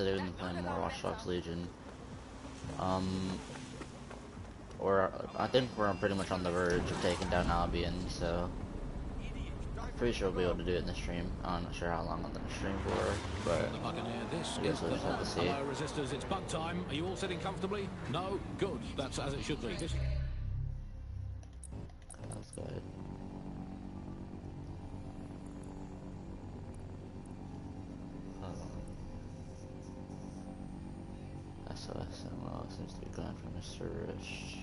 interested in playing more Watchdogs Legion. I think we're pretty much on the verge of taking down Albion, so pretty sure we'll be able to do it in the stream. I'm not sure how long I'm going to stream for, but I guess we'll just have to see. Hello, resistors, it's bug time. Are you all sitting comfortably? No? Good. That's as it should be. That's good. SOSMO seems to be going for Mr. Rich.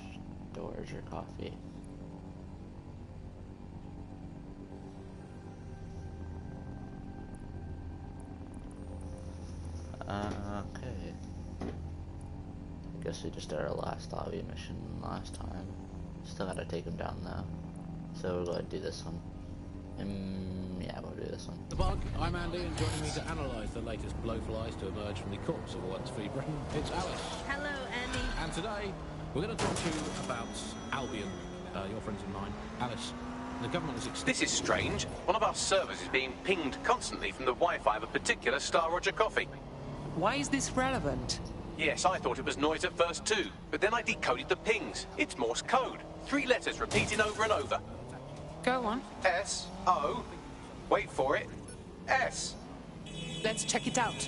Storage or coffee. Okay. I guess we just did our last lobby mission last time. Still gotta take him down though. So we'll go ahead and do this one. Yeah, we'll do this one. The Bug, I'm Andy, and joining me to analyse the latest blowflies to emerge from the corpse of a once free Britain, it's Alice. Hello, Andy. And today, we're going to talk to you about Albion, your friends of mine. Alice, the government has This is strange. One of our servers is being pinged constantly from the Wi-Fi of a particular Star Roger coffee. Why is this relevant? Yes, I thought it was noise at first too, but then I decoded the pings. It's Morse code. 3 letters repeating over and over. Go on. S-O, wait for it, S. Let's check it out.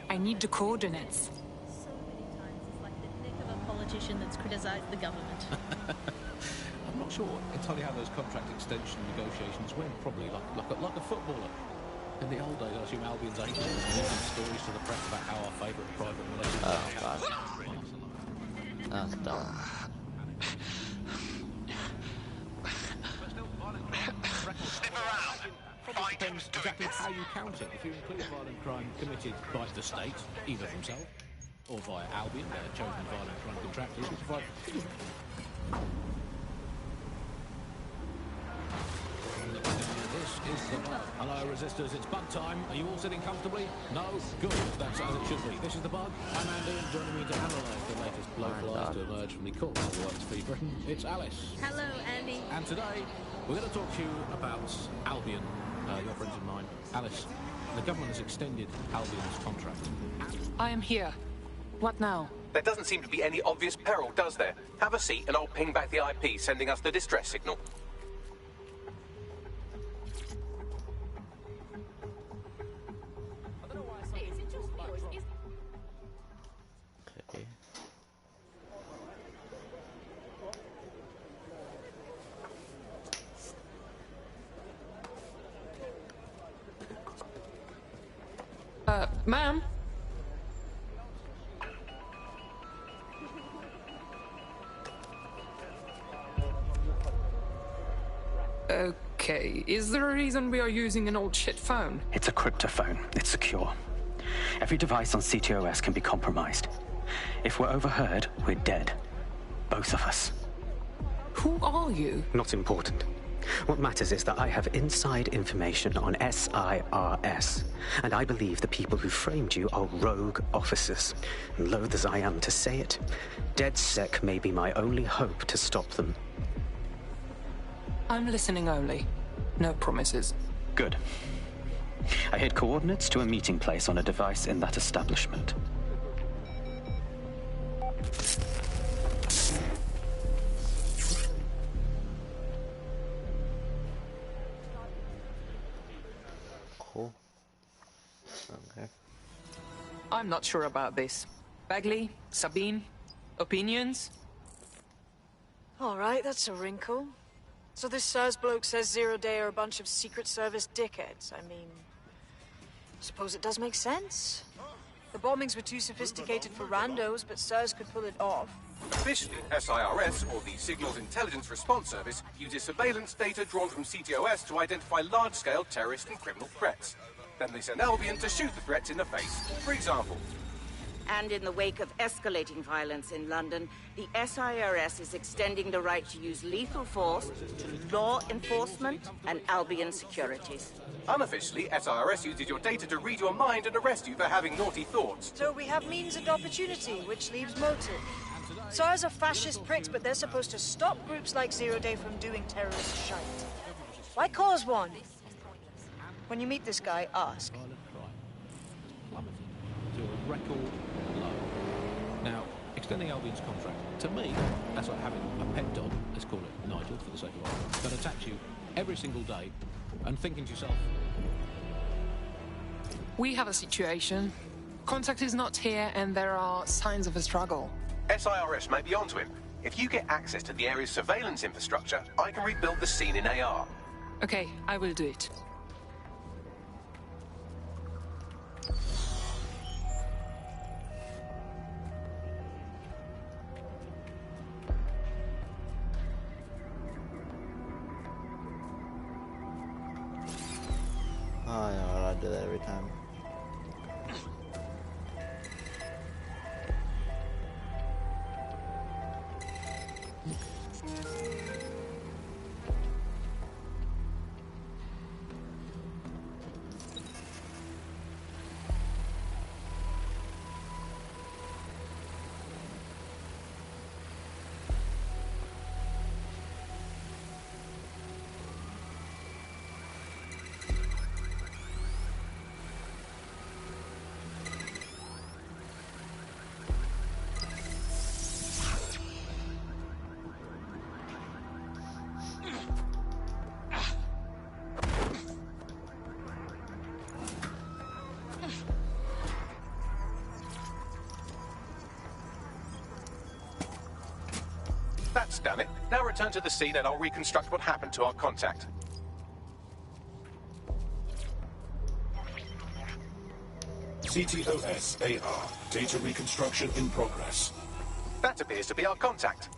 I need the coordinates. So many times it's like the nick of a politician that's criticised the government. I'm not sure entirely how those contract extension negotiations went. Probably like a footballer. In the old days, I assume Albion's agent was leaking stories to the press about how our favourite private military... Oh, God. That's dumb. Probably depends exactly how you count it. If you include violent crime committed by the state, either themselves or via Albion, their chosen violent crime contractors, who provide... This is the Bug. Hello, resistors, it's bug time. Are you all sitting comfortably? No? Good. That's as it should be. This is the Bug. I'm Andy, and joining me to analyse the latest blowflies to emerge from the corpse of a once free Britain, it's Alice. Hello, Andy. And today, we're going to talk to you about Albion, your friends of mine. Alice, the government has extended Albion's contract. I am here. What now? There doesn't seem to be any obvious peril, does there? Have a seat and I'll ping back the IP, sending us the distress signal. Ma'am? Okay, is there a reason we are using an old shit phone? It's a cryptophone. It's secure. Every device on CTOS can be compromised. If we're overheard, we're dead. Both of us. Who are you? Not important. What matters is that I have inside information on SIRS, and I believe the people who framed you are rogue officers. And loath as I am to say it, DedSec may be my only hope to stop them. I'm listening only. No promises. Good. I hid coordinates to a meeting place on a device in that establishment. Cool. Okay. I'm not sure about this. Bagley? Sabine? Opinions? All right, that's a wrinkle. So this SIRS bloke says Zero Day are a bunch of Secret Service dickheads. I mean, suppose it does make sense. The bombings were too sophisticated for randos, but SIRS could pull it off. Officially, SIRS, or the Signals Intelligence Response Service, uses surveillance data drawn from CTOS to identify large-scale terrorist and criminal threats. Then they send Albion to shoot the threats in the face. For example... And in the wake of escalating violence in London, the SIRS is extending the right to use lethal force to law enforcement and Albion securities. Unofficially, SIRS uses your data to read your mind and arrest you for having naughty thoughts. So we have means and opportunity, which leaves motive. SIRS are fascist pricks, but they're supposed to stop groups like Zero Day from doing terrorist shite. Why cause one? When you meet this guy, ask. To a record low. Now, extending Albion's contract, to me, that's like having a pet dog, let's call it Nigel for the sake of argument, that attacks you every single day and thinking to yourself, We have a situation. Contact is not here and there are signs of a struggle. SIRS may be onto him. If you get access to the area's surveillance infrastructure, I can rebuild the scene in AR. Okay, I will do it. Oh, yeah, I do that every time. That's done it. Now return to the scene and I'll reconstruct what happened to our contact. CTOS AR. Data reconstruction in progress. That appears to be our contact.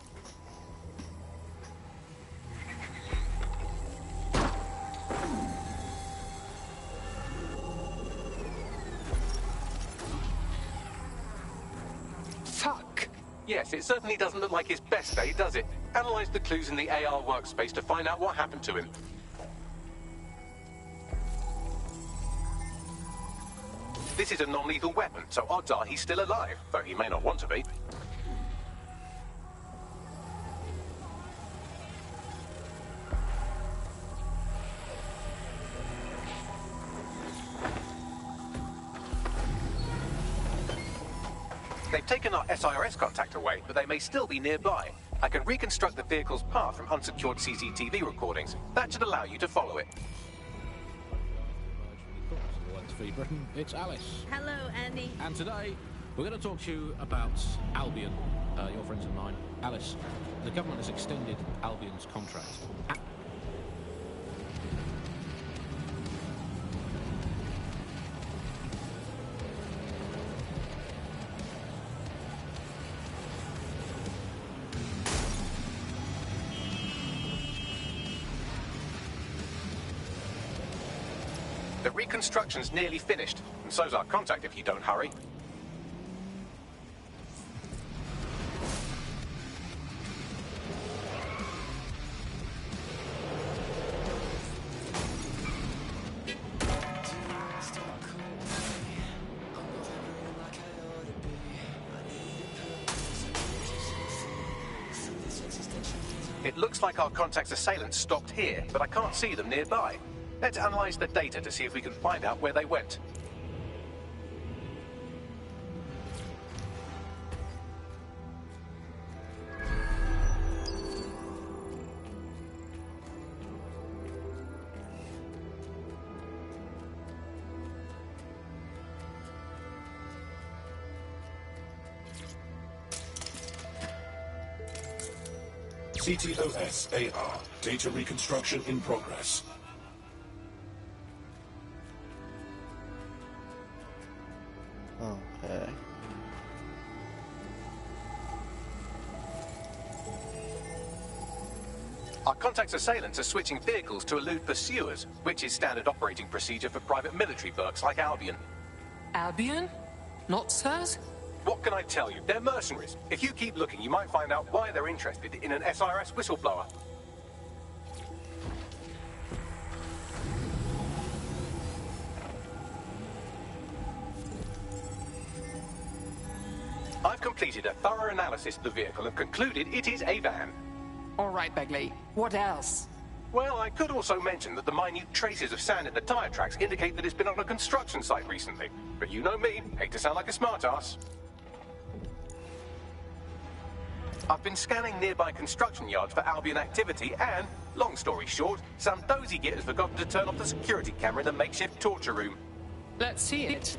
Fuck! Yes, it certainly doesn't look like his best day, does it? Analyze the clues in the AR workspace to find out what happened to him. This is a non-lethal weapon, so odds are he's still alive, though he may not want to be. They've taken our SIRS contact away, but they may still be nearby. I can reconstruct the vehicle's path from unsecured CCTV recordings. That should allow you to follow it. Britain, it's Alice. Hello, Annie. And today, we're going to talk to you about Albion, your friends and mine. Alice, the government has extended Albion's contract. The reconstruction's nearly finished, and so's our contact if you don't hurry. It looks like our contact's assailants stopped here, but I can't see them nearby. Let's analyze the data to see if we can find out where they went. CTOS AR. Data reconstruction in progress. Okay. Our contact's assailants are switching vehicles to elude pursuers, which is standard operating procedure for private military works like Albion. Albion? Not sirs? What can I tell you? They're mercenaries. If you keep looking, you might find out why they're interested in an SIRS whistleblower. I've completed a thorough analysis of the vehicle and concluded it is a van. All right, Bagley. What else? Well, I could also mention that the minute traces of sand in the tire tracks indicate that it's been on a construction site recently. But you know me, hate to sound like a smartass. I've been scanning nearby construction yards for Albion activity and, long story short, some dozy git has forgotten to turn off the security camera in the makeshift torture room. Let's see it.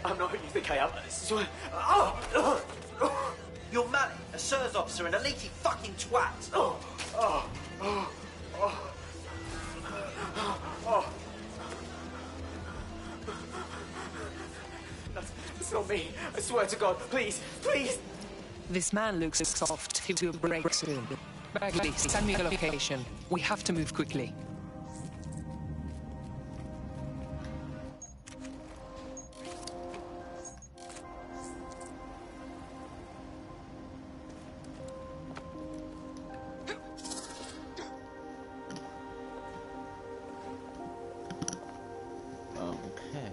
I'm not who you think I am. You're Manny, a SIRS officer and a leaky fucking twat. That's not me. I swear to God. Please, please. This man looks soft. He will break soon. Bagley, send me a location. We have to move quickly. Okay.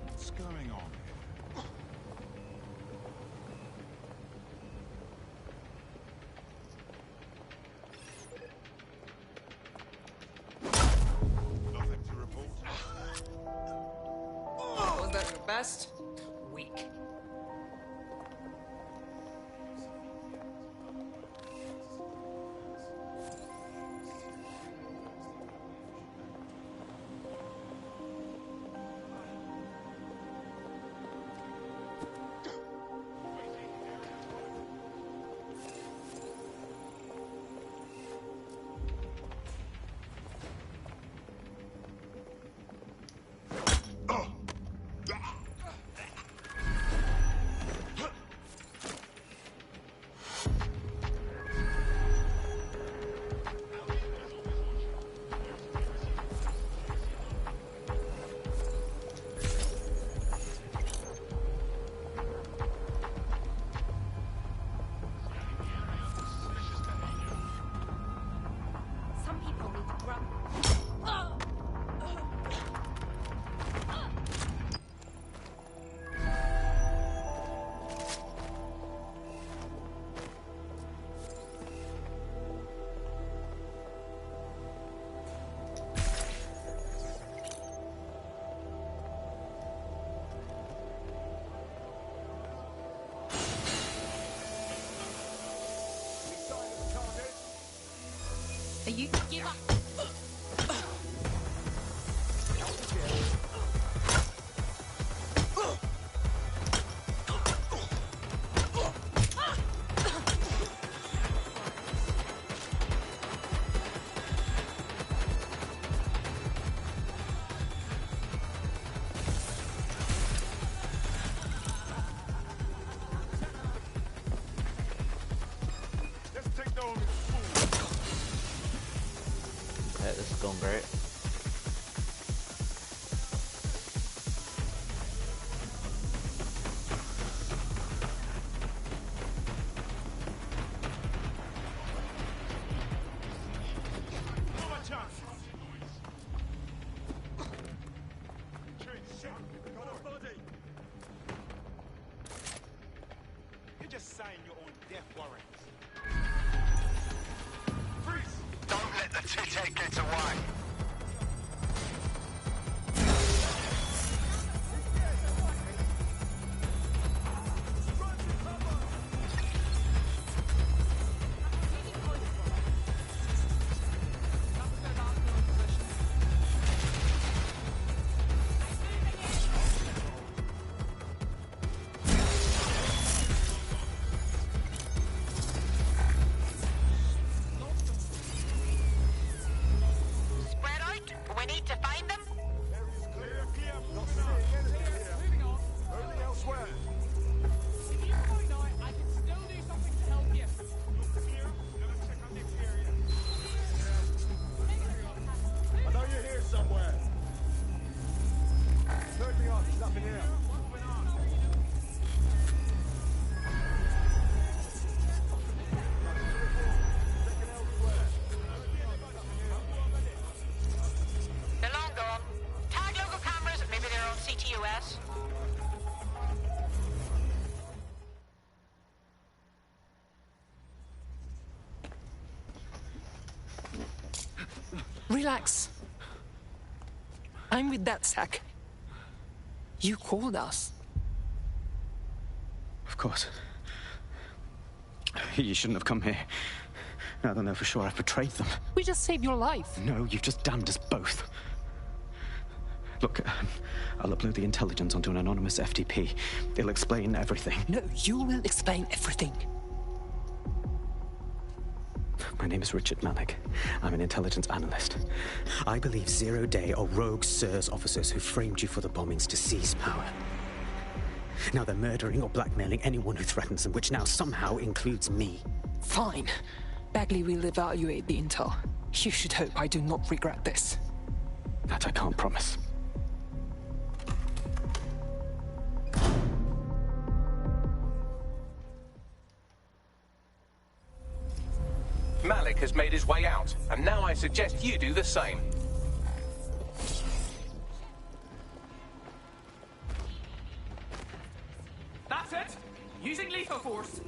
What's going on here? Nothing to report. Was that your best? Weak. Some people need to grow. You give up. Let's take down this fool. Okay, this is going great. Not a chance. Shit, got a body. You're just signing your own death warrants. Freeze! Don't let the tit-head get away. Spread out. We need to find them. Clear. Not seeing anything here. Only elsewhere. I know you're here somewhere. Turn me on, there's nothing here. Take Relax. I'm with that sack. You called us. Of course. You shouldn't have come here. Now they'll know for sure I've betrayed them. We just saved your life. No, you've just damned us both. Look, I'll upload the intelligence onto an anonymous FTP. It'll explain everything. No, you will explain everything. My name is Richard Malik. I'm an intelligence analyst. I believe Zero Day are rogue SIRS officers who framed you for the bombings to seize power. Now they're murdering or blackmailing anyone who threatens them, which now somehow includes me. Fine. Bagley will evaluate the intel. You should hope I do not regret this. That I can't promise. Malik has made his way out, and now I suggest you do the same. That's it! Using lethal force!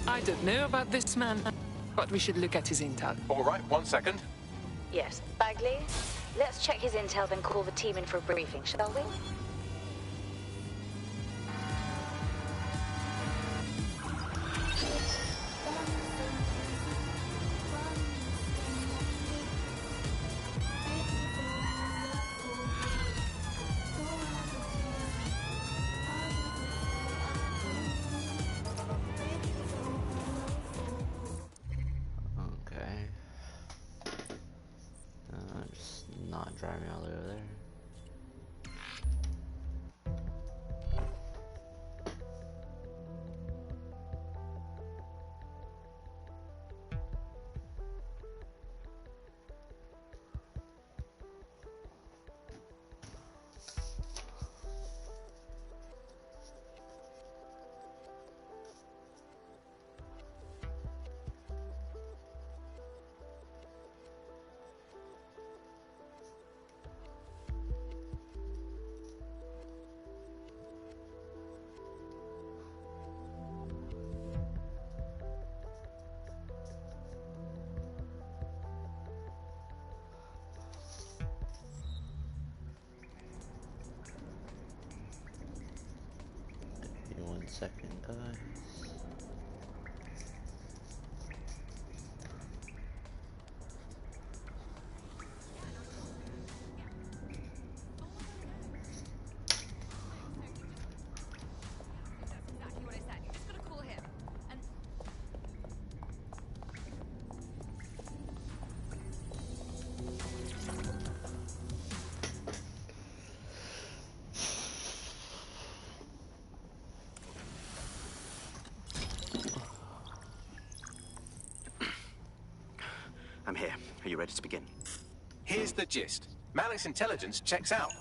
I don't know about this man, but we should look at his intel. All right, 1 second. Yes, Bagley. Let's check his intel, then call the team in for a briefing, shall we? Just not drive me all the way over there. Give me 1 second, guys. I'm here. Are you ready to begin? Here's the gist. Malik's intelligence checks out.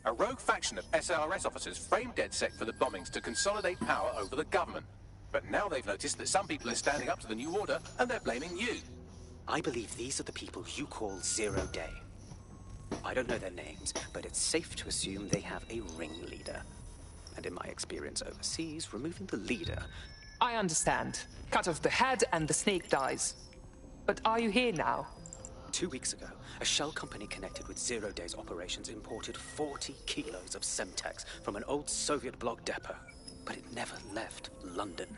A rogue faction of SIRS officers framed DedSec for the bombings to consolidate power over the government. But now they've noticed that some people are standing up to the new order, and they're blaming you. I believe these are the people you call Zero Day. I don't know their names, but it's safe to assume they have a ringleader. And in my experience overseas, removing the leader... I understand. Cut off the head and the snake dies. But are you here now? 2 weeks ago, a shell company connected with Zero Day's operations imported 40 kilos of Semtex from an old Soviet bloc depot. But it never left London.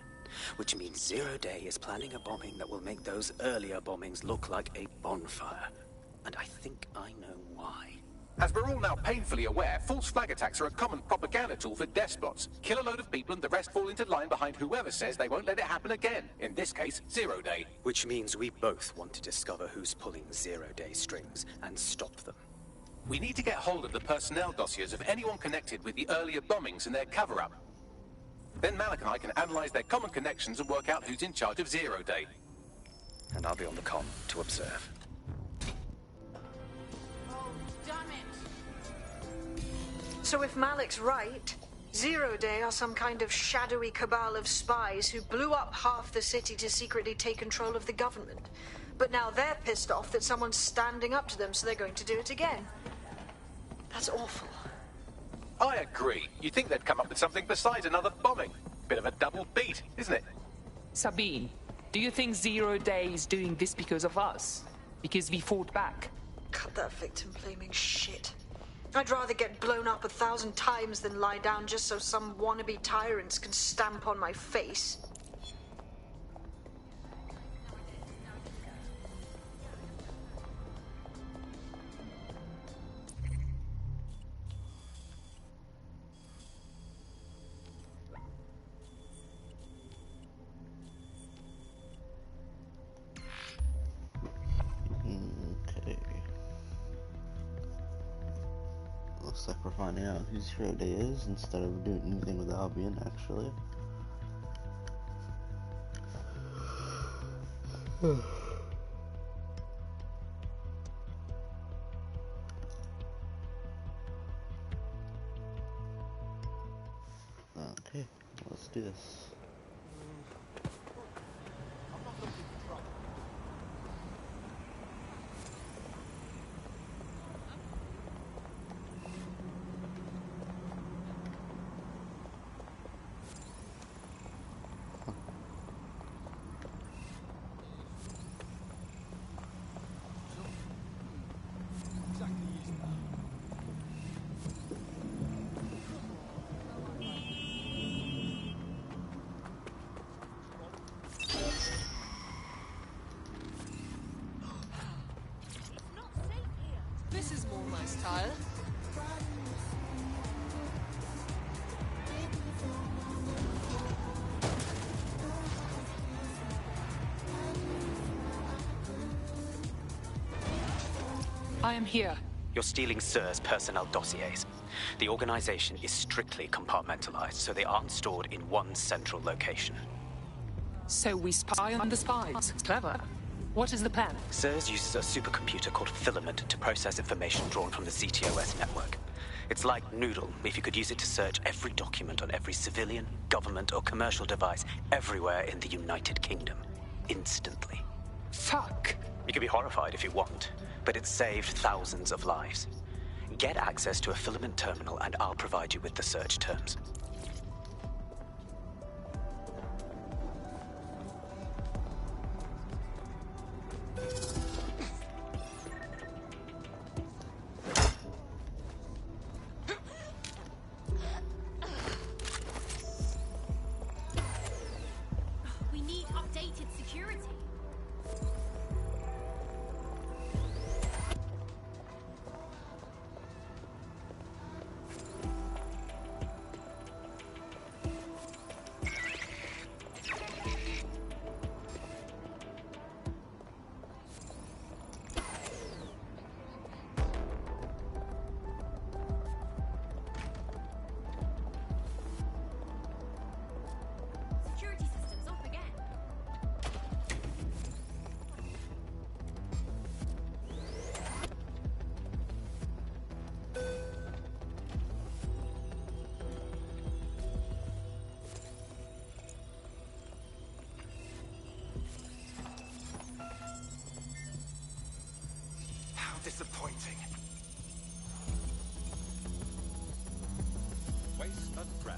Which means Zero Day is planning a bombing that will make those earlier bombings look like a bonfire. And I think I know why. As we're all now painfully aware, false flag attacks are a common propaganda tool for despots. Kill a load of people and the rest fall into line behind whoever says they won't let it happen again. In this case, Zero Day. Which means we both want to discover who's pulling Zero Day strings and stop them. We need to get hold of the personnel dossiers of anyone connected with the earlier bombings and their cover-up. Then Malik and I can analyze their common connections and work out who's in charge of Zero Day. And I'll be on the comm to observe. So if Malik's right, Zero Day are some kind of shadowy cabal of spies who blew up half the city to secretly take control of the government. But now they're pissed off that someone's standing up to them, so they're going to do it again. That's awful. I agree. You'd think they'd come up with something besides another bombing. Bit of a double beat, isn't it? Sabine, do you think Zero Day is doing this because of us? Because we fought back? Cut that victim-blaming shit. I'd rather get blown up 1,000 times than lie down just so some wannabe tyrants can stamp on my face. Okay. Looks like we're finding out who Zero Day is instead of doing anything with Albion, actually. Okay, let's do this. This is more my style. I am here. You're stealing SIR's personnel dossiers. The organization is strictly compartmentalized, so they aren't stored in one central location. So we spy on the spies. Clever. What is the plan? SIRS uses a supercomputer called Filament to process information drawn from the ZTOS network. It's like Noodle if you could use it to search every document on every civilian, government, or commercial device everywhere in the United Kingdom. Instantly. Fuck! You can be horrified if you want, but it's saved thousands of lives. Get access to a Filament terminal and I'll provide you with the search terms. We need updated security. Security systems off again. How disappointing. Waste of breath.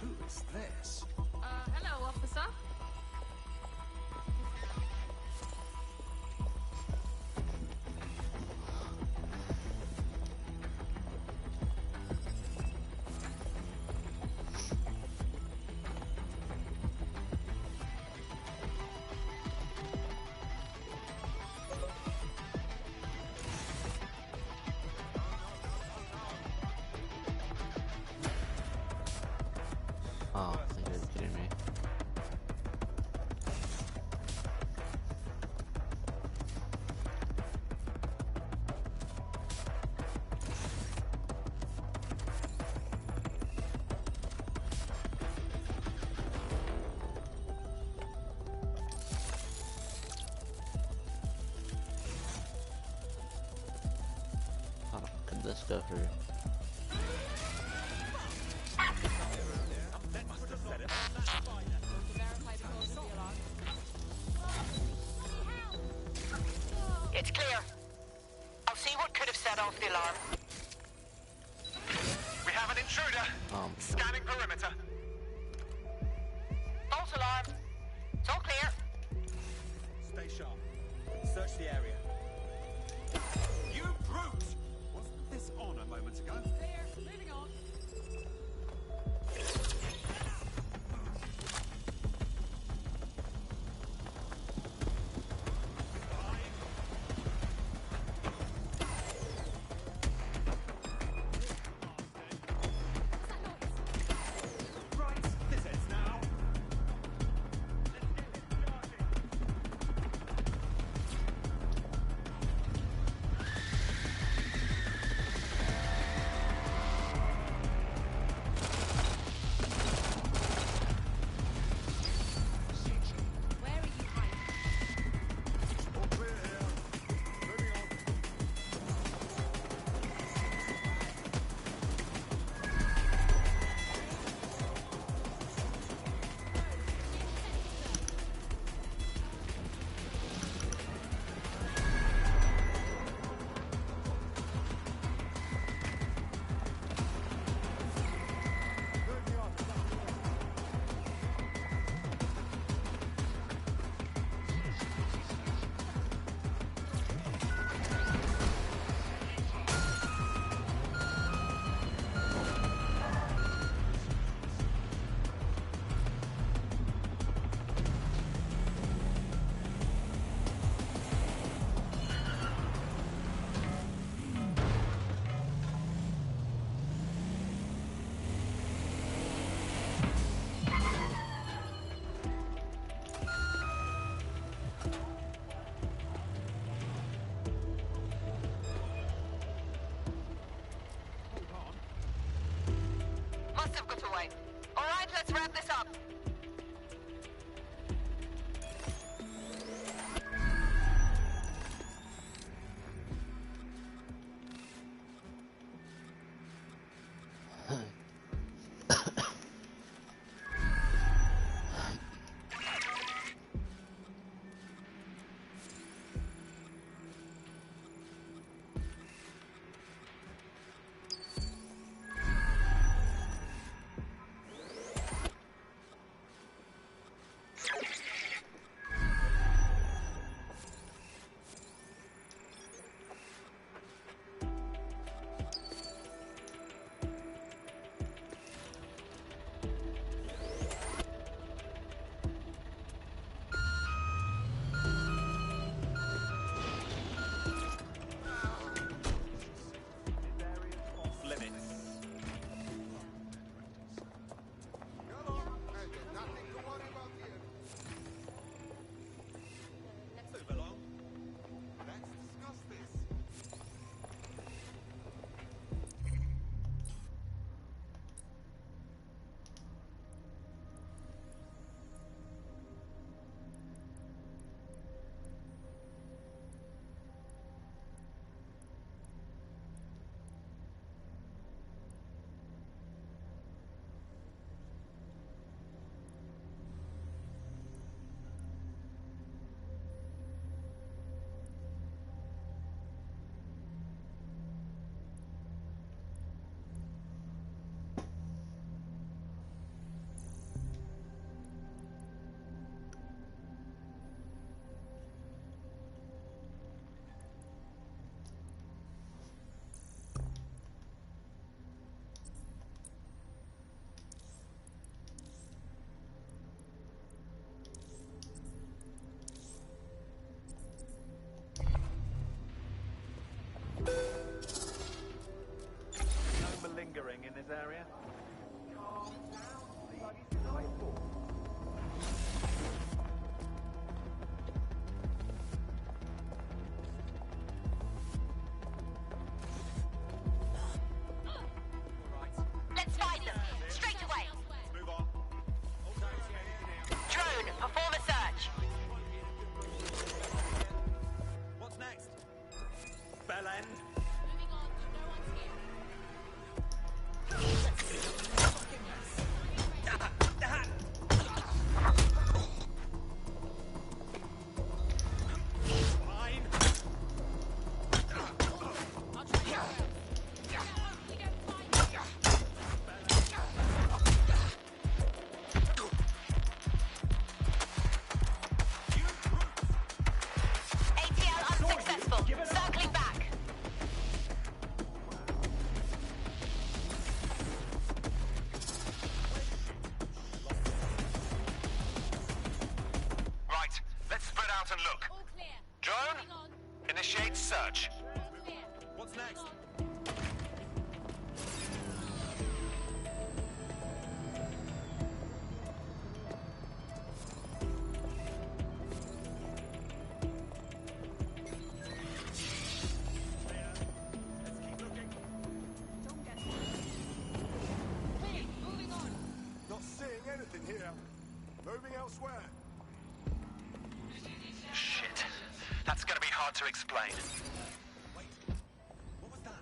Who is this? Hello, officer. this go through. It's clear. I'll see what could have set off the alarm. We have an intruder. Scanning perimeter. False alarm. It's all clear. Stay sharp. Search the area. You brute! Wasn't this on a moment ago? Clear. Moving on. Right, this ends now. Where are you hiding? All clear here. Moving on. Moving on. Must have got away. All right, let's wrap this up. Lingering in this area. Let's find them. Straight away. Move on. Drone, perform a search. What's next? Bell end. Moving on. No one's here. out and look. Drone, initiate search. What's next? Not seeing anything here. Moving elsewhere. Shit. That's gonna be hard to explain. What was that?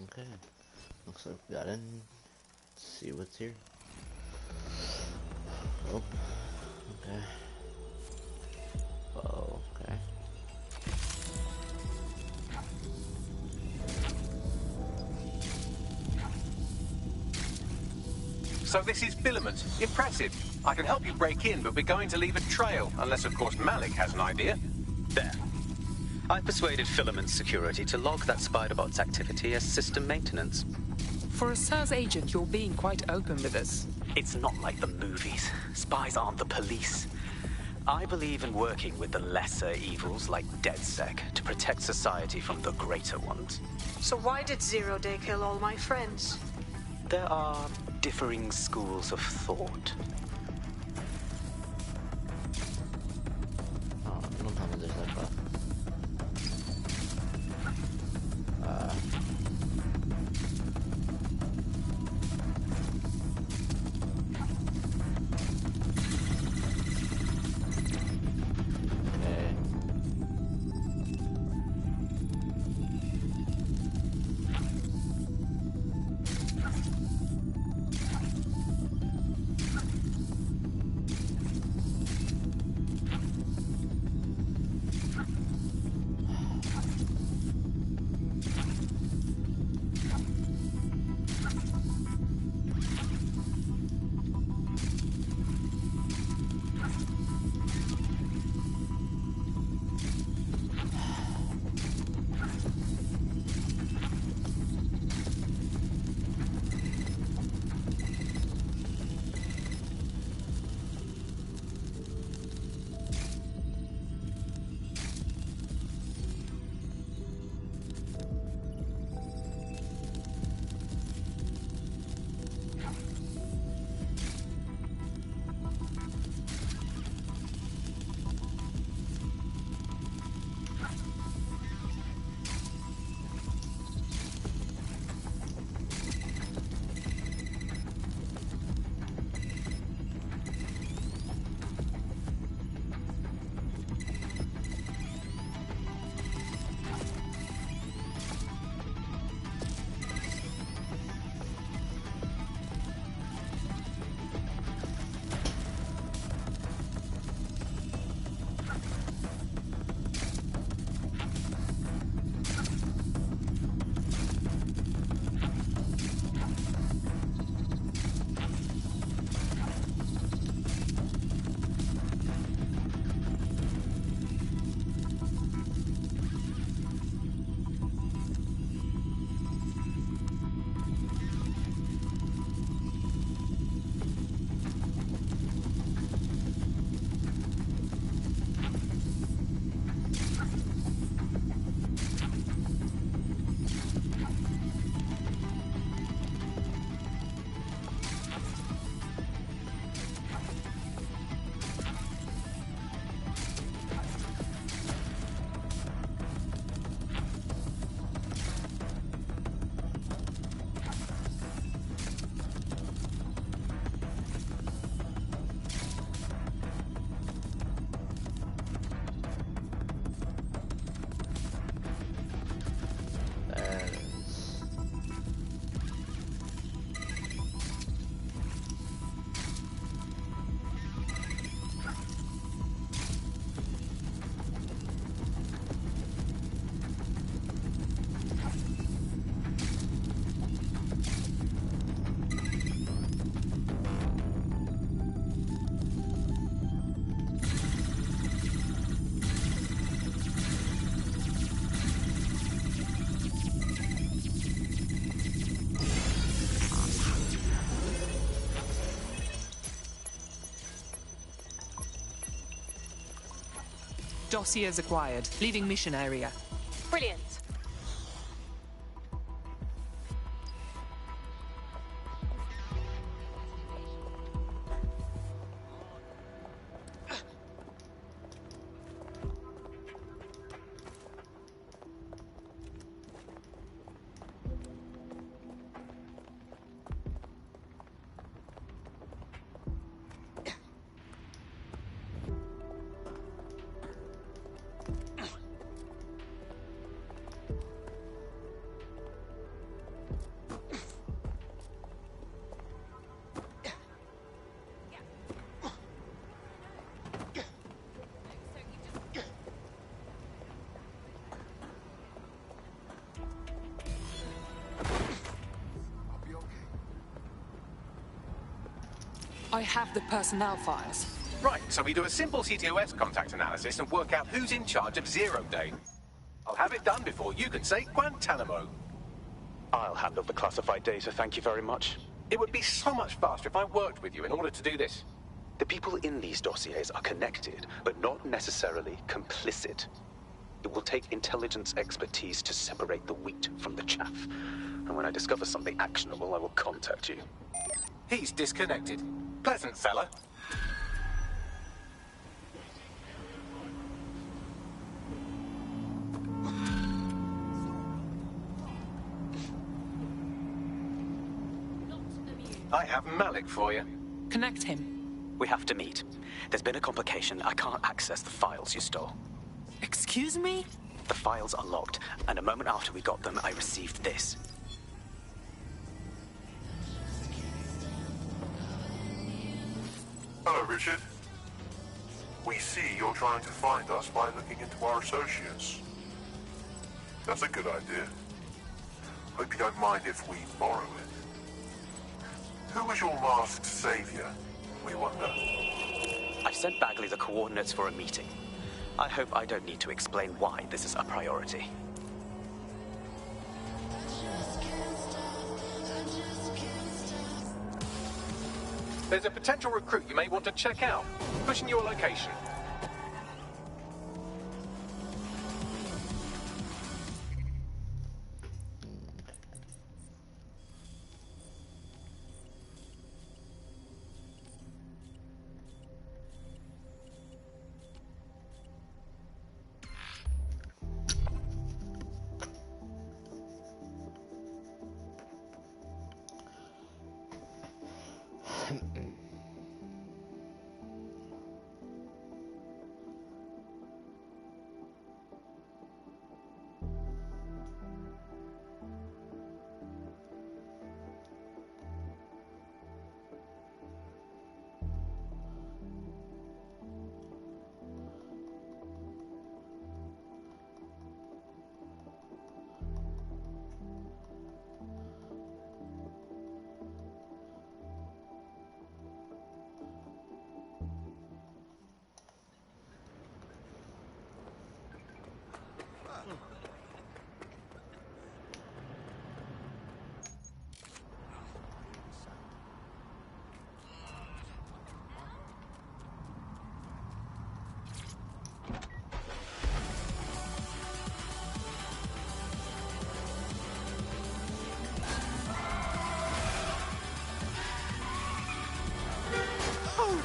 Okay. Looks like we got in. Let's see what's here. Oh. Okay. Oh, okay. So this is Filament. Impressive. I can help you break in, but we're going to leave a trail, unless of course Malik has an idea. There. I persuaded Filament Security to log that Spiderbot's activity as system maintenance. For a SIRS agent, you're being quite open with us. It's not like the movies. Spies aren't the police. I believe in working with the lesser evils like DedSec to protect society from the greater ones. So why did Zero Day kill all my friends? There are differing schools of thought. Oh, don't tell me there's like a... Okay. Dossiers acquired. Leaving mission area. Brilliant. I have the personnel files. Right, so we do a simple CTOS contact analysis and work out who's in charge of 0 Day. I'll have it done before you can say Guantanamo. I'll handle the classified data, thank you very much. It would be so much faster if I worked with you in order to do this. The people in these dossiers are connected, but not necessarily complicit. It will take intelligence expertise to separate the wheat from the chaff. And when I discover something actionable, I will contact you. He's disconnected. Pleasant fella. I have Malik for you. Connect him. We have to meet. There's been a complication. I can't access the files you stole. Excuse me? The files are locked, and a moment after we got them, I received this. Hello, Richard. We see you're trying to find us by looking into our associates. That's a good idea. Hope you don't mind if we borrow it. Who was your masked savior, we wonder? I've sent Bagley the coordinates for a meeting. I hope I don't need to explain why this is a priority. There's a potential recruit you may want to check out. Pushing your location.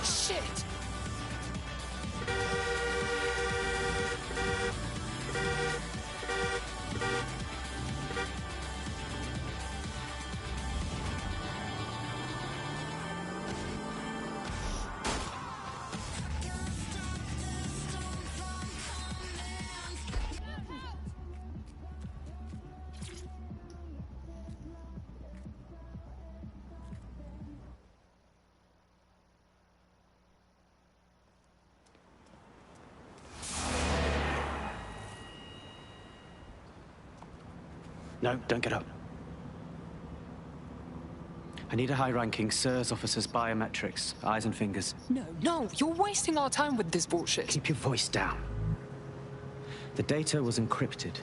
Shit! No, don't get up. I need a high-ranking SIRS officer's biometrics, eyes and fingers. No, you're wasting our time with this bullshit. Keep your voice down. The data was encrypted.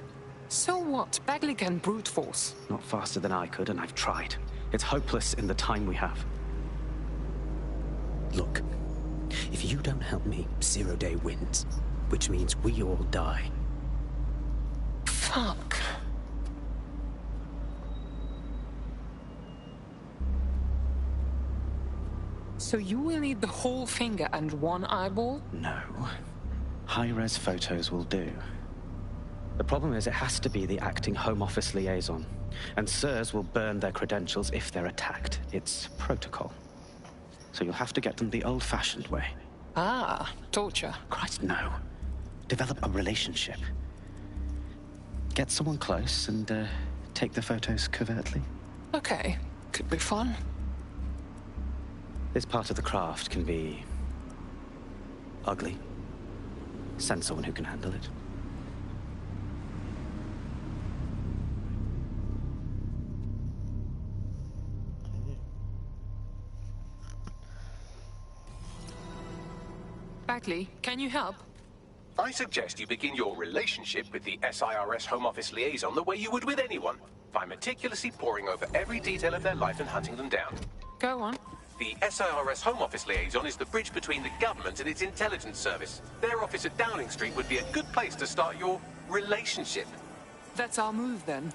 So what? Bagley can brute force. Not faster than I could, and I've tried. It's hopeless in the time we have. Look, if you don't help me, 0 Day wins. which means we all die. Fuck. So you will need the whole finger and one eyeball? No. High-res photos will do. The problem is it has to be the acting Home Office liaison. And SIRS will burn their credentials if they're attacked. It's protocol. So you'll have to get them the old-fashioned way. Ah, torture. Christ, no. Develop a relationship. Get someone close and take the photos covertly. Okay, could be fun. This part of the craft can be ugly. Send someone who can handle it. Bagley, can you help? I suggest you begin your relationship with the SIRS Home Office liaison the way you would with anyone, by meticulously poring over every detail of their life and hunting them down. Go on. The SIRS Home Office liaison is the bridge between the government and its intelligence service. Their office at Downing Street would be a good place to start your relationship. That's our move, then.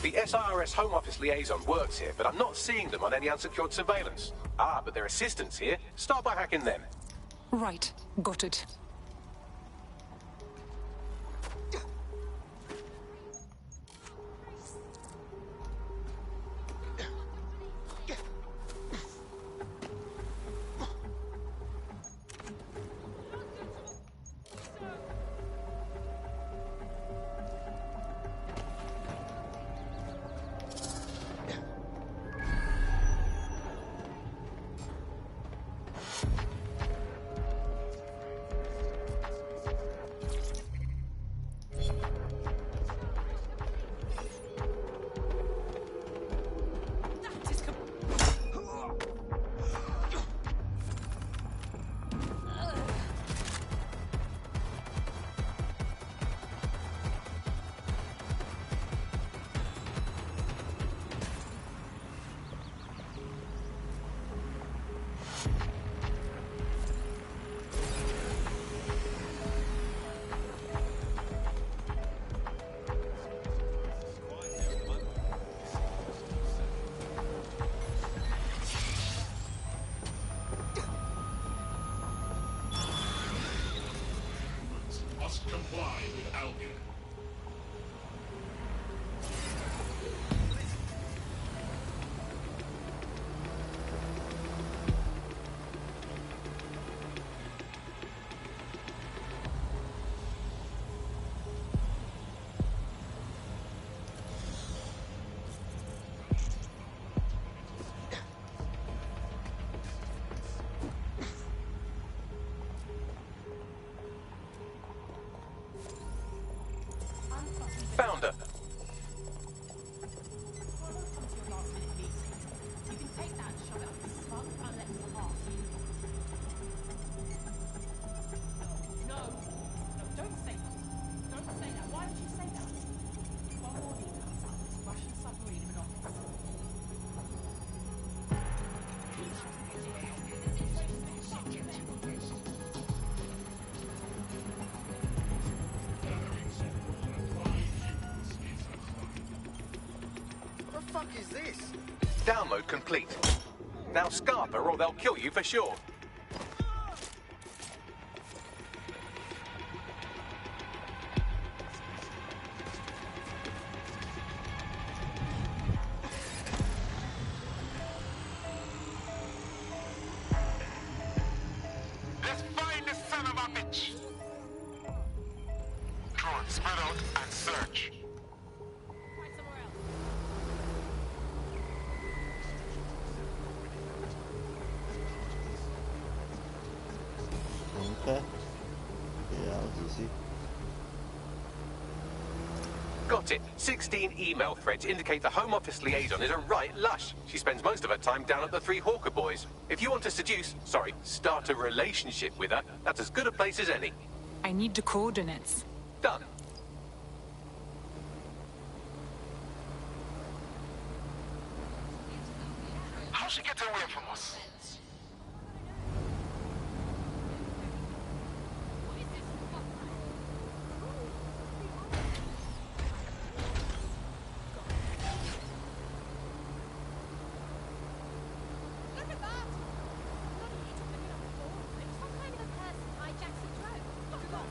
The SIRS Home Office liaison works here, but I'm not seeing them on any unsecured surveillance. Ah, but their assistants here. Start by hacking them. Right, got it. Must comply with Albion. Found her. What the fuck is this? Download complete. Now scarp her or they'll kill you for sure. Let's find this son of a bitch. Drone, spread out and search. Got it. 16 email threads indicate the Home Office liaison is a right lush. She spends most of her time down at the Three Hawker Boys. If you want to start a relationship with her, that's as good a place as any. I need the coordinates. Done. How'd she get away from us? Look at that! Bloody idiot looking up the door. Some kind of a person hijacks a drone. Look at that.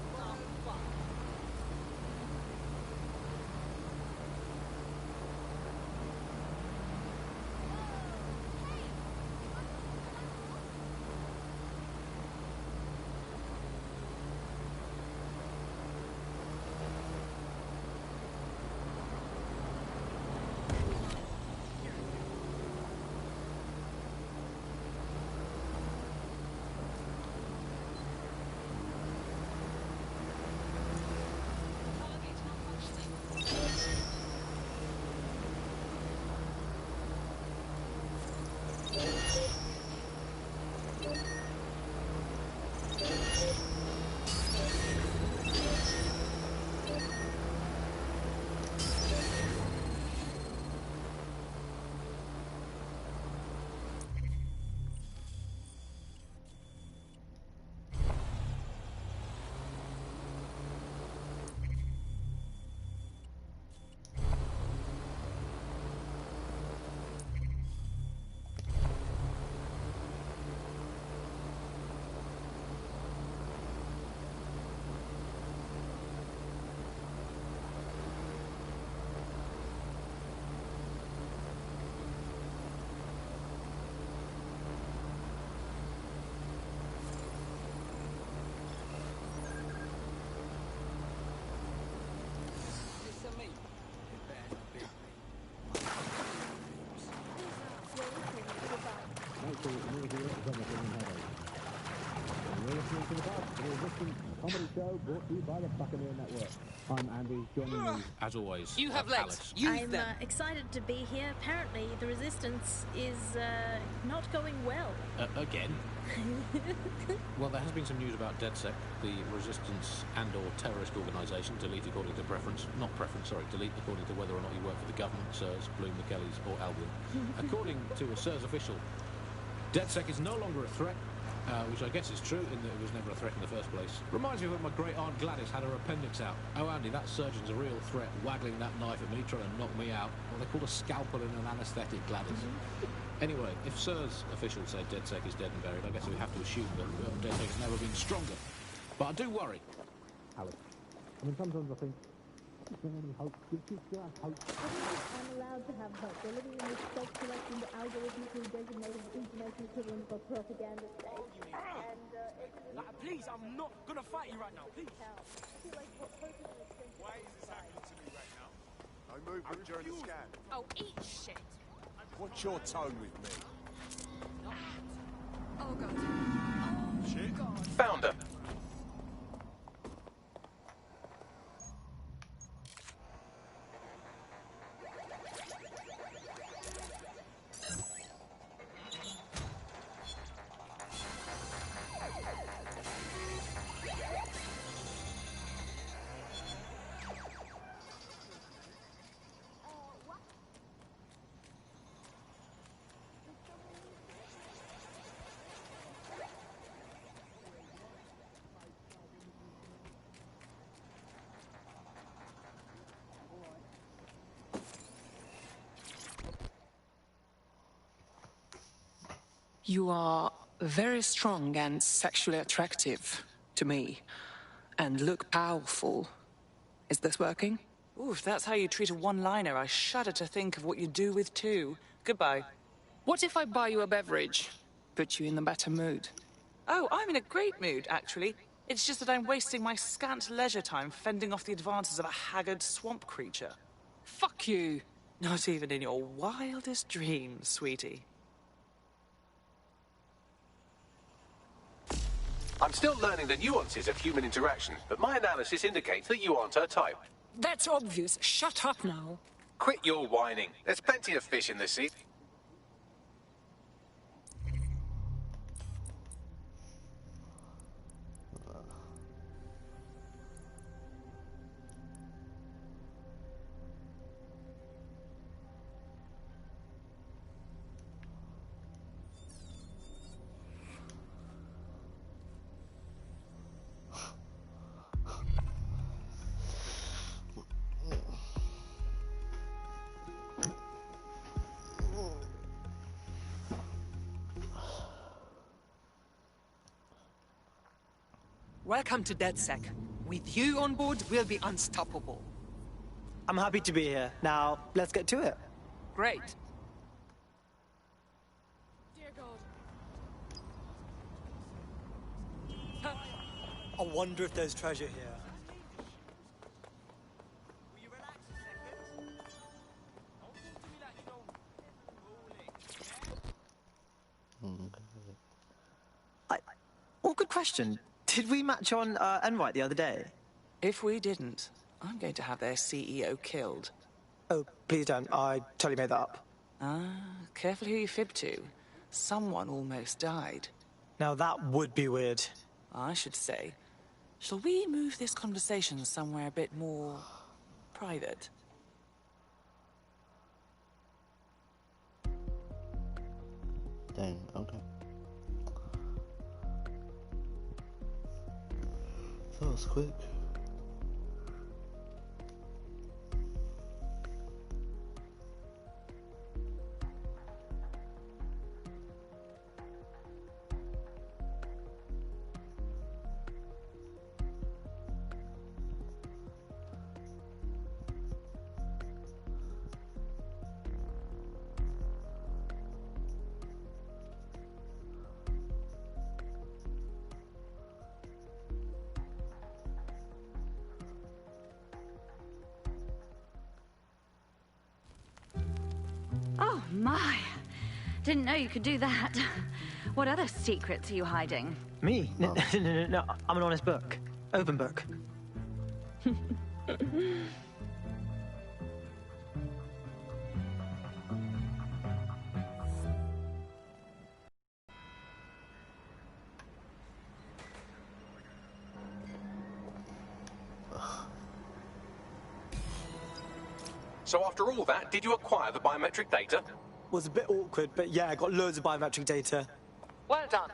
Comedy show brought to you by the Buccaneer Network. I'm Andy, joining me. As always, You have legs. Alice. I'm excited to be here. Apparently, the resistance is not going well. Again? Well, there has been some news about DedSec, the resistance and/or terrorist organisation. Delete according to preference. Not preference, sorry. Delete according to whether or not you work for the government, SIRS, Bloom, the Kellys, or Albion. According to a SIRS official, DedSec is no longer a threat. Which I guess is true in that it was never a threat in the first place. Reminds me of when my great aunt Gladys had her appendix out. Oh, Andy, that surgeon's a real threat, waggling that knife at me, trying to knock me out. Well, they call a scalpel and an anaesthetic, Gladys. Anyway, if SIRS officials say DedSec is dead and buried, I guess we have to assume that DedSec has never been stronger. But I do worry. Alice. I mean, sometimes I think, is there any hope? You still have hope. I'm allowed to have hope. We're living in this self-selecting, algorithmically designated information equivalent for propaganda stage. And, please, I'm not gonna fight you right now, please. Why is this happening to me right now? No movement during the scan. Oh, eat shit. What's your tone with me? Oh, God. Oh, Shit. God. Found her. You are very strong and sexually attractive to me, and look powerful. Is this working? Ooh, if that's how you treat a one-liner, I shudder to think of what you do with two. Goodbye. What if I buy you a beverage? Put you in a better mood? Oh, I'm in a great mood, actually. It's just that I'm wasting my scant leisure time fending off the advances of a haggard swamp creature. Fuck you! Not even in your wildest dreams, sweetie. I'm still learning the nuances of human interaction, but my analysis indicates that you aren't her type. That's obvious. Shut up now. Quit your whining. There's plenty of fish in the sea. Welcome to DedSec. With you on board, we'll be unstoppable. I'm happy to be here. Now, let's get to it. Great. Dear God. I wonder if there's treasure here. Good question. Did we match on Enright the other day? If we didn't, I'm going to have their CEO killed. Oh, please don't. I totally made that up. Ah, careful who you fib to. Someone almost died. Now that would be weird. I should say. Shall we move this conversation somewhere a bit more private? Dang, okay. That was quick. Oh, my. Didn't know you could do that. What other secrets are you hiding? Me? No, I'm an honest book. Open book. So after all that, did you acquire the biometric data? Was a bit awkward, but yeah, I got loads of biometric data. Well done.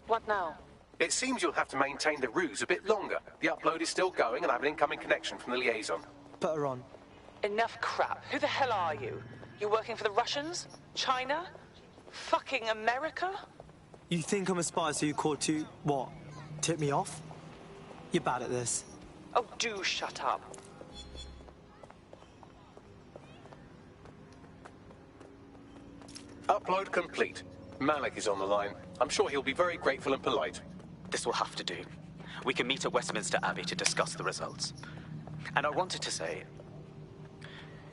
What now? It seems you'll have to maintain the ruse a bit longer. The upload is still going and I have an incoming connection from the liaison. Put her on. Enough crap. Who the hell are you? You working for the Russians? China? Fucking America? You think I'm a spy, so you called to, what, tip me off? You're bad at this. Oh, do shut up. Upload complete. Malik is on the line. I'm sure he'll be very grateful and polite. This will have to do. We can meet at Westminster Abbey to discuss the results. And I wanted to say,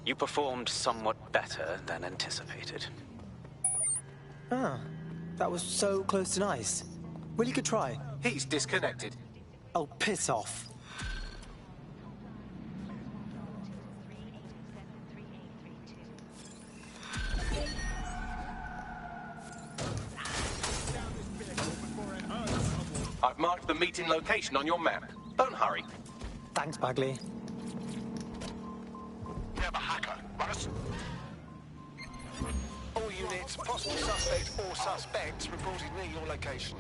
you performed somewhat better than anticipated. Ah, that was so close to nice. Well, you could try. He's disconnected. Oh, piss off. I've marked the meeting location on your map. Don't hurry. Thanks, Bagley. We have a hacker. Run us. All units, possible suspect or suspects reported near your location.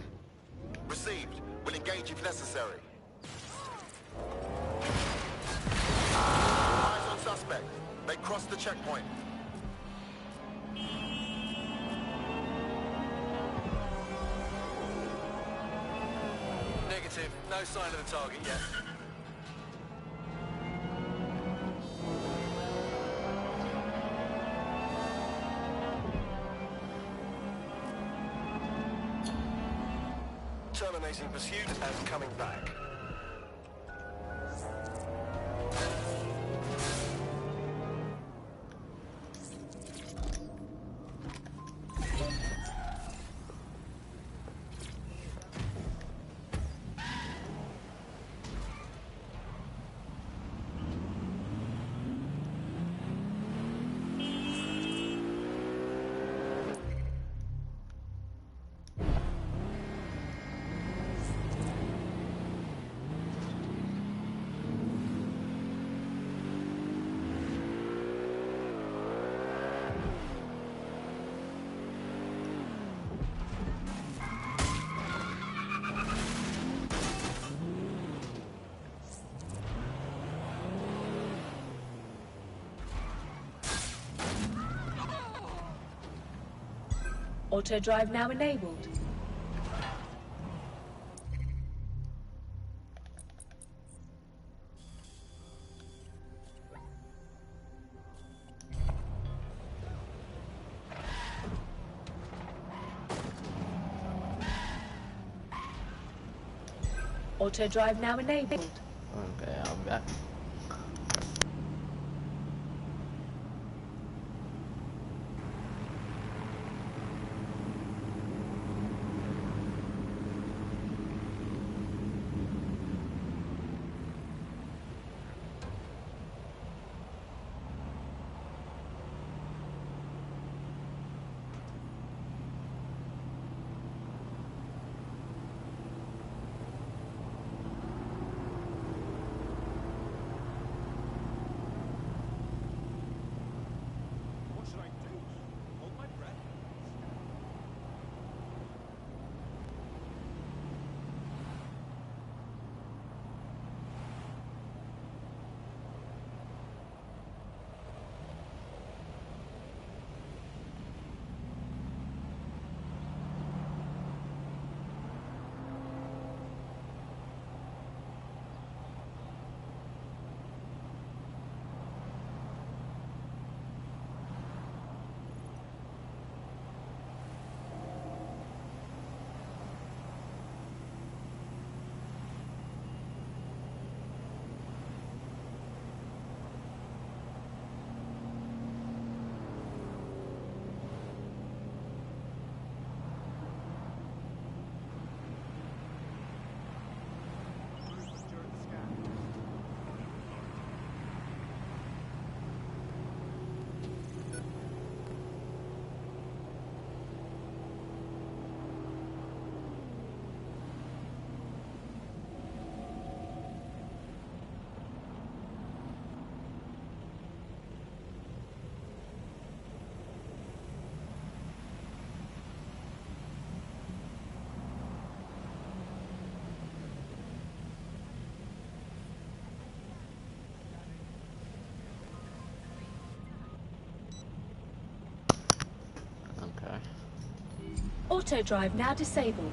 Received. We'll engage if necessary. Eyes on suspect. They crossed the checkpoint. Negative. No sign of the target yet. Terminating pursuit and coming back. Auto drive now enabled. Auto drive now enabled. Okay, I'm back. What should I do? Hold my breath? Okay. Auto drive now disabled.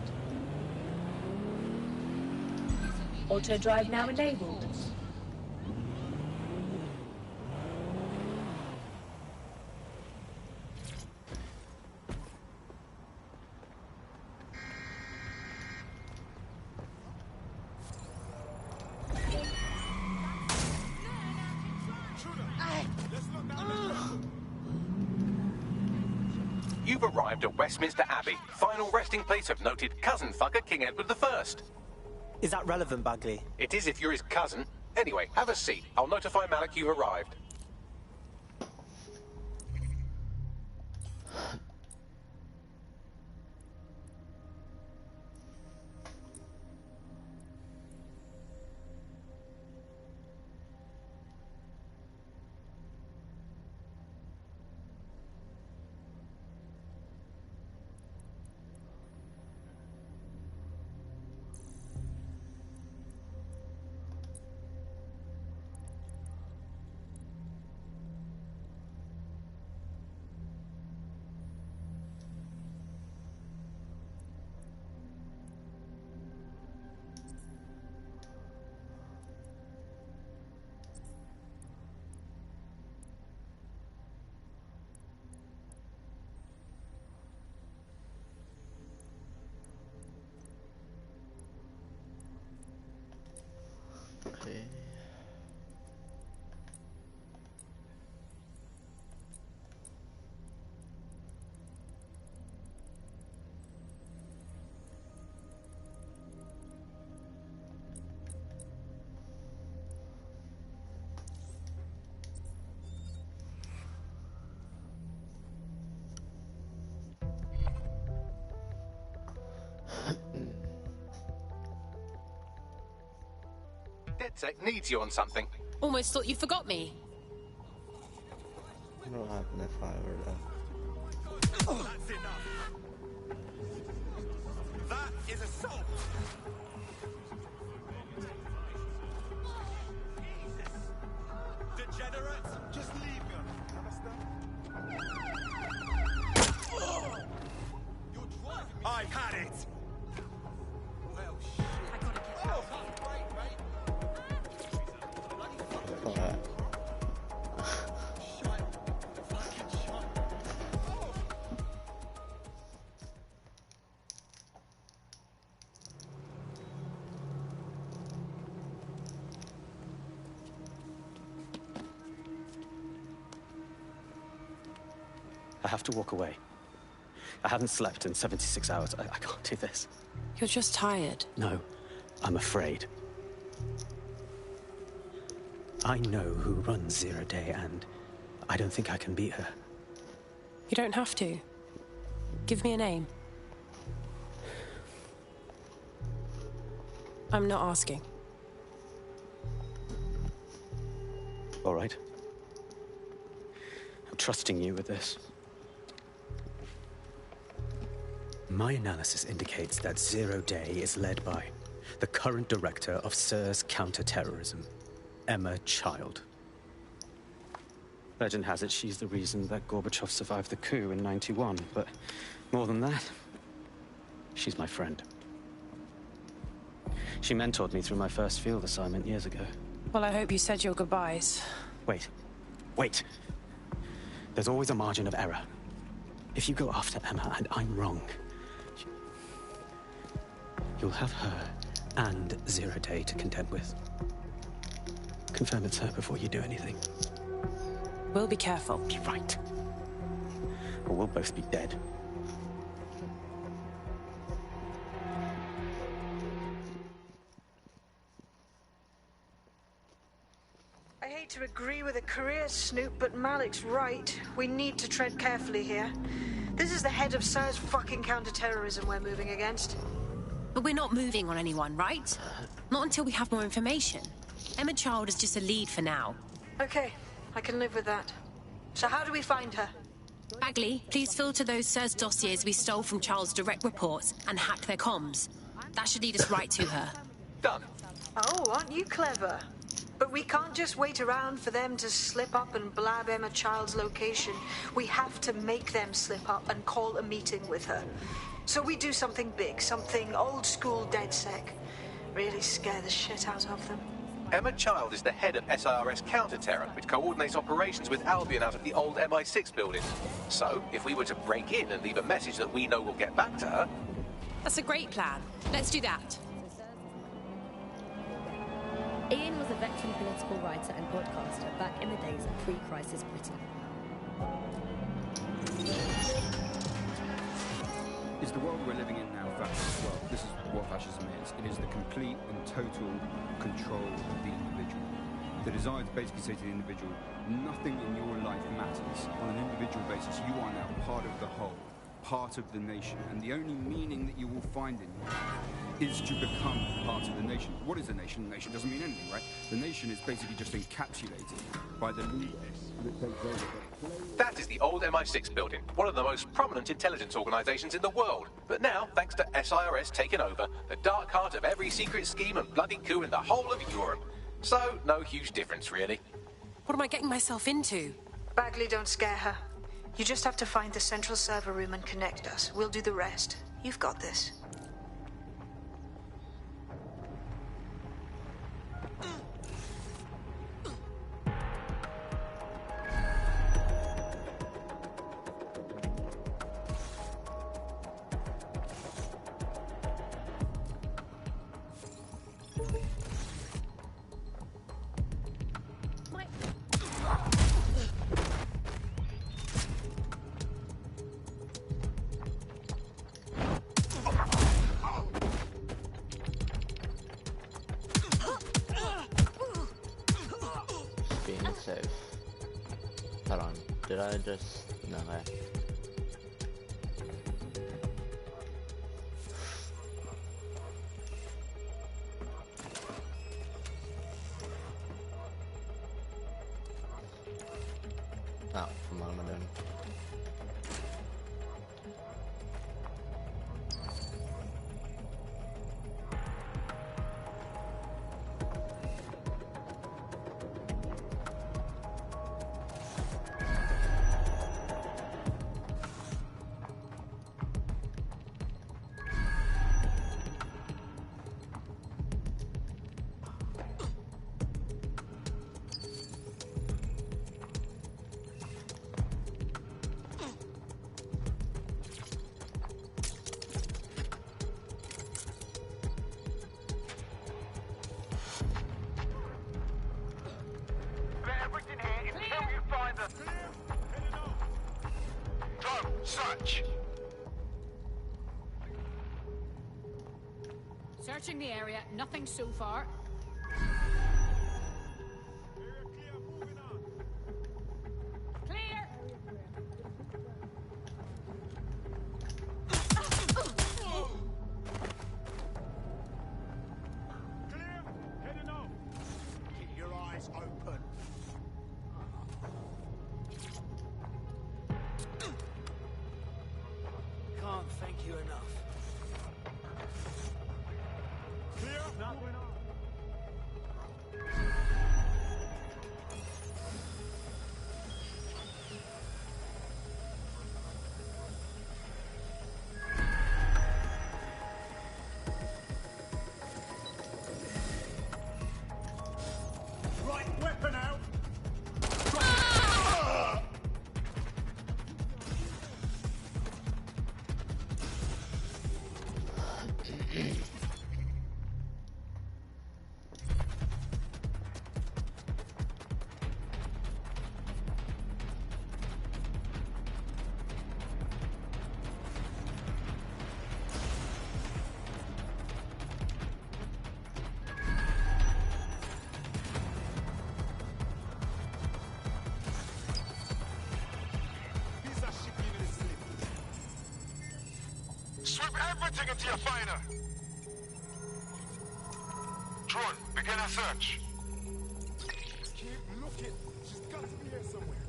Auto drive now enabled. You've arrived at Westminster Abbey, final resting place of noted cousin fucker King Edward I. Is that relevant, Bagley? It is if you're his cousin. Anyway, have a seat. I'll notify Malik you've arrived. Okay. DedSec needs you on something. Almost thought you forgot me. What will happen if I were to... That's enough. That is assault. Degenerate, just leave me. Understand? have to walk away. I haven't slept in 76 hours. I can't do this. You're just tired. No, I'm afraid. I know who runs Zero Day, and I don't think I can beat her. You don't have to. Give me a name. I'm not asking. All right. I'm trusting you with this. My analysis indicates that Zero Day is led by the current director of SIRS counter-terrorism, Emma Child. Legend has it she's the reason that Gorbachev survived the coup in '91, but more than that, she's my friend. She mentored me through my first field assignment years ago. Well, I hope you said your goodbyes. Wait. There's always a margin of error. If you go after Emma and I'm wrong, you'll have her and Zero Day to contend with. Confirm it's her before you do anything. We'll be careful. Be right. Or we'll both be dead. I hate to agree with a career snoop, but Malik's right. We need to tread carefully here. This is the head of SIRS fucking counter-terrorism we're moving against. But we're not moving on anyone, right? Not until we have more information. Emma Child is just a lead for now. Okay, I can live with that. So how do we find her? Bagley, please filter those SIRS dossiers we stole from Child's direct reports and hack their comms. That should lead us right to her. Done. Oh, aren't you clever? But we can't just wait around for them to slip up and blab Emma Child's location. We have to make them slip up and call a meeting with her. So we do something big, something old-school DedSec. Really scare the shit out of them. Emma Child is the head of SIRS counter-terror, which coordinates operations with Albion out of the old MI6 building. So, if we were to break in and leave a message that we know will get back to her... That's a great plan. Let's do that. Ian was a veteran political writer and broadcaster back in the days of pre-crisis Britain. Is the world we're living in now fascist? Well, this is what fascism is. It is the complete and total control of the individual. The desire to basically say to the individual, nothing in your life matters. On an individual basis, you are now part of the whole, part of the nation, and the only meaning that you will find in you is to become part of the nation. What is a nation? A nation doesn't mean anything, right? The nation is basically just encapsulated by the leader that takes over. That is the old MI6 building, one of the most prominent intelligence organizations in the world. But now, thanks to SIRS taking over, the dark heart of every secret scheme and bloody coup in the whole of Europe. So, no huge difference, really. What am I getting myself into? Bagley, don't scare her. You just have to find the central server room and connect us. We'll do the rest. You've got this. Safe. Hold on. Did I just... No, Oh, what am I doing? Search. Searching the area, nothing so far. Clear! Clear! Heading out! Keep your eyes open. Can't thank you enough. Clear? Moving on. Right weapon out. Piece of shit in the slip. Sweep everything into your finder. Drone, begin a search. Keep looking. She's got to be here somewhere.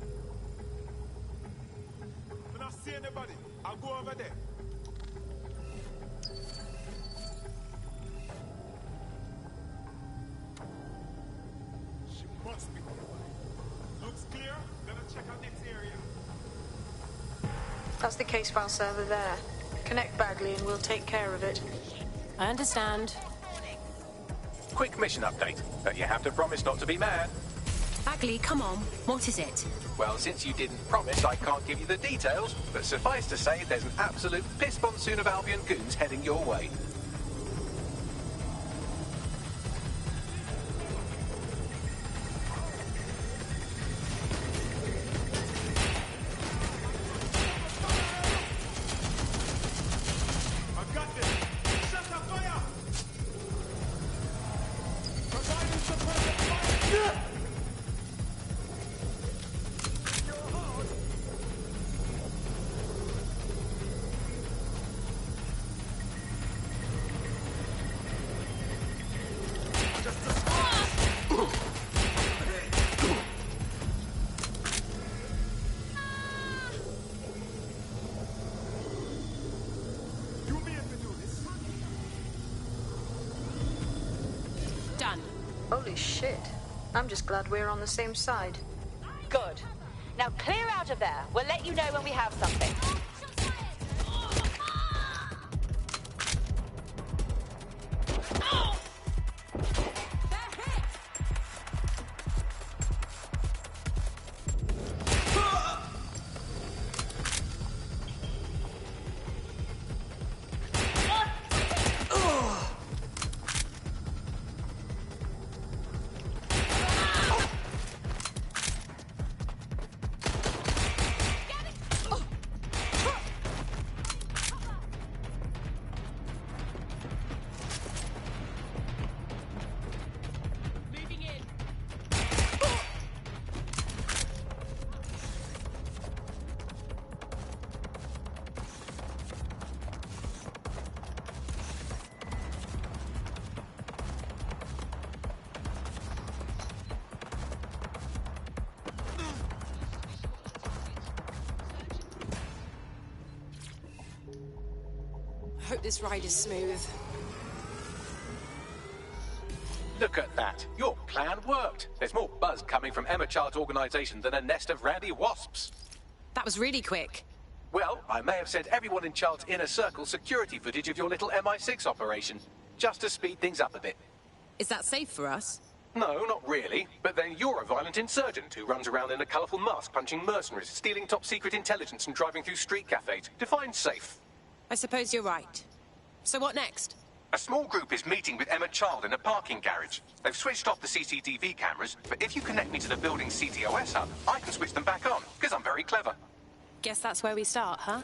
When I see anybody, I'll go over there. She must be nearby. Looks clear. Gonna check out next area. That's the case file server there. Connect Bagley and we'll take care of it. I understand. Quick mission update, but you have to promise not to be mad. Bagley, come on. What is it? Well, since you didn't promise, I can't give you the details, but suffice to say there's an absolute piss monsoon of Albion goons heading your way. I got this. Shut the fire! Providing suppressive fire! You'll be able to do this. Done. Holy shit. I'm just glad we're on the same side. Good. Now clear out of there. We'll let you know when we have something. Moving in. I hope this ride is smooth. Look at that. Your plan worked. There's more buzz coming from Emma Child's organization than a nest of randy wasps. That was really quick. Well, I may have sent everyone in Child's inner circle security footage of your little MI6 operation, just to speed things up a bit. Is that safe for us? No, not really. But then you're a violent insurgent who runs around in a colourful mask punching mercenaries, stealing top-secret intelligence and driving through street cafes. Define safe. I suppose you're right. So what next? A small group is meeting with Emma Child in a parking garage. They've switched off the CCTV cameras, but if you connect me to the building's CTOS hub, I can switch them back on, because I'm very clever. Guess that's where we start, huh?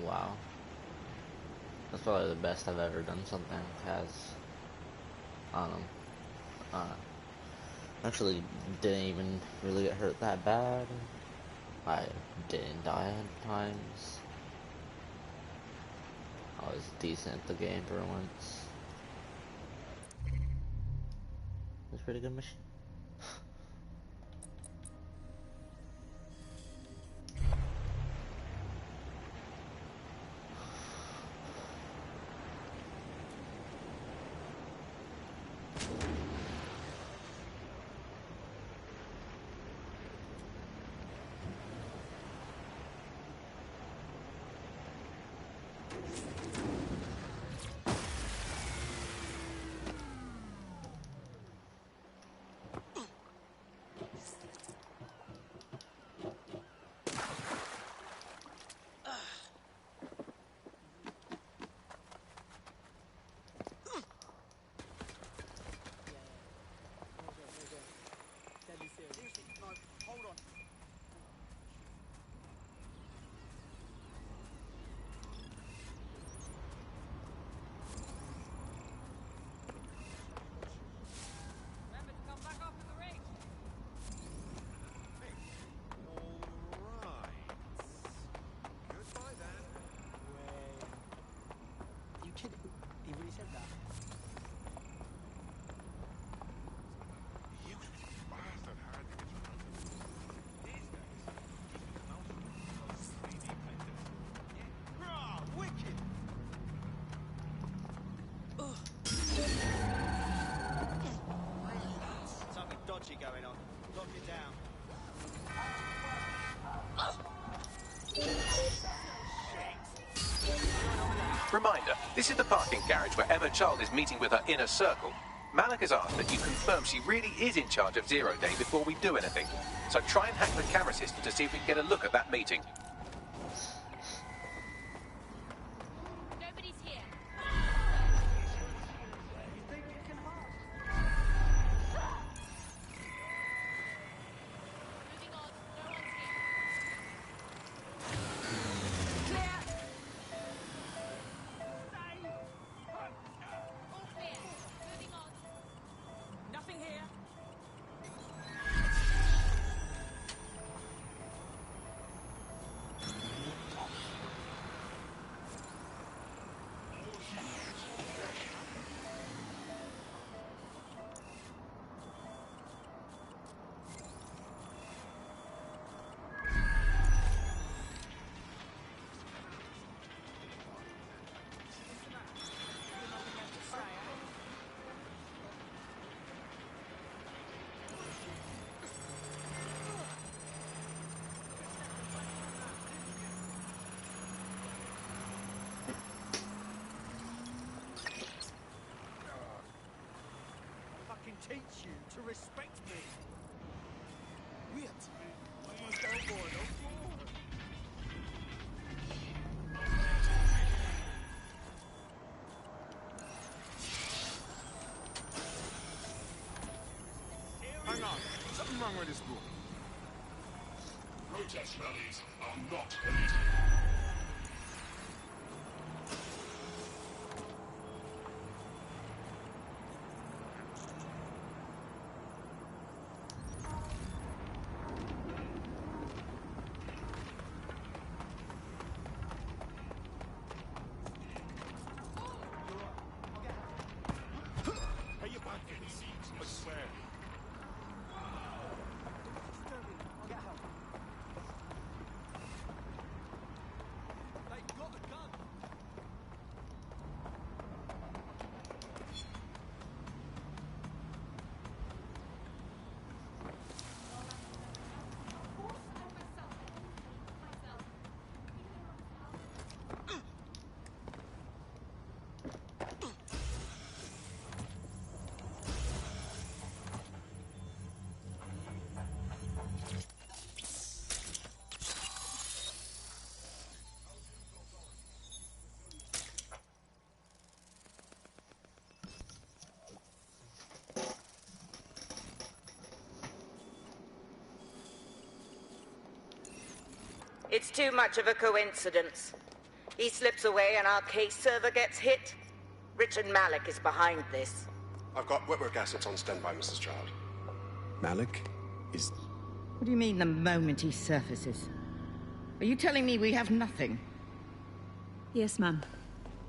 Wow. That's probably the best I've ever done something has on them. Actually didn't even really get hurt that bad. I didn't die at times. I was decent at the game for once. It was a pretty good mission. Hold on. Remember to come back after the race. Alright. Goodbye then. Wait. You kidding? He really said that? Rah, wicked! Something dodgy going on. Lock it down. Reminder, this is the parking garage where Emma Child is meeting with her inner circle. Malik has asked that you confirm she really is in charge of Zero Day before we do anything. So try and hack the camera system to see if we can get a look at that meeting. Nobody's here. Moving on. No one's here. Clear. All clear. Moving on. Nothing here. Fucking teach you to respect me. Wait. Don't board, don't board. Hang on. Something wrong with this book. Protest rallies are not permitted. Pay your back in seats, I swear. I'll get help. It's too much of a coincidence. He slips away and our case server gets hit. Richard Malik is behind this. I've got wetwork assets on standby, Mrs. Child. Malik is... What do you mean the moment he surfaces? Are you telling me we have nothing? Yes, ma'am.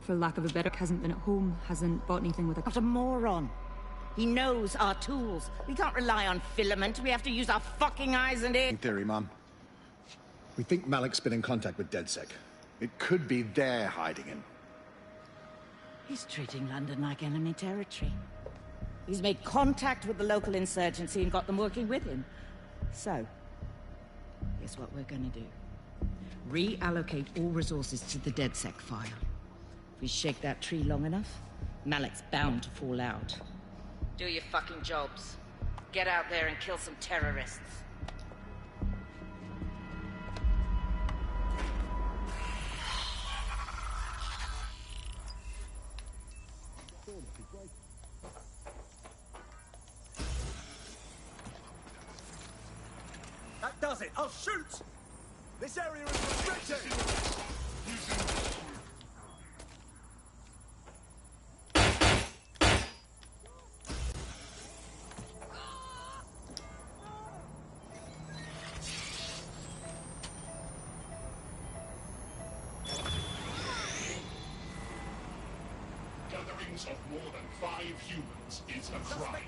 For lack of a better, hasn't been at home, hasn't bought anything with a... What a moron. He knows our tools. We can't rely on filament. We have to use our fucking eyes and ears. In theory, Mum. We think Malik's been in contact with DedSec. It could be they're hiding him. He's treating London like enemy territory. He's made contact with the local insurgency and got them working with him. So, guess what we're gonna do? Reallocate all resources to the DedSec file. If we shake that tree long enough, Malik's bound to fall out. Do your fucking jobs. Get out there and kill some terrorists. That does it. I'll shoot! This area is restricted! Gatherings of more than 5 humans is a crime.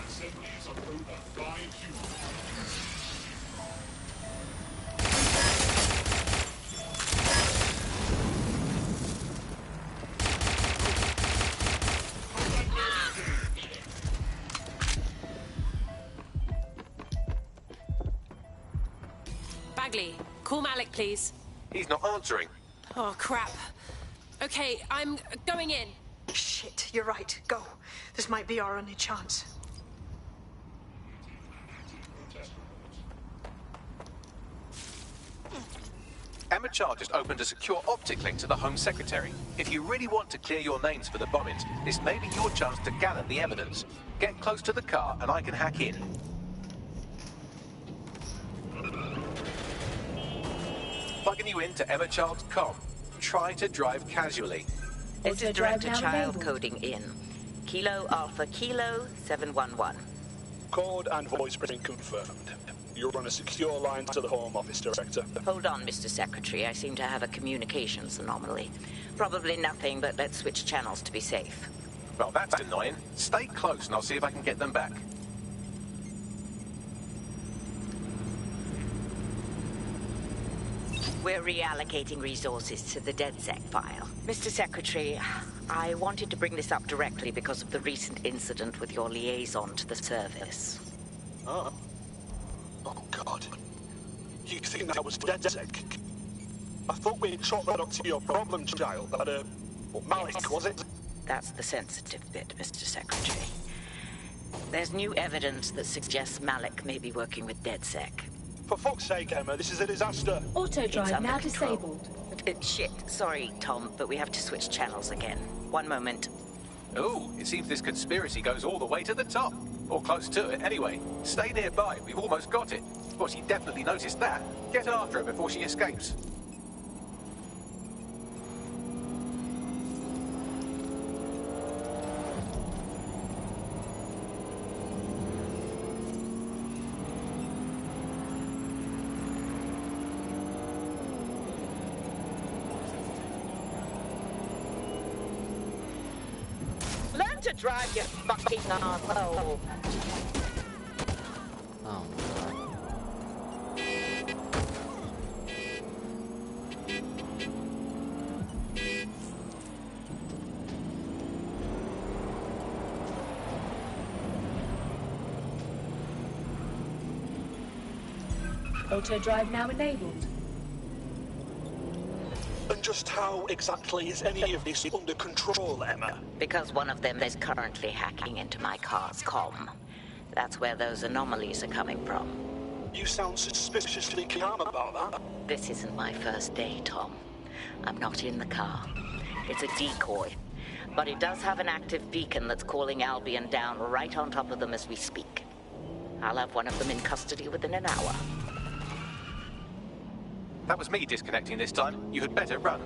Assemblies of over 5 humans. Bagley, call Malik, please. He's not answering. Oh, crap. Okay, I'm going in. Shit, you're right. Go. This might be our only chance. Emma Child just opened a secure optic link to the Home Secretary. If you really want to clear your names for the bombings, this may be your chance to gather the evidence. Get close to the car and I can hack in. Plugging you into Emma Child's comm. Try to drive casually. This is Director Child coding in. Kilo Alpha Kilo 711. Code and voice print confirmed. You're on a secure line to the Home Office, Director. Hold on, Mr. Secretary. I seem to have a communications anomaly. Probably nothing, but let's switch channels to be safe. Well, that's annoying. Stay close and I'll see if I can get them back. We're reallocating resources to the DedSec file. Mr. Secretary, I wanted to bring this up directly because of the recent incident with your liaison to the service. Oh God. You think that was DedSec? I thought we chalked that up to your problem child, that, Malik, yes. Was it? That's the sensitive bit, Mr. Secretary. There's new evidence that suggests Malik may be working with DedSec. For fuck's sake, Emma, this is a disaster. Auto drive now disabled. Shit, sorry, Tom, but we have to switch channels again. One moment. Oh, it seems this conspiracy goes all the way to the top. Or close to it, anyway. Stay nearby, we've almost got it. Well, she definitely noticed that. Get after her before she escapes. Learn to drive, you fucking arsehole. Oh my god. Auto drive now enabled. And just how exactly is any of this under control, Emma? Because one of them is currently hacking into my car's comm. That's where those anomalies are coming from. You sound suspiciously calm about that. This isn't my first day, Tom. I'm not in the car. It's a decoy. But it does have an active beacon that's calling Albion down right on top of them as we speak. I'll have one of them in custody within an hour. That was me disconnecting this time. You had better run.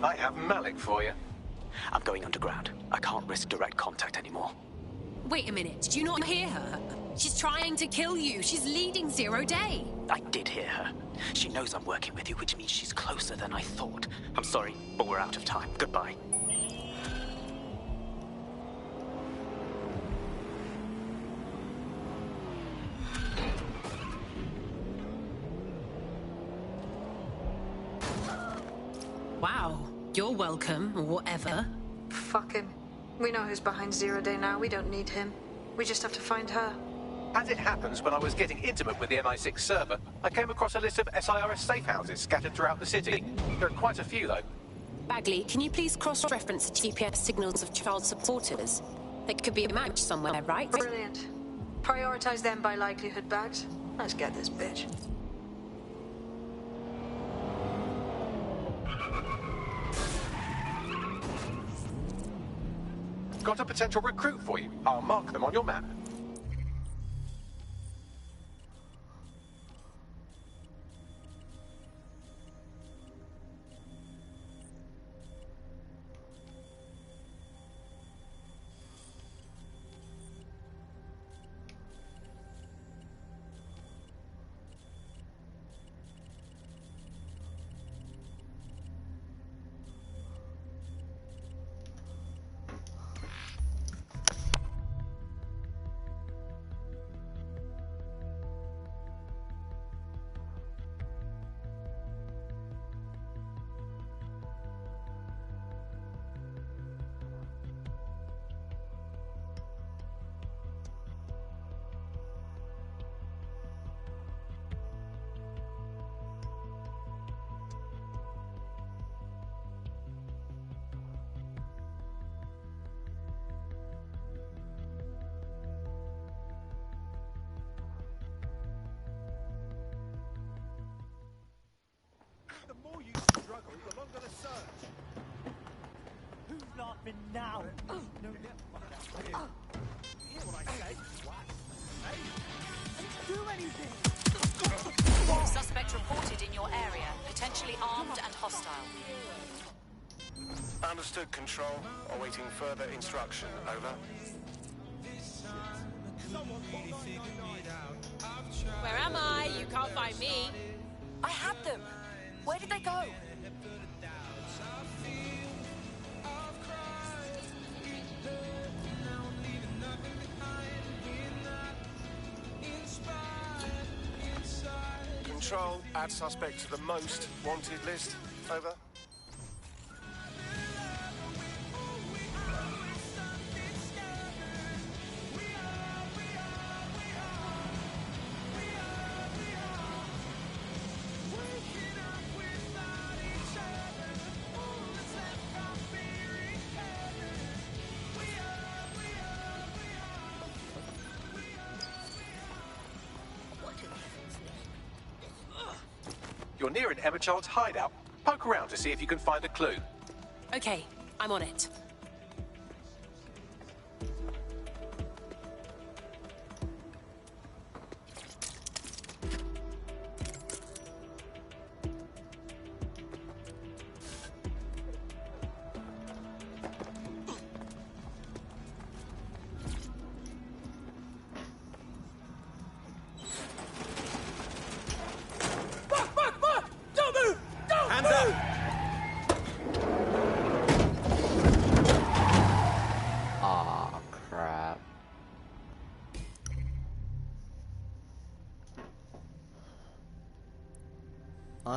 I have Malik for you. I'm going underground. I can't risk direct contact anymore. Wait a minute, did you not hear her? She's trying to kill you. She's leading 0 Day. I did hear her. She knows I'm working with you, which means she's closer than I thought. I'm sorry, but we're out of time. Goodbye. Wow, you're welcome, or whatever. Fuck him. We know who's behind 0 Day now. We don't need him. We just have to find her. As it happens, when I was getting intimate with the MI6 server, I came across a list of SIRS safe houses scattered throughout the city. There are quite a few, though. Bagley, can you please cross-reference the GPS signals of child supporters? There could be a match somewhere, right? Brilliant. Prioritize them by likelihood, Bags. Let's get this bitch. Got a potential recruit for you. I'll mark them on your map. The more you struggle, the longer the search. Who's laughing now? No, hear what I say? What? Hey, I didn't do anything. Suspect reported in your area, potentially armed and hostile. Understood, Control. Awaiting further instruction. Over. Where am I? You can't find me. I had them. Where did they go? Control, add suspect to the most wanted list. Over. You're near an Emma Child's hideout. Poke around to see if you can find a clue. Okay, I'm on it.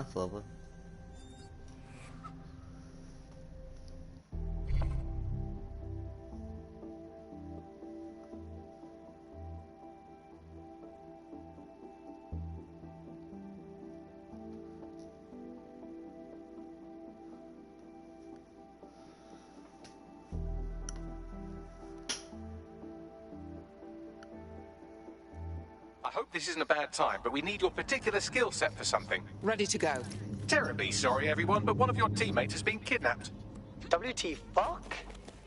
That's lovely. I hope this isn't a bad time, but we need your particular skill set for something. Ready to go. Terribly sorry, everyone, but one of your teammates has been kidnapped. WT fuck?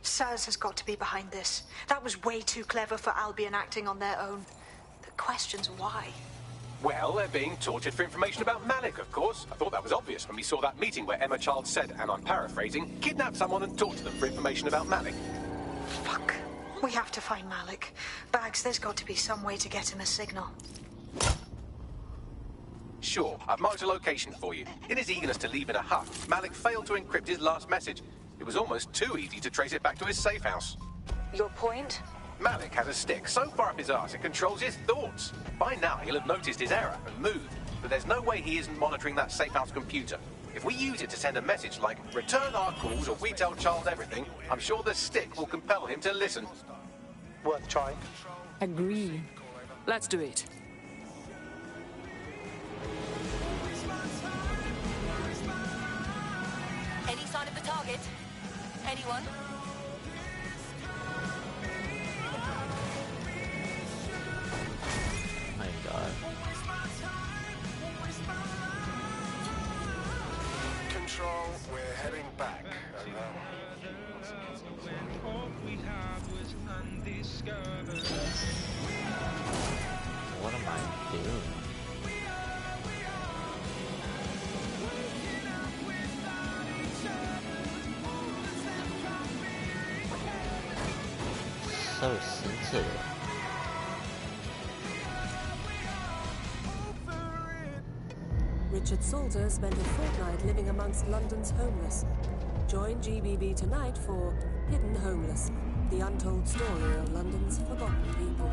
Saz has got to be behind this. That was way too clever for Albion acting on their own. The question's why. Well, they're being tortured for information about Malik, of course. I thought that was obvious when we saw that meeting where Emma Child said, and I'm paraphrasing, kidnap someone and torture them for information about Malik. Fuck. We have to find Malik. Bags, there's got to be some way to get him a signal. Sure, I've marked a location for you. In his eagerness to leave in a huff, Malik failed to encrypt his last message. It was almost too easy to trace it back to his safe house. Your point? Malik has a stick so far up his arse it controls his thoughts. By now he'll have noticed his error and moved, but there's no way he isn't monitoring that safe house computer. If we use it to send a message like, return our calls or we tell Charles everything, I'm sure the stick will compel him to listen. Worth trying. Agree. Let's do it. Any sign of the target? Anyone? My God. Control, we're heading back. What am I doing? So sensitive. Richard Salter spent a fortnight living amongst London's homeless. Join GBB tonight for Hidden Homeless, the untold story of London's forgotten people.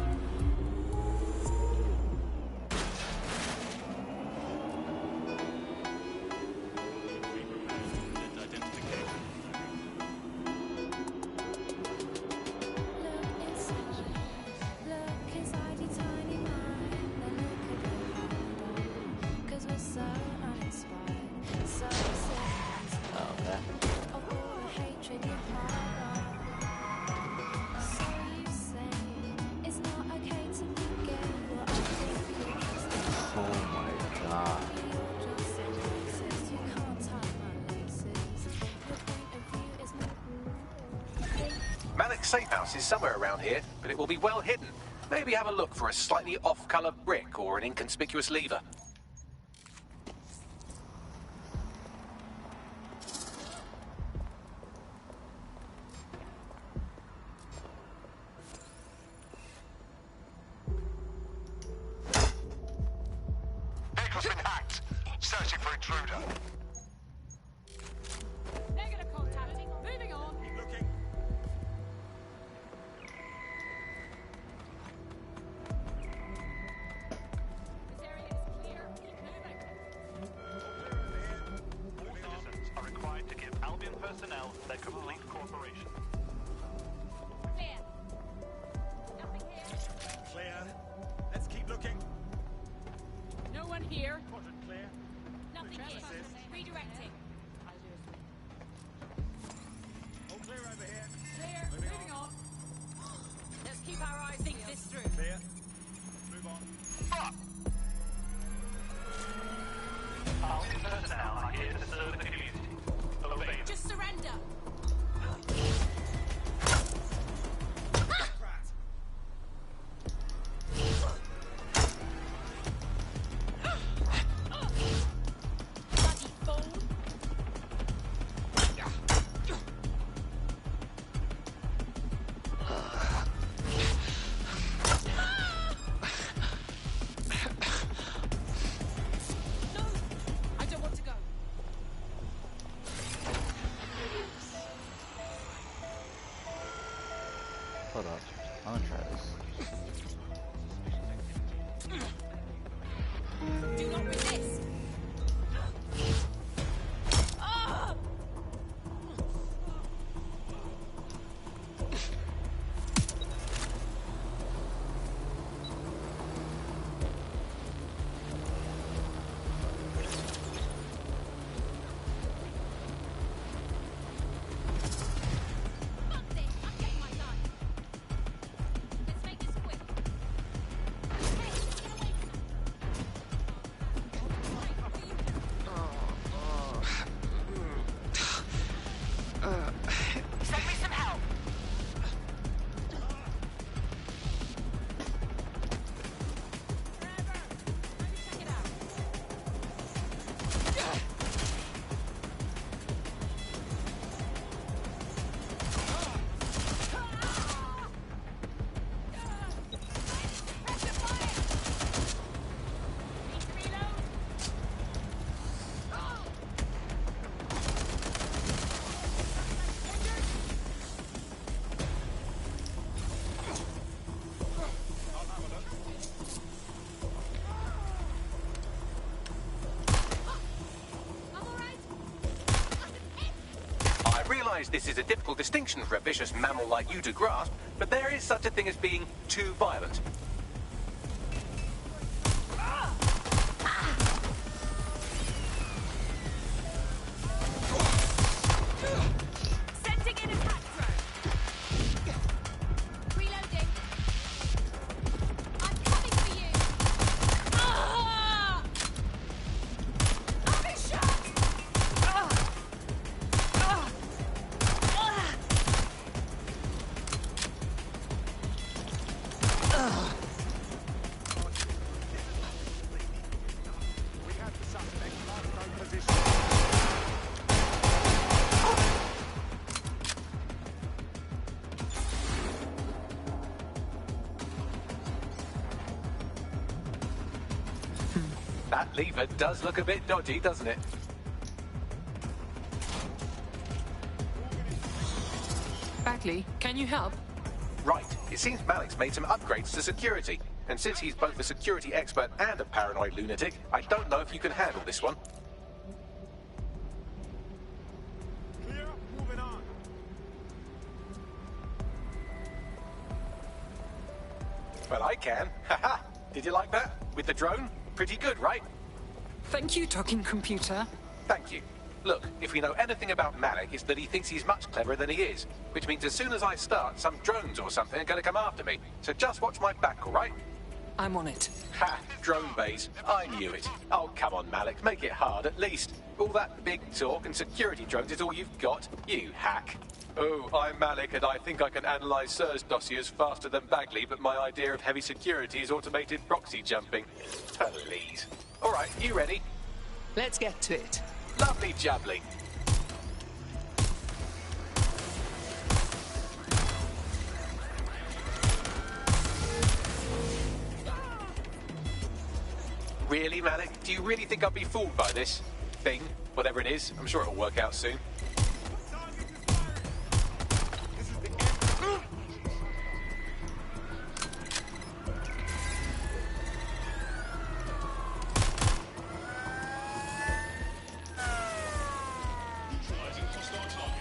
Malik's safe house is somewhere around here, but it will be well hidden. Maybe have a look for a slightly off-color brick or an inconspicuous lever. Vehicle's been hacked. Searching for intruder. Negative contact. Moving on. Keep looking. This area is clear. Keep moving. All citizens are required to give Albion personnel their complete cooperation. Clear. Nothing here. Clear. Let's keep looking. No one here. Quadrant clear. Nothing here. Redirecting. All clear over here. Clear. Moving on. Let's keep our eyes. Think this through. Clear. Move on. Fuck! Albion personnel are here to serve the community. Obey. Just surrender. Bloody fool. No, I don't want to go. Hold up. I'm gonna try this. Do not resist. this is a difficult distinction for a vicious mammal like you to grasp, but there is such a thing as being too violent. Sending in attack drone. Reloading. I'm coming for you. I'm shot. That lever does look a bit dodgy, doesn't it? Bagley, can you help? Right. It seems Malik's made some upgrades to security. And since he's both a security expert and a paranoid lunatic, I don't know if you can handle this one. Clear, moving on. Well, I can. Haha. Did you like that? With the drone? Pretty good, right? Thank you, talking computer. Thank you. Look, if we know anything about Malik, it's that he thinks he's much cleverer than he is. Which means as soon as I start, some drones or something are going to come after me. So just watch my back, all right? I'm on it. Ha! Drone bays. I knew it. Oh, come on, Malik. Make it hard, at least. All that big talk and security drones is all you've got. You hack. Oh, I'm Malik, and I think I can analyse SIRS dossiers faster than Bagley, but my idea of heavy security is automated proxy jumping. Please. All right, you ready? Let's get to it. Lovely jubbly. Really, Malik? Do you really think I'll be fooled by this thing? Whatever it is, I'm sure it'll work out soon. Neutralizing hostile target.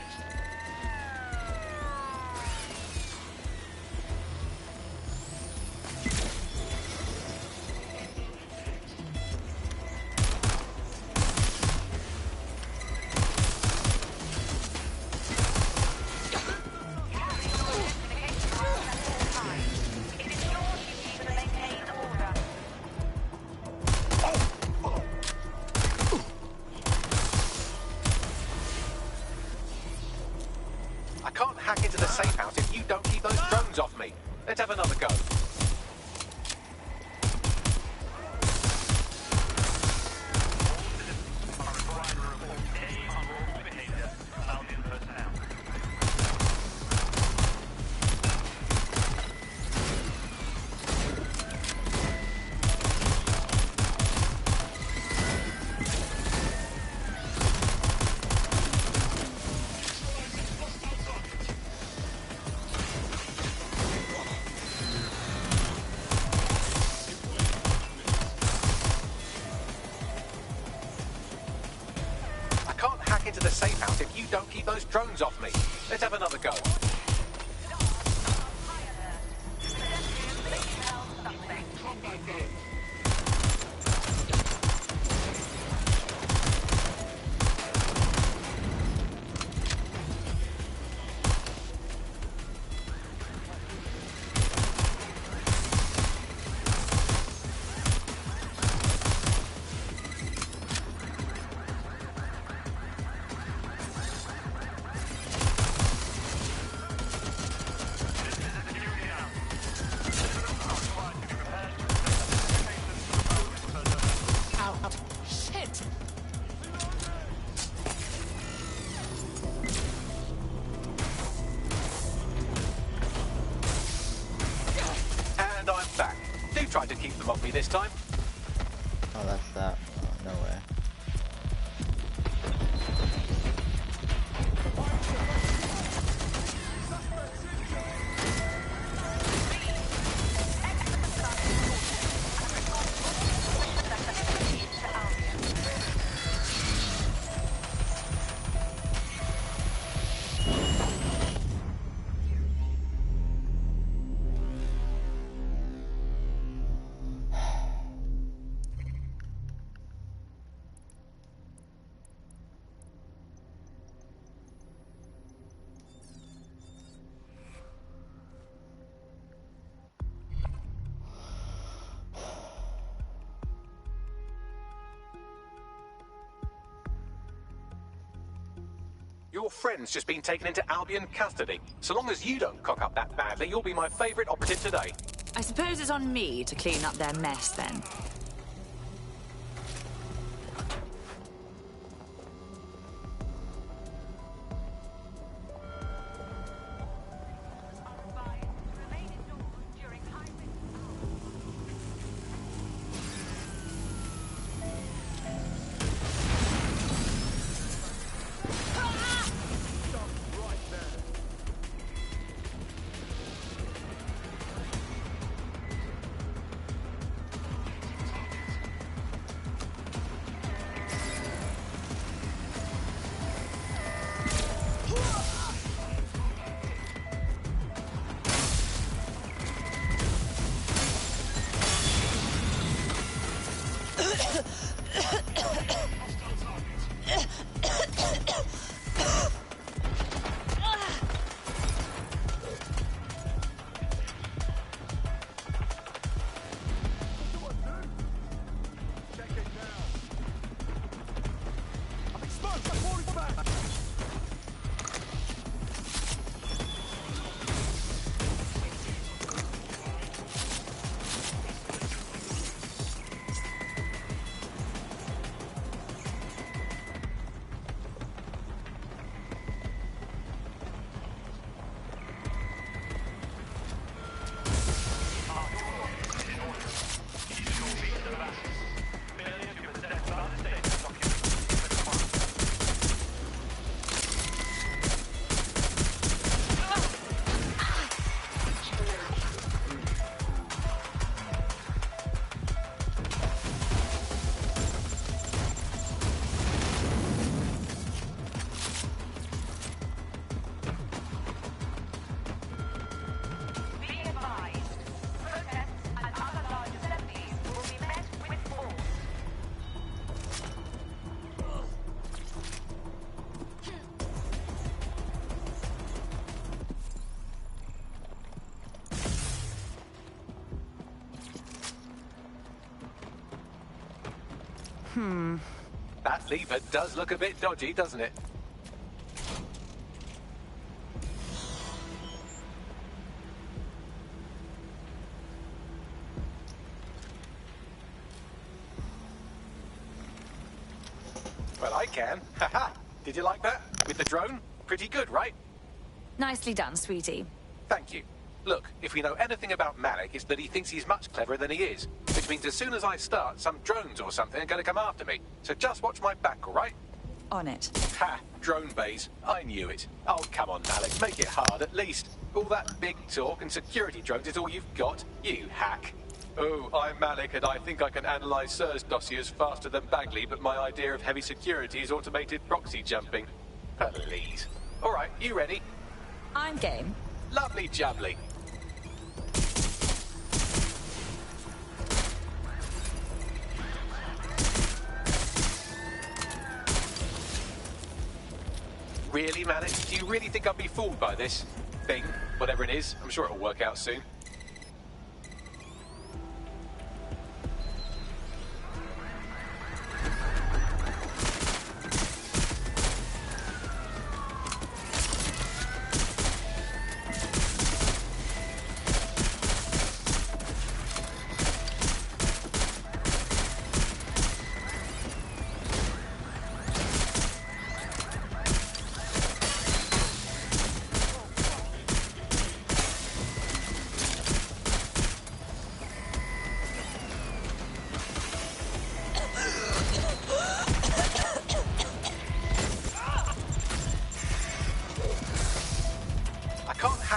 I can't hack into the safe house if you don't keep those drones off me. Let's have another go. Albion personnel. I can't hack into the safe house if you don't keep those drones off me. Let's have another go. Ow. Shit! And I'm back. Do try to keep them off me this time. Oh, that's that. Oh, no way. your friend's just been taken into Albion custody. So long as you don't cock up that badly, you'll be my favourite operative today. I suppose it's on me to clean up their mess, then. That lever does look a bit dodgy, doesn't it? Well, I can. Haha! Did you like that? With the drone? Pretty good, right? Nicely done, sweetie. Thank you. Look, if we know anything about Malik, it's that he thinks he's much cleverer than he is. Which means as soon as I start, some drones or something are going to come after me. So just watch my back, all right? On it. Ha! Drone bays. I knew it. Oh, come on, Malik. Make it hard, at least. All that big talk and security drones is all you've got? You hack. Oh, I'm Malik, and I think I can analyse SIRS dossiers faster than Bagley, but my idea of heavy security is automated proxy jumping. Please. All right, you ready? I'm game. Lovely jubbly. Really, Malik? Do you really think I'd be fooled by this thing? Whatever it is, I'm sure it'll work out soon.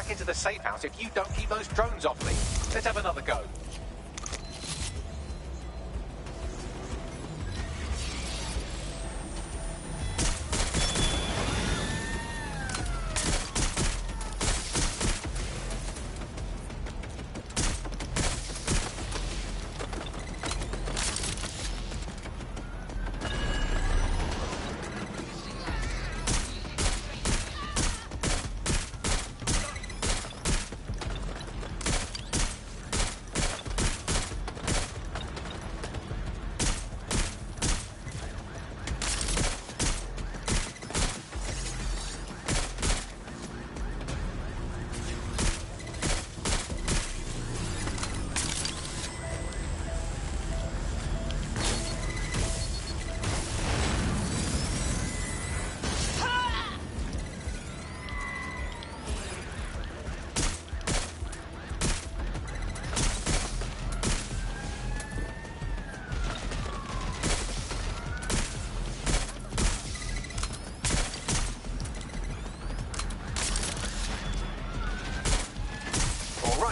Into the safe house if you don't keep those drones off me. Let's have another go.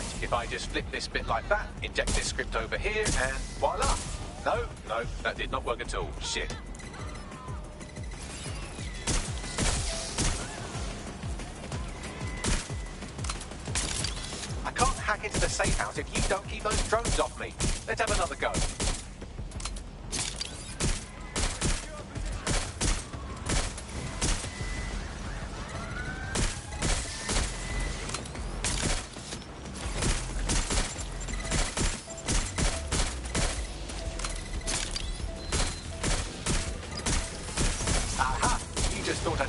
Right, if I just flip this bit like that, inject this script over here, and voila! No, that did not work at all. Shit. I can't hack into the safe house if you don't keep those drones off me. Let's have another go.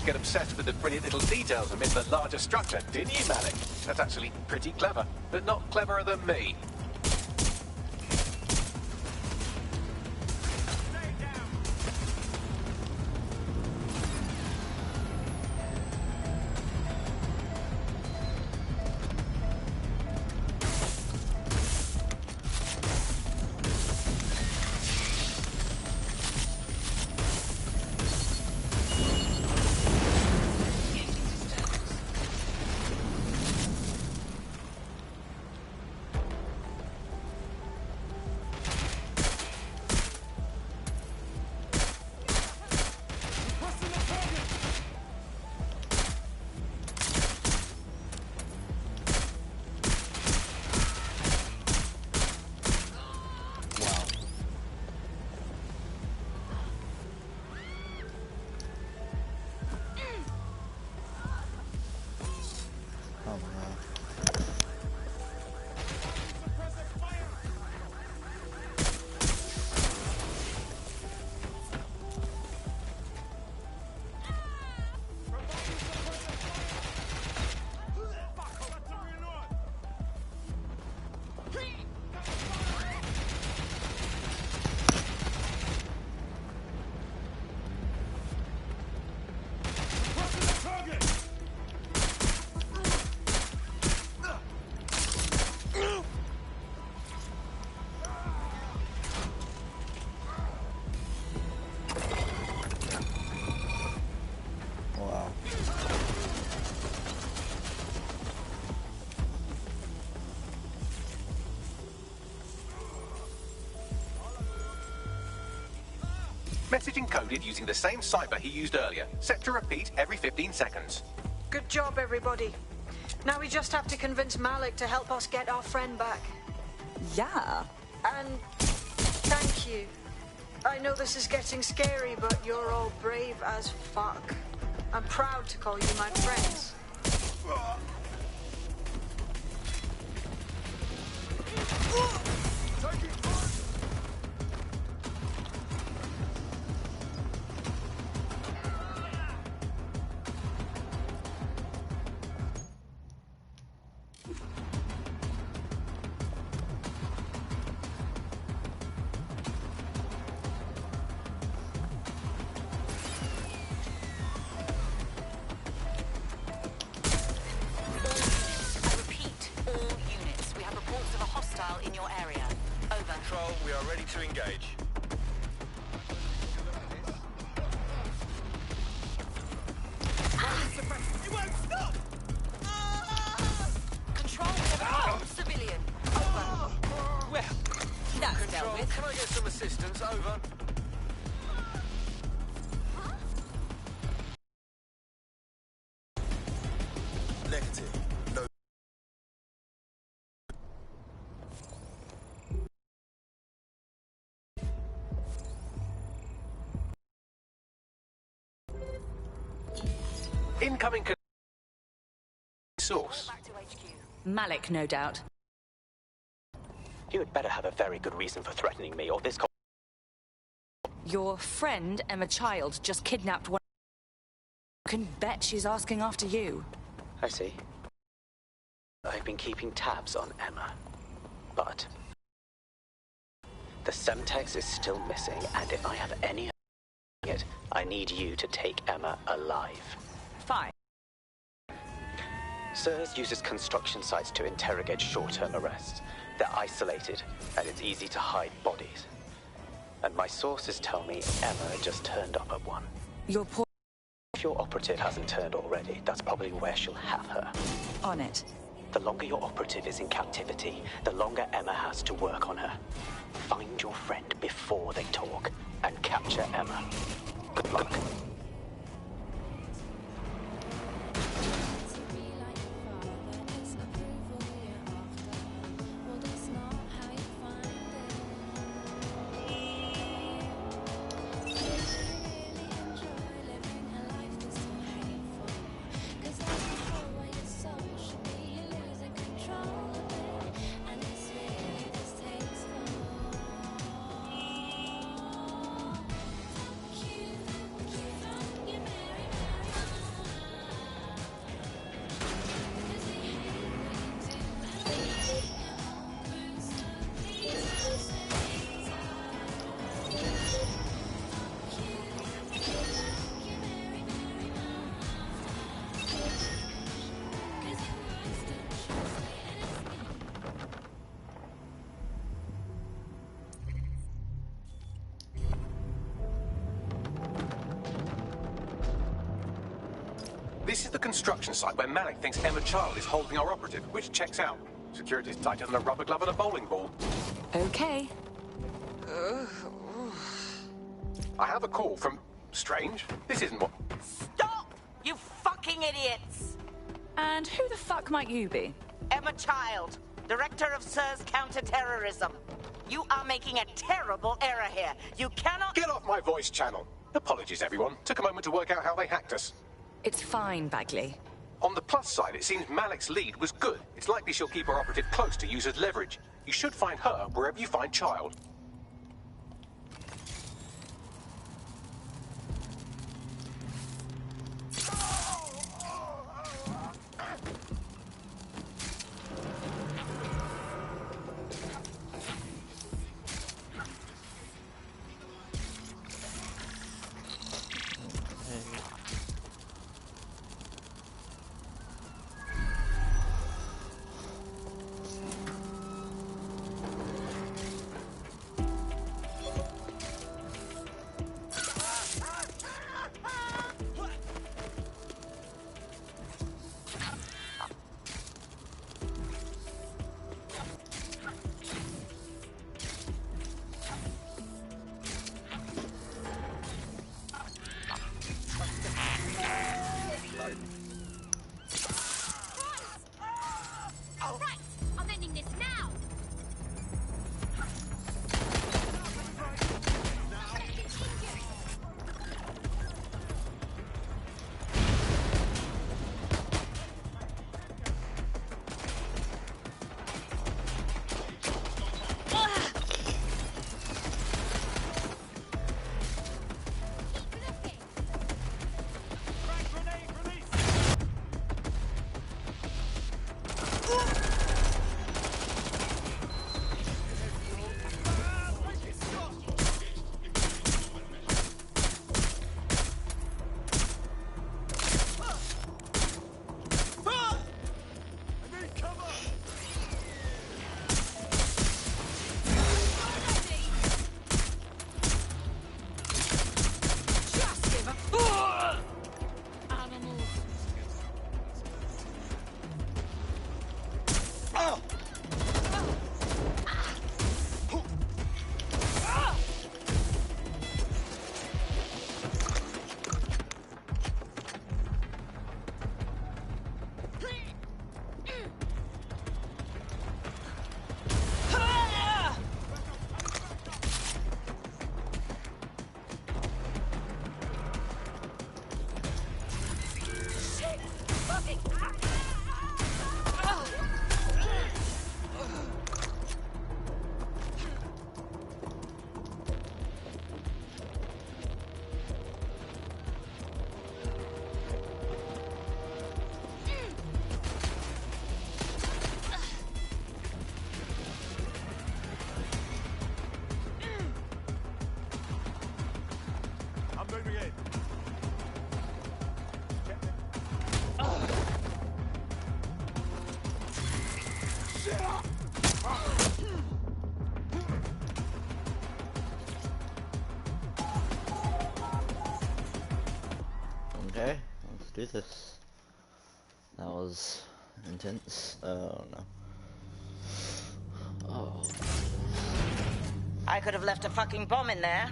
Get obsessed with the brilliant little details and miss the larger structure, didn't you, Malik? That's actually pretty clever, but not cleverer than me. Message encoded using the same cipher he used earlier, set to repeat every 15 seconds. Good job, everybody. Now we just have to convince Malik to help us get our friend back. Yeah. And thank you. I know this is getting scary, but you're all brave as fuck. I'm proud to call you my friends. We are ready to engage. You won't stop! Control to civilian. Over. Well, That's Control, dealt with. can I get some assistance? Over. Negative. No. Incoming source. Malik, no doubt. You had better have a very good reason for threatening me, or this... Your friend, Emma Child, just kidnapped one... You can bet she's asking after you. I see. I've been keeping tabs on Emma, but... the Semtex is still missing, and if I have any... it, I need you to take Emma alive. Fine. SIRS uses construction sites to interrogate short-term arrests. They're isolated, and it's easy to hide bodies. And my sources tell me Emma just turned up at one. Your poor... If your operative hasn't turned already, that's probably where she'll have her. On it. The longer your operative is in captivity, the longer Emma has to work on her. Find your friend before they talk, and capture Emma. Good luck. This is the construction site where Malik thinks Emma Child is holding our operative, which checks out. Security's tighter than a rubber glove and a bowling ball. Okay. I have a call from... Strange. This isn't what... Stop! You fucking idiots! And who the fuck might you be? Emma Child, Director of SIRS Counterterrorism. You are making a terrible error here. You cannot... Get off my voice channel. Apologies, everyone. Took a moment to work out how they hacked us. It's fine, Bagley. On the plus side, it seems Malik's lead was good. It's likely she'll keep her operative close to use as leverage. You should find her wherever you find Child. Okay, let's do this. That was intense. Oh no. Oh. I could have left a fucking bomb in there.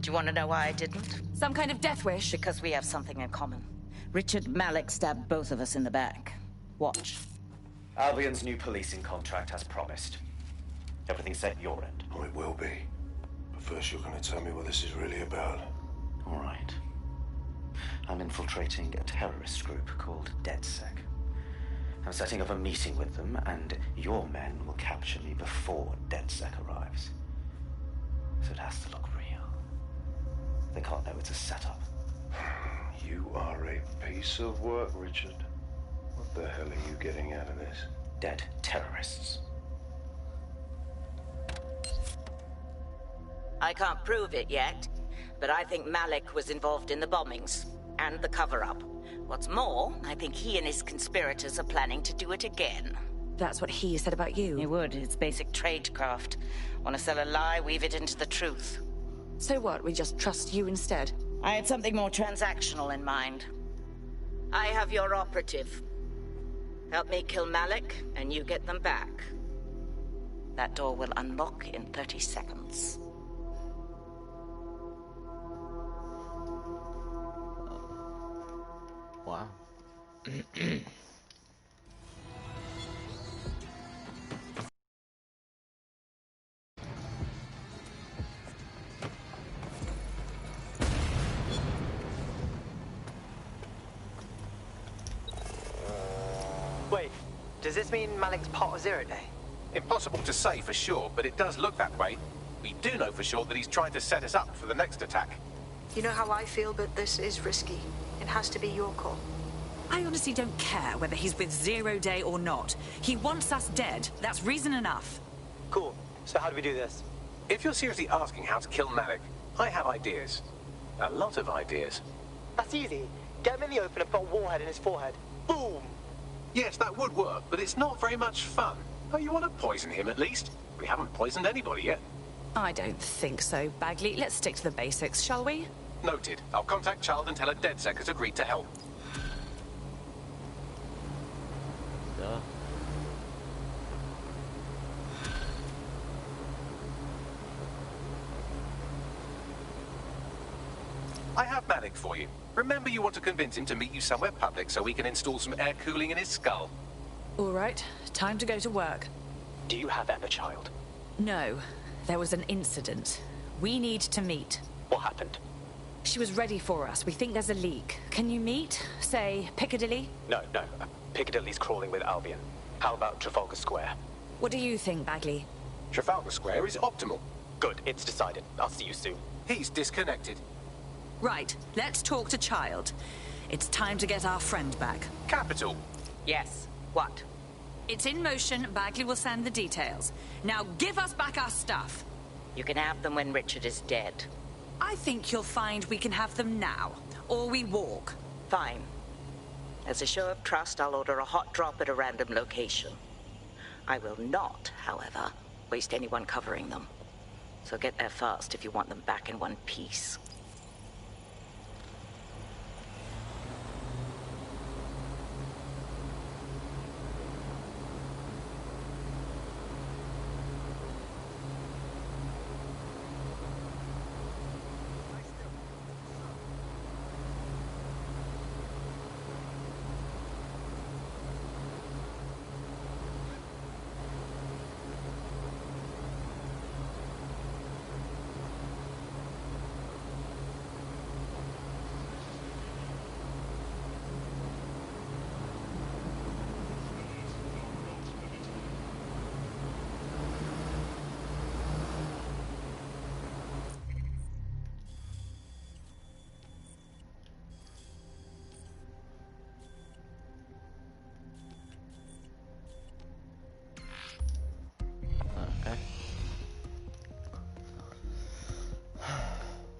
Do you want to know why I didn't? Some kind of death wish? Because we have something in common. Richard Malik stabbed both of us in the back. Watch. Albion's new policing contract as promised. Everything set your end. Oh, it will be. But first you're going to tell me what this is really about. All right. I'm infiltrating a terrorist group called DedSec. I'm setting up a meeting with them, and your men will capture me before DedSec arrives. So it has to look real. They can't know it's a setup. You are a piece of work, Richard. What the hell are you getting out of this? Dead terrorists. I can't prove it yet, but I think Malik was involved in the bombings and the cover-up. What's more, I think he and his conspirators are planning to do it again. That's what he said about you. He would. It's basic tradecraft. Want to sell a lie, weave it into the truth. So what, we just trust you instead? I had something more transactional in mind. I have your operative. Help me kill Malik, and you get them back. That door will unlock in 30 seconds. Wow. Wait, does this mean Malik's part of Zero Day? Impossible to say for sure, but it does look that way. We do know for sure that he's trying to set us up for the next attack. You know how I feel, but this is risky. It has to be your call. I honestly don't care whether he's with Zero Day or not. He wants us dead. That's reason enough. Cool. So how do we do this? If you're seriously asking how to kill Malik, I have ideas. A lot of ideas. That's easy. Get him in the open and put a warhead in his forehead. Boom! Yes, that would work, but it's not very much fun. Oh, you want to poison him at least? We haven't poisoned anybody yet. I don't think so, Bagley. Let's stick to the basics, shall we? Noted. I'll contact Child and tell her DedSec has agreed to help. Duh. I have Malik for you. Remember, you want to convince him to meet you somewhere public so we can install some air cooling in his skull. All right, time to go to work. Do you have Emma, Child? No, there was an incident. We need to meet. What happened? She was ready for us. We think there's a leak. Can you meet? Say, Piccadilly? No. Piccadilly's crawling with Albion. How about Trafalgar Square? What do you think, Bagley? Trafalgar Square is optimal. Good, it's decided. I'll see you soon. He's disconnected. Right, let's talk to Child. It's time to get our friend back. Capital. Yes. What? It's in motion. Bagley will send the details. Now give us back our stuff. You can have them when Richard is dead. I think you'll find we can have them now, or we walk. Fine. As a show of trust, I'll order a hot drop at a random location. I will not, however, waste anyone covering them. So get there fast if you want them back in one piece.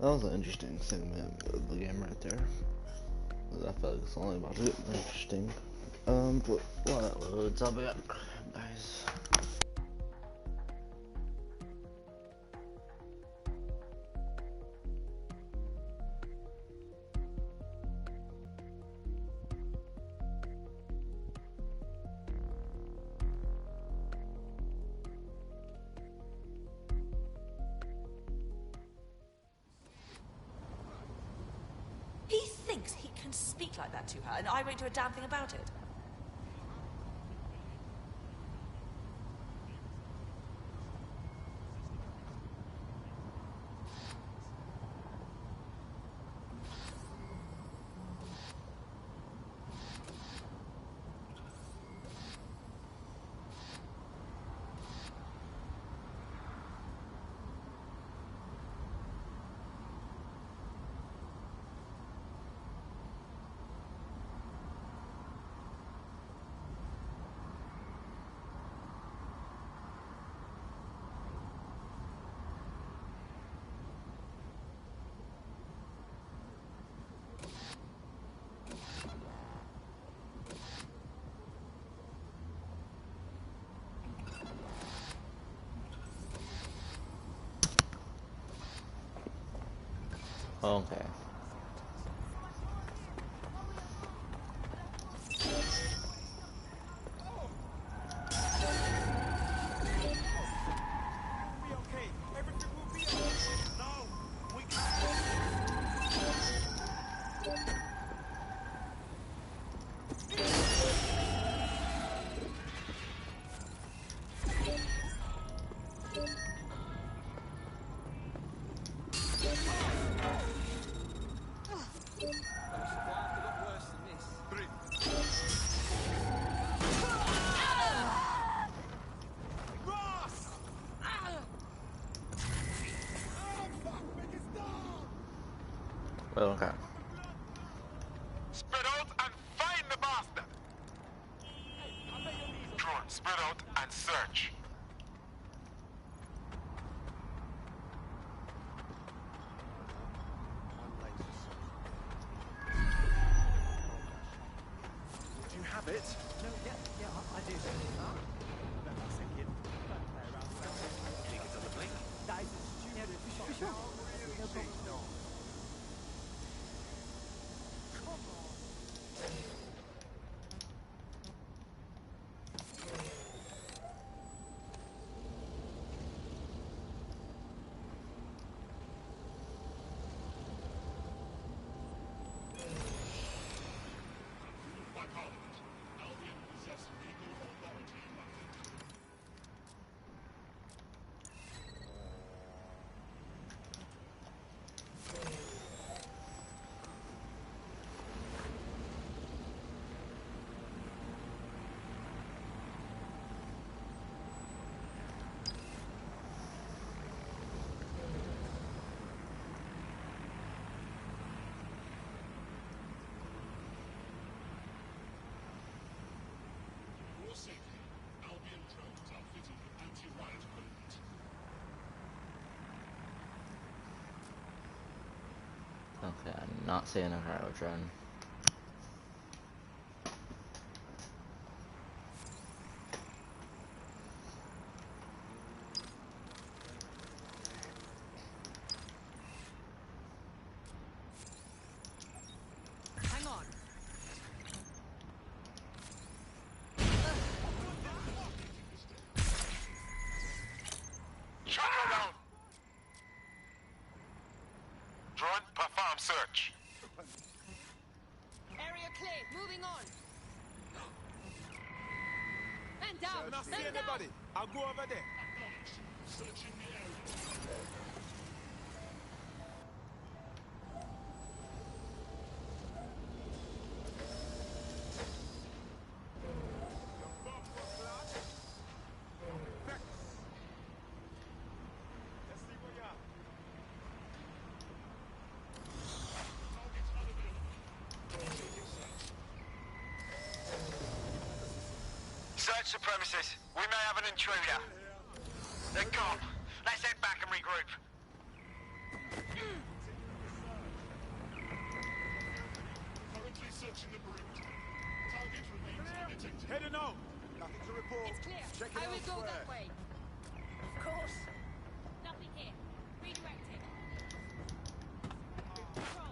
That was an interesting segment of the game right there. I feel like it's only about to get more interesting. But while that loads, I'll be back, guys. thinks he can speak like that to her, and I won't do a damn thing about it? Okay. Okay. Spread out and find the bastard! Drone, spread out and search. Do you have it? No, yeah, I do. That's a kid. Don't play around with that. Think it's on the blink? That is for sure. No problem. By Parliament, Albion possess legal authority in London. For safety, Albion drones are fitted with anti-riot equipment. Okay, I'm not seeing a cryo drone. Hang on. Shut her down! Drone, perform search. Area clear. Moving on. Man down. Not see Man down. anybody. I'll go over there. Searching the area. Search the premises. We may have an intruder. They're gone. Let's head back and regroup. Currently searching the perimeter. Target remains undetected. Heading out. Nothing to report. It's clear. Check it I will go elsewhere. that way. Of course. Nothing here. Redirecting. Control.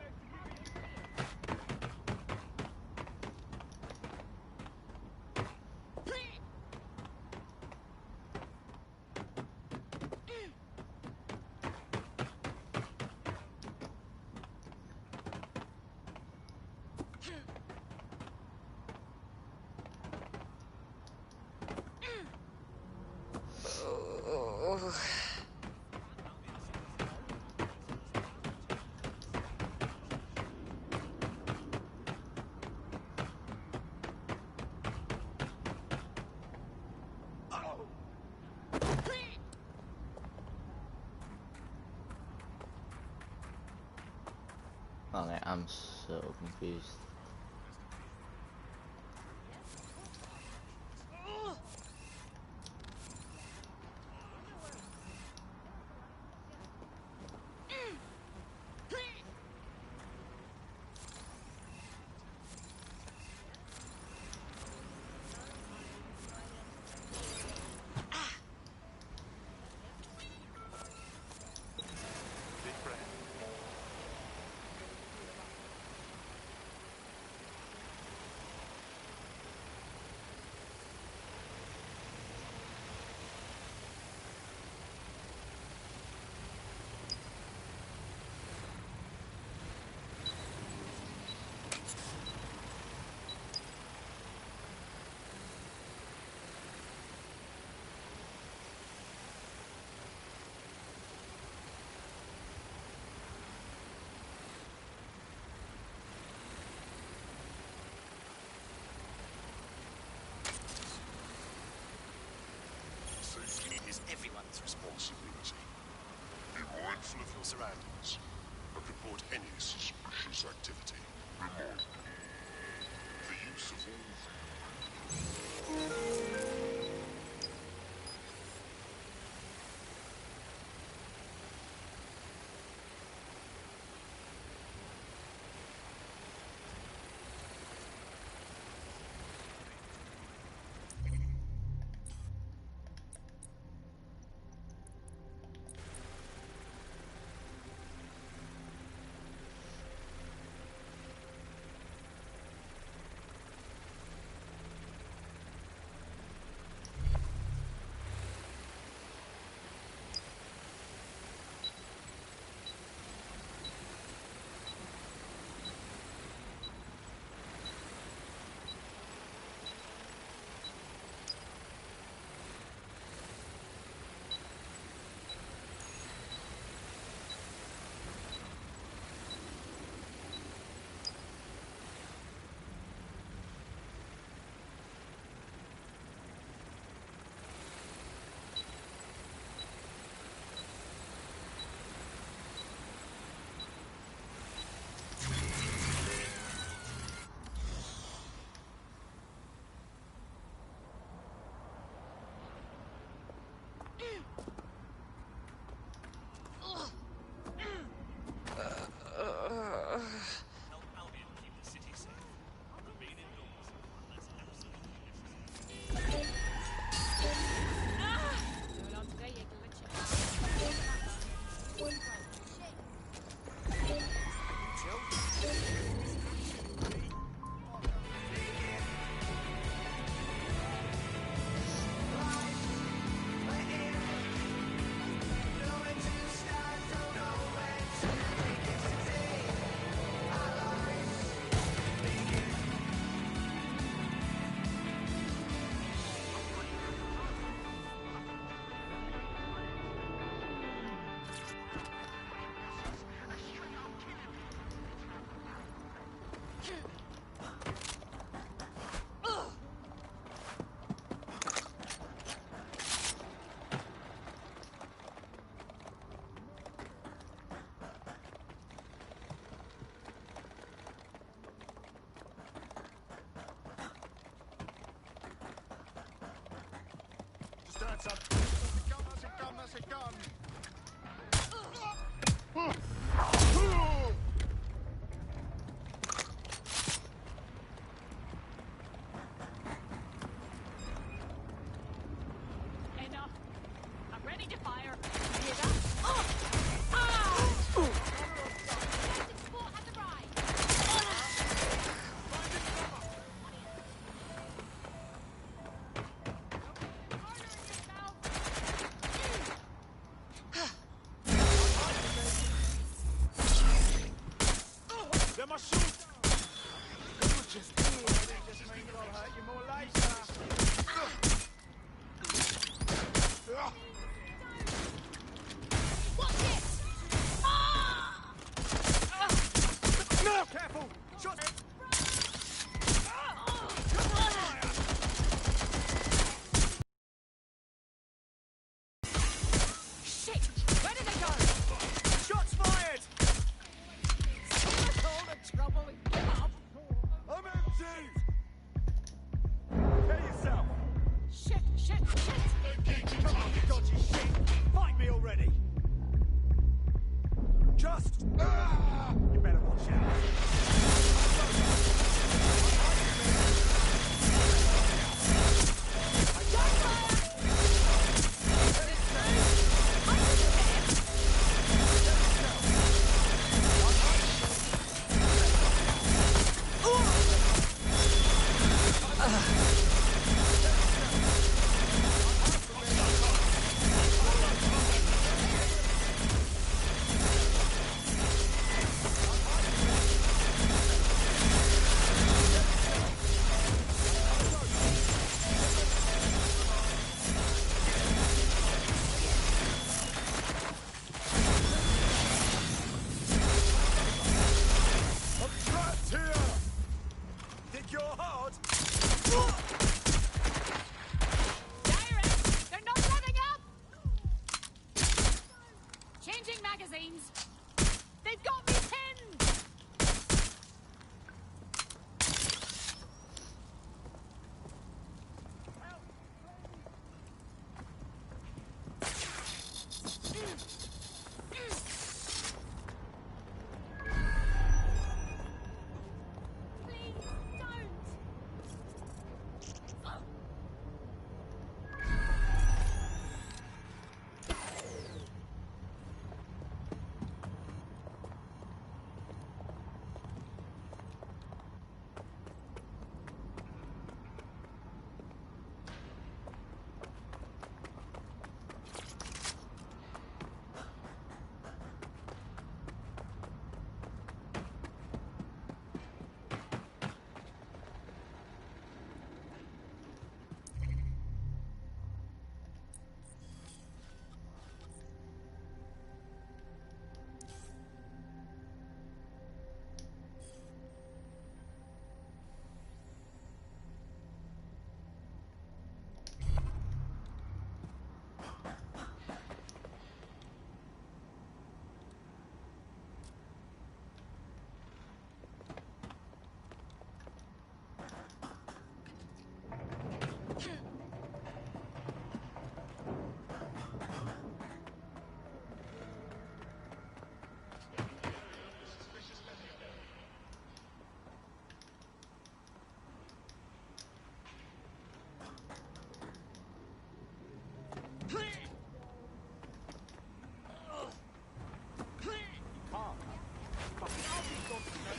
Okay, I'm so confused. Safety is everyone's responsibility. Be mindful of your surroundings and report any suspicious activity. Remind the use of all. Albion keep the city safe. Remain indoors unless absolutely necessary. That's a gun, that's a gun, that's a gun. Enough. I'm ready to fire. You hear that? Support has arrived. Shit! Shit! Come on, you dodgy shit! Fight me already! Just... You better watch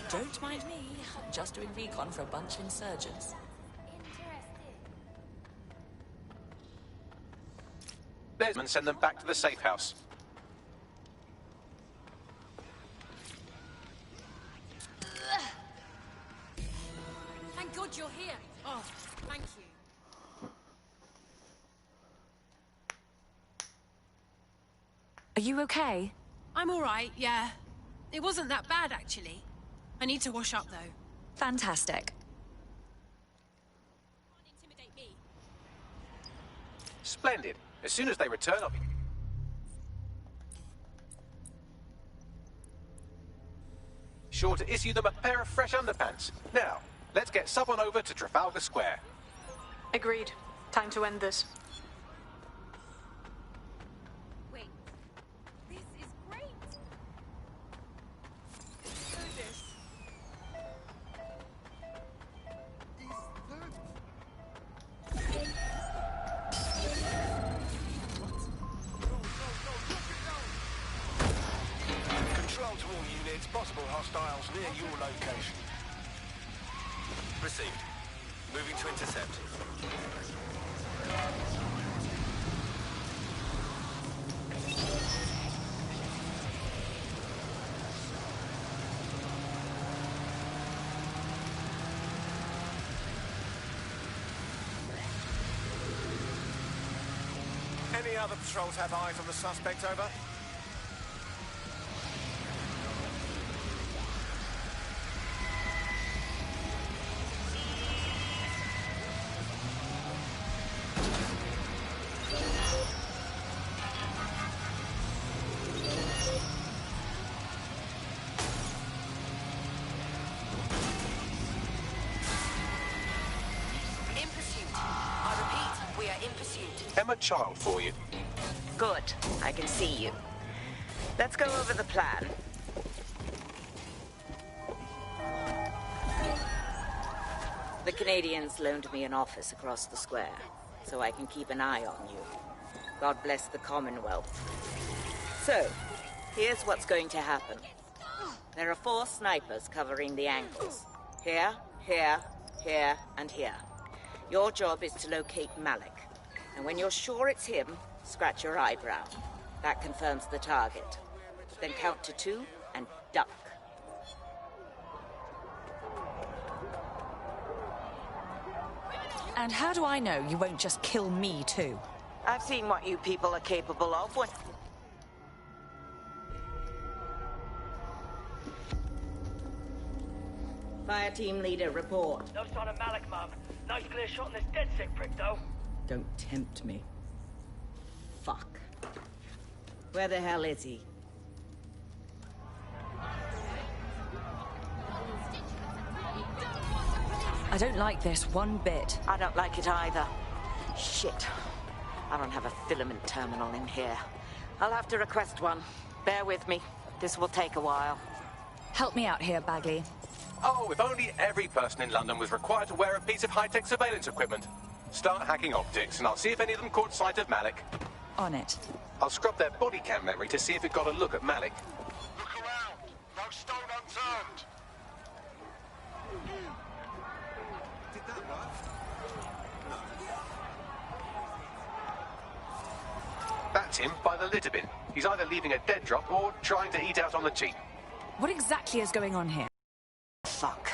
Don't mind me. I'm just doing recon for a bunch of insurgents. And send them back to the safe house. Thank God you're here. Oh, thank you. Are you okay? I'm all right, yeah. It wasn't that bad, actually. I need to wash up, though. Fantastic. Intimidate me. Splendid. As soon as they return, I'll be sure to issue them a pair of fresh underpants. Now, let's get someone over to Trafalgar Square. Agreed. Time to end this. Wait. This is great. Do this. Control to all units, possible hostiles near your location. Received. Moving to intercept. Any other patrols have eyes on the suspect, over? In pursuit. I repeat, we area in pursuit. Emma Child for you. Good. I can see you. Let's go over the plan. The Canadians loaned me an office across the square, so I can keep an eye on you. God bless the Commonwealth. So, here's what's going to happen. There are 4 snipers covering the angles. Here, here, here, and here. Your job is to locate Malik. And when you're sure it's him, scratch your eyebrow. That confirms the target. Then count to 2 and duck. And how do I know you won't just kill me too? I've seen what you people are capable of when... Fire team leader, report. No sign of Malik, Mum. Nice clear shot on this dead sick prick, though. Don't tempt me. Fuck. Where the hell is he? I don't like this one bit. I don't like it either. Shit. I don't have a filament terminal in here. I'll have to request one. Bear with me. This will take a while. Help me out here, Bagley. Oh, if only every person in London was required to wear a piece of high-tech surveillance equipment. Start hacking optics, and I'll see if any of them caught sight of Malik. On it. I'll scrub their body cam memory to see if it got a look at Malik. Look around. No stone unturned. Did that work? That's him by the litter bin. He's either leaving a dead drop or trying to eat out on the cheap. What exactly is going on here? Fuck.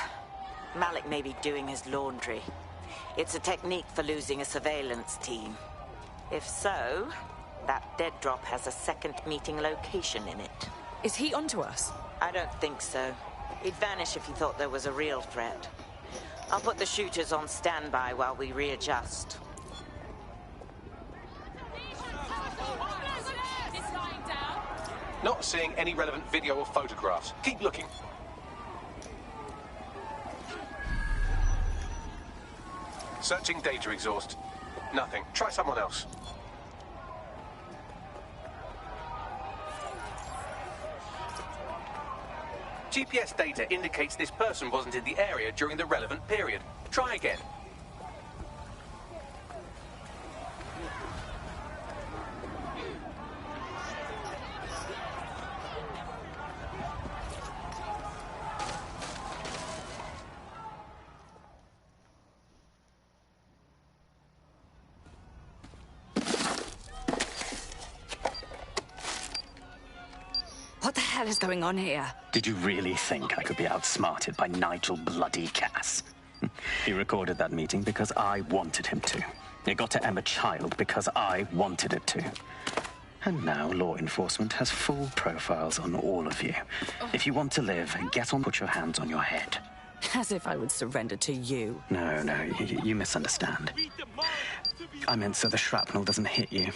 Malik may be doing his laundry. It's a technique for losing a surveillance team. If so, that dead drop has a second meeting location in it. Is he onto us? I don't think so. He'd vanish if he thought there was a real threat. I'll put the shooters on standby while we readjust. Not seeing any relevant video or photographs. Keep looking. Searching data exhaust. Nothing. Try someone else. GPS data indicates this person wasn't in the area during the relevant period. Try again. What the hell is going on here? Did you really think I could be outsmarted by Nigel bloody Cass? He recorded that meeting because I wanted him to. It got to Emma Child because I wanted it to. And now law enforcement has full profiles on all of you. If you want to live, get on, put your hands on your head. As if I would surrender to you. No, you misunderstand. I meant so the shrapnel doesn't hit you.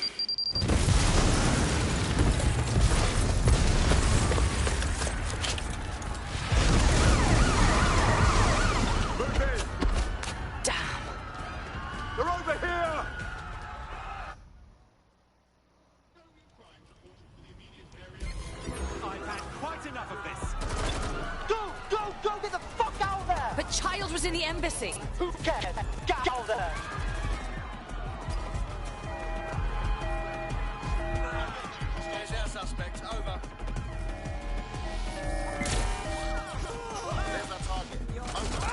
They're over here! I've had quite enough of this. Go, get the fuck out of there! But Child was in the embassy. Who cares? Get out of there! There's our suspect. Over. There's our target. Over.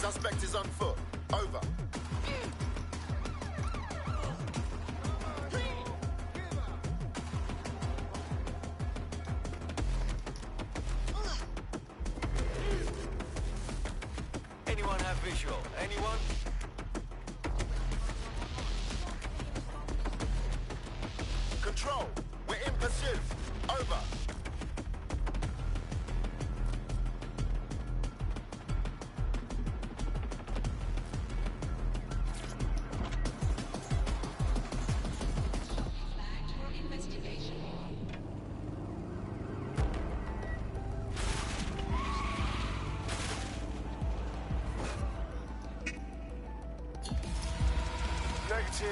Suspect is on foot. Over. Anyone have visual? Anyone? Control, we're in pursuit. Over.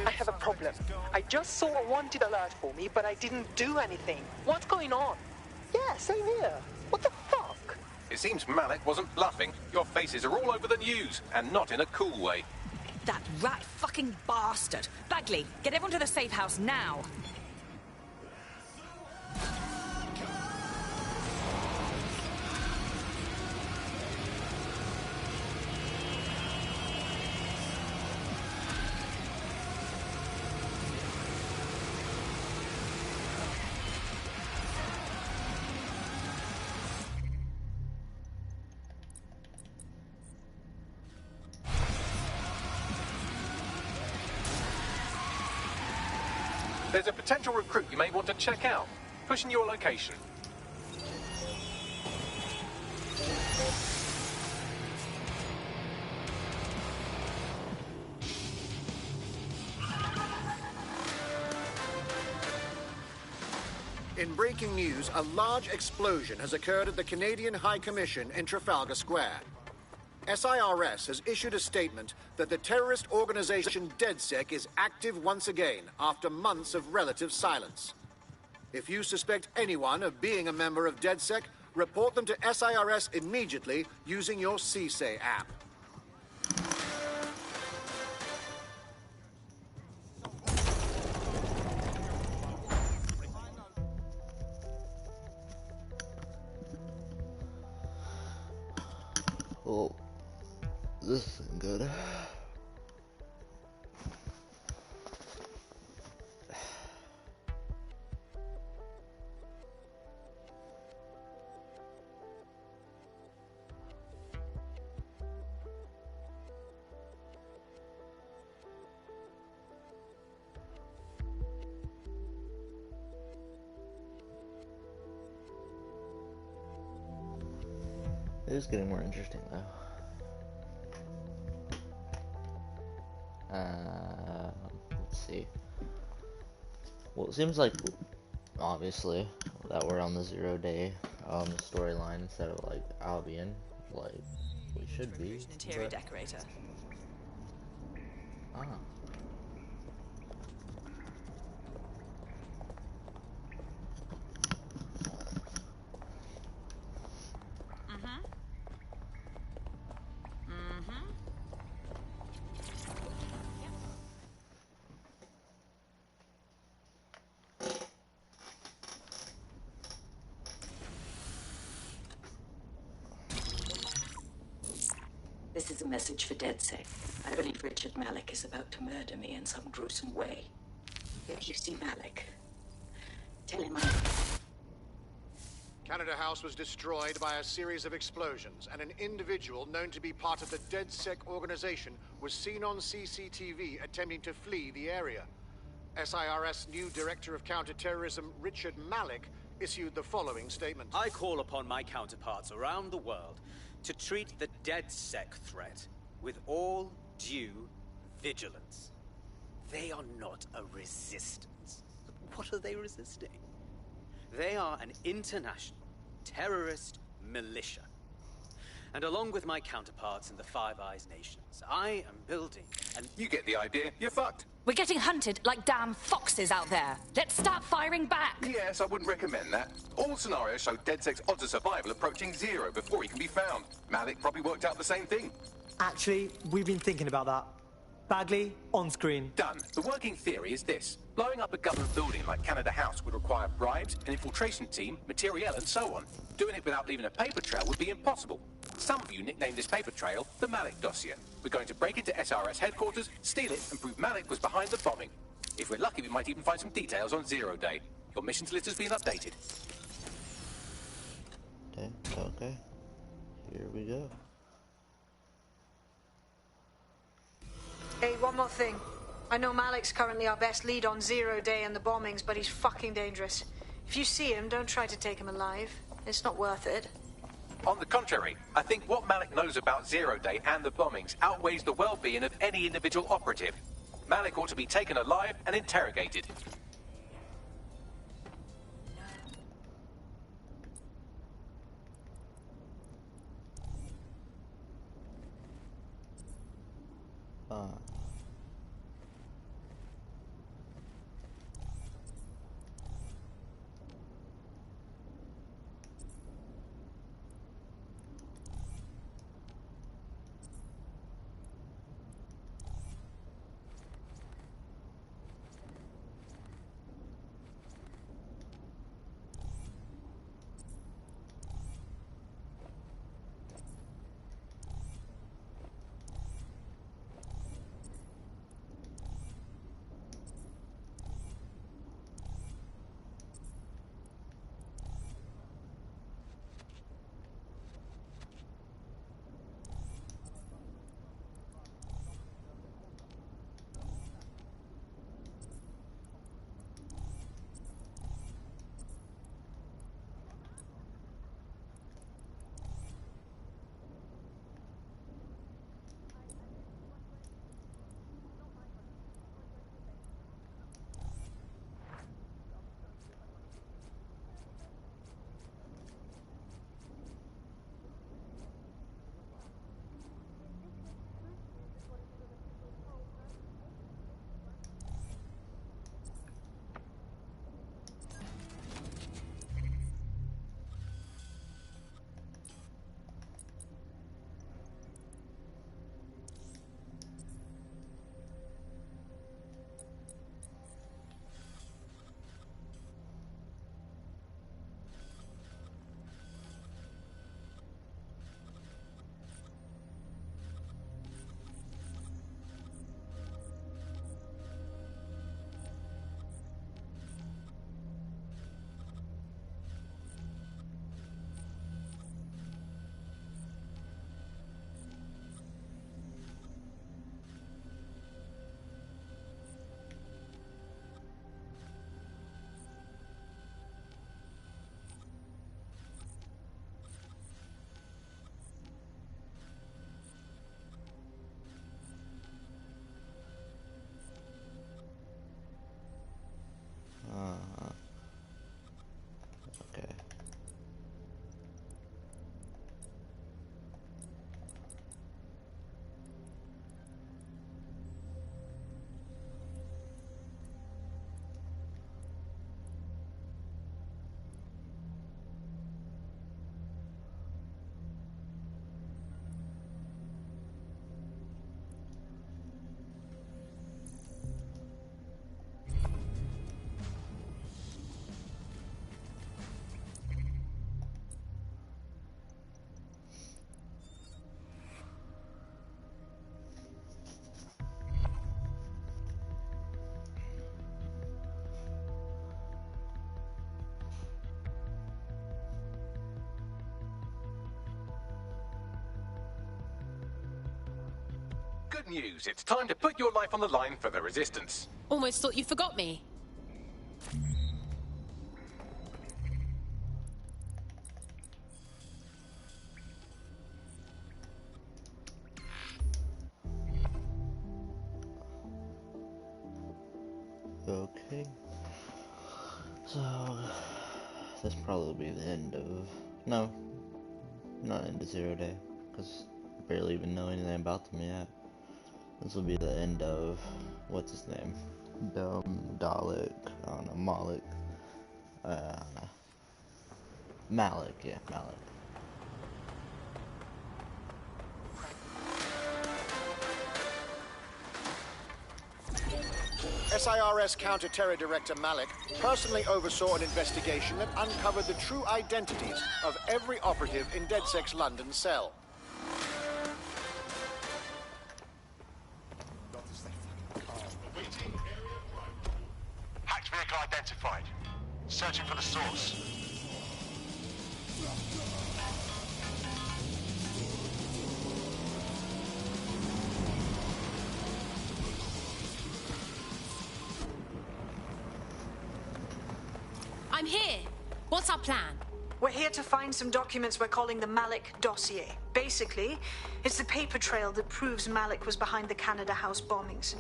I have a problem. I just saw a wanted alert for me, but I didn't do anything. What's going on? Yeah, same here. What the fuck? It seems Malik wasn't bluffing. Your faces are all over the news, and not in a cool way. That rat fucking bastard. Bagley, get everyone to the safe house now. There's a potential recruit you may want to check out. Pushing your location. In breaking news, a large explosion has occurred at the Canadian High Commission in Trafalgar Square. SIRS has issued a statement that the terrorist organization DedSec is active once again after months of relative silence. If you suspect anyone of being a member of DedSec, report them to SIRS immediately using your CSAY app. Oh, this isn't good. It is getting more interesting though. Let's see. Well, it seems like, obviously, that we're on the 0-day storyline instead of like Albion, like we should be. Interior decorator. Ah. This is a message for DedSec. I believe Richard Malik is about to murder me in some gruesome way. If you see Malik, tell him Canada House was destroyed by a series of explosions, and an individual known to be part of the DedSec organization was seen on CCTV attempting to flee the area. SIRS new Director of Counterterrorism, Richard Malik, issued the following statement. I call upon my counterparts around the world to treat the DedSec threat with all due vigilance. They are not a resistance. What are they resisting? They are an international terrorist militia. And along with my counterparts in the Five Eyes nations, I am building and you get the idea. You're fucked. We're getting hunted like damn foxes out there. Let's start firing back. Yes, I wouldn't recommend that. All scenarios show DedSec's odds of survival approaching 0 before he can be found. Malik probably worked out the same thing. Actually, we've been thinking about that. Bagley, on screen. Done. The working theory is this. Blowing up a government building like Canada House would require bribes, an infiltration team, materiel, and so on. Doing it without leaving a paper trail would be impossible. Some of you nicknamed this paper trail the Malik dossier. We're going to break into SRS headquarters, steal it, and prove Malik was behind the bombing. If we're lucky, we might even find some details on Zero Day. Your missions list has been updated. Okay. Here we go. Hey, one more thing. I know Malik's currently our best lead on Zero Day and the bombings, but he's fucking dangerous. If you see him, don't try to take him alive. It's not worth it. On the contrary, I think what Malik knows about Zero Day and the bombings outweighs the well-being of any individual operative. Malik ought to be taken alive and interrogated. Okay. Good news, it's time to put your life on the line for the Resistance. Almost thought you forgot me. Okay. So, this probably be the end of... No, not end of Zero Day, because I barely even know anything about them yet. This will be the end of... what's his name? Dalek, I don't know, Malik. Malik, yeah, Malik. SIRS Counter-Terror Director Malik personally oversaw an investigation that uncovered the true identities of every operative in DedSec's London cell. identified. Searching for the source. I'm here. What's our plan? We're here to find some documents we're calling the Malik dossier. Basically, it's the paper trail that proves Malik was behind the Canada House bombings.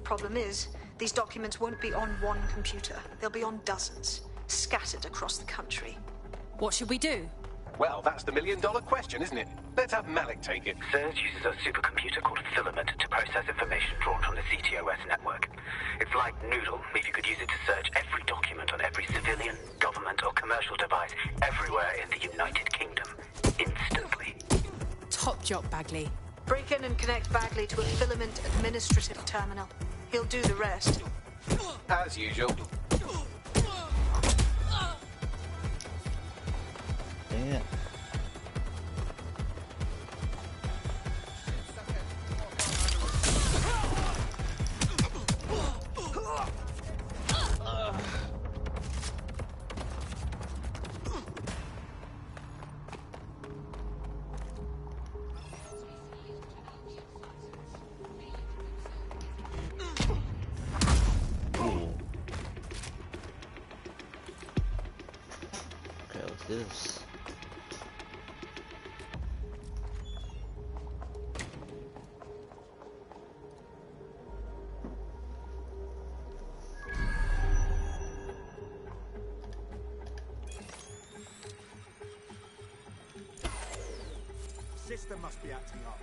Problem is, these documents won't be on one computer. They'll be on dozens, scattered across the country. What should we do? Well, that's the million-dollar question, isn't it? Let's have Malik take it. Surge uses a supercomputer called Filament to process information drawn from the CTOS network. It's like Noodle, if you could use it to search every document on every civilian, government, or commercial device everywhere in the United Kingdom. Instantly. Top job, Bagley. Break in and connect Bagley to a Filament administrative terminal. He'll do the rest. As usual. Dang it. Okay, let's do this. System must be acting up.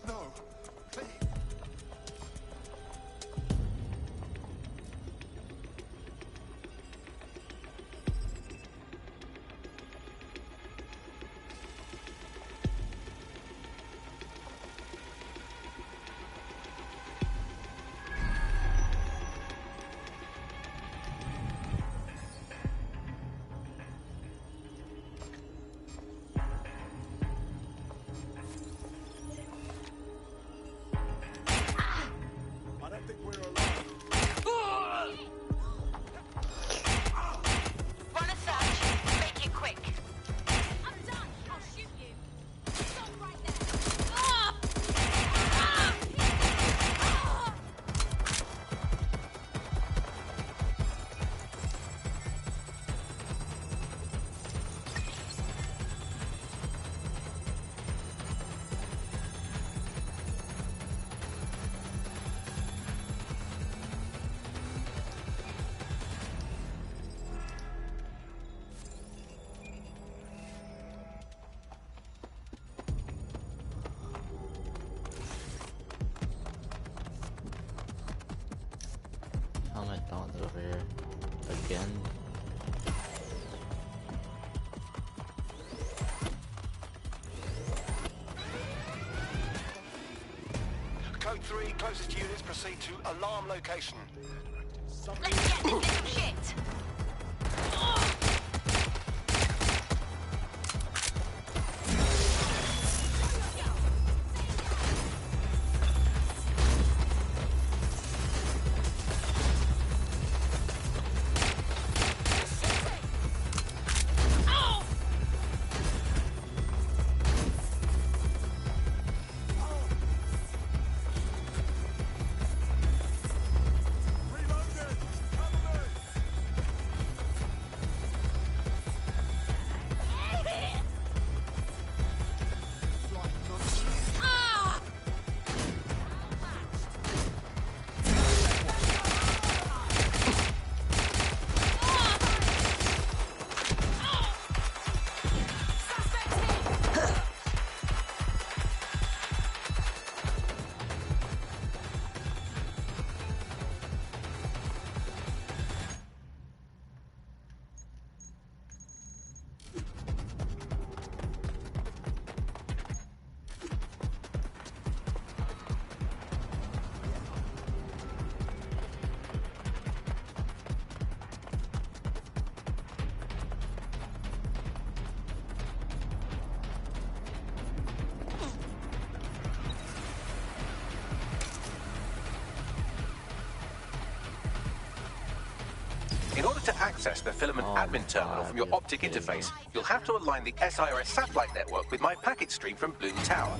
No, please. I don't think we're alone. Run a search. Make it quick. I'm done. I'll shoot you. Stop right there. How am I not over here? Again? Code 3, closest units proceed to alarm location. Let's get this little shit. to access the filament admin terminal from your optic interface, you'll have to align the SIRS satellite network with my packet stream from Bloom Tower.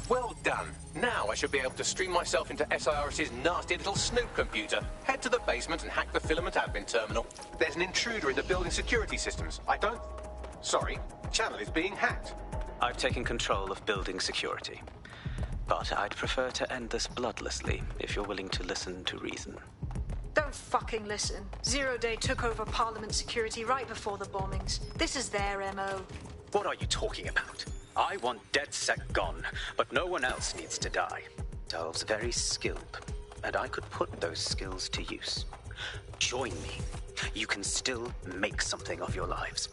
Well done. Now I should be able to stream myself into SIRS's nasty little snoop computer, head to the basement and hack the filament admin terminal. There's an intruder in the building security systems. Sorry, channel is being hacked. I've taken control of building security. But I'd prefer to end this bloodlessly, if you're willing to listen to reason. Don't fucking listen. Zero Day took over Parliament security right before the bombings. This is their MO. What are you talking about? I want DedSec gone, but no one else needs to die. Delve's very skilled, and I could put those skills to use. Join me. You can still make something of your lives.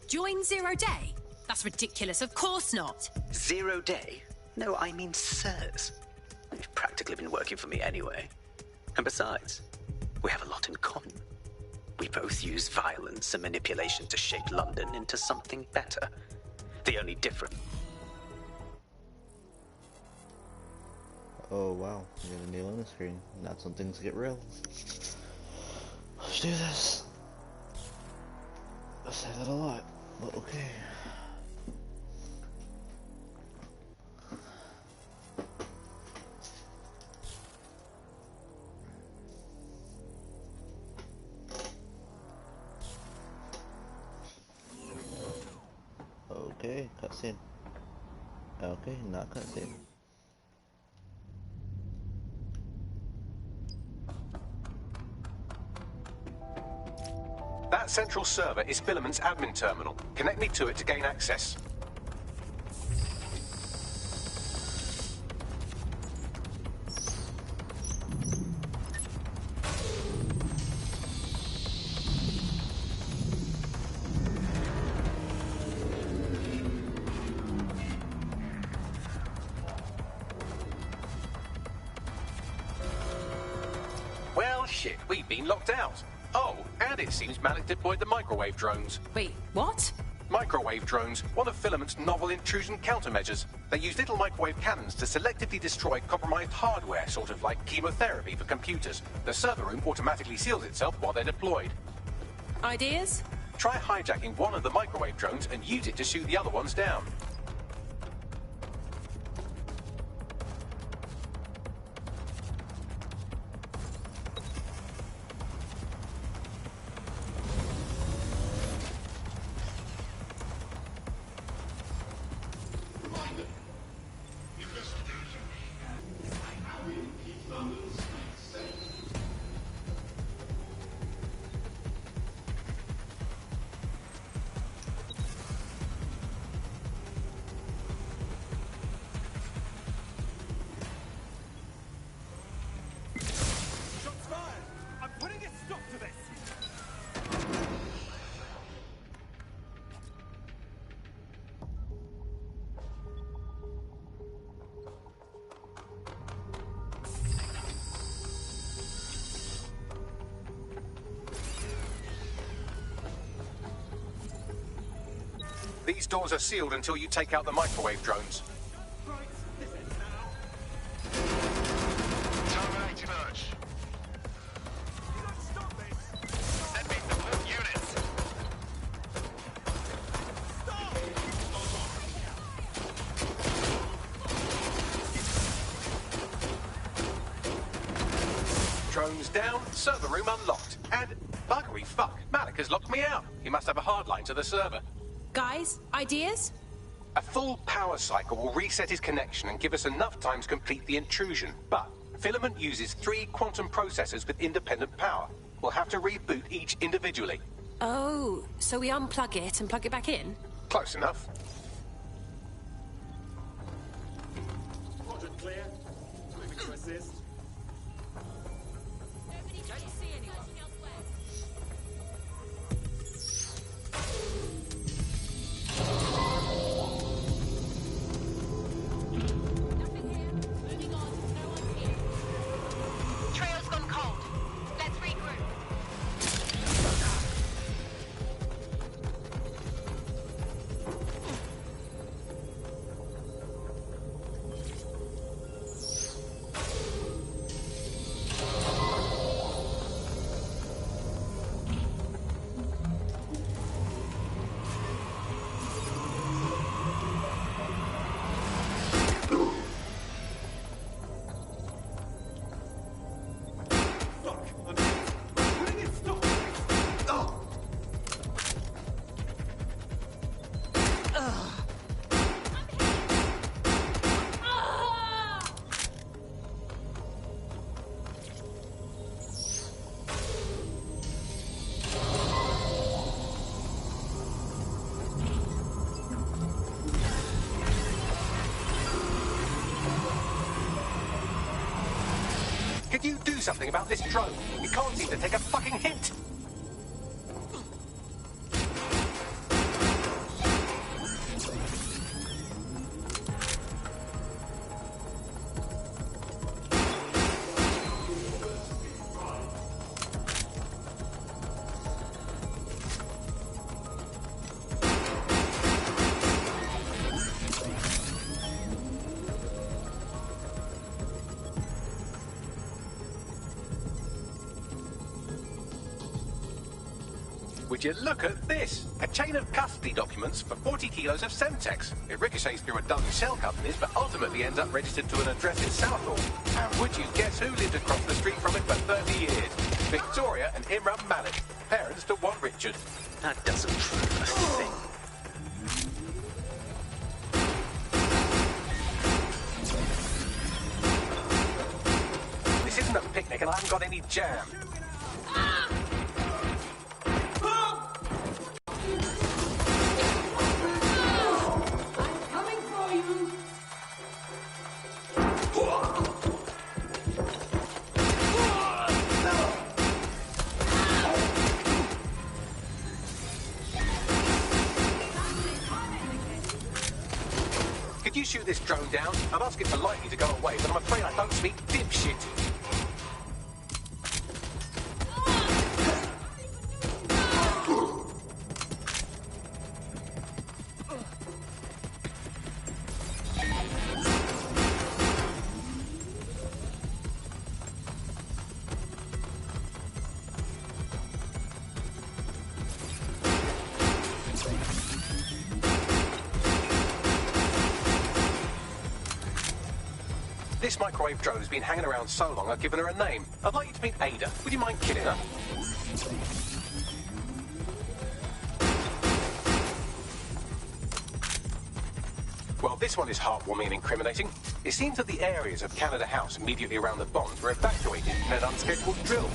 Join Zero Day? That's ridiculous, of course not. Zero Day? No, I mean sirs. You've practically been working for me anyway. And besides, we have a lot in common. We both use violence and manipulation to shape London into something better. The only difference... Oh wow, we got a new on the screen. That's when things get real. Let's do this. I say that a lot, but okay. Okay, cutscene. Okay, not cutscene. That central server is Filament's admin terminal. Connect me to it to gain access. Well, shit, we've been locked out. Oh, and it seems Malik deployed the microwave drones. Wait, what? Microwave drones, one of Filament's novel intrusion countermeasures. They use little microwave cannons to selectively destroy compromised hardware, sort of like chemotherapy for computers. The server room automatically seals itself while they're deployed. Ideas? Try hijacking one of the microwave drones and use it to shoot the other ones down. These doors are sealed until you take out the microwave drones. Terminate emerge. Send me support units. Drones down, server room unlocked. And buggery fuck, Malik has locked me out. He must have a hard line to the server. Guys, ideas? A full power cycle will reset his connection and give us enough time to complete the intrusion. But Filament uses 3 quantum processors with independent power. We'll have to reboot each individually. Oh, so we unplug it and plug it back in? Close enough. Quadrant clear. Moving to assist. Don't see anyone. Nothing here. Moving on. No one's here. Could you do something about this drone? It can't seem to take a fucking hint. Would you look at this? A chain of custody documents for 40 kilos of Semtex. It ricochets through a dozen shell companies, but ultimately ends up registered to an address in Southall. And would you guess who lived across the street from it for 30 years? Victoria and Imran Malik, parents to one Richard. That doesn't prove a thing. This isn't a picnic and I haven't got any jam. Could you shoot this drone down? I'd ask it politely to go away, but I'm afraid I don't speak dipshit. This microwave drone has been hanging around so long I've given her a name. I'd like you to meet Ada. Would you mind killing her? Well, this one is heartwarming and incriminating. It seems that the areas of Canada House immediately around the bomb were evacuated in an unscheduled drill.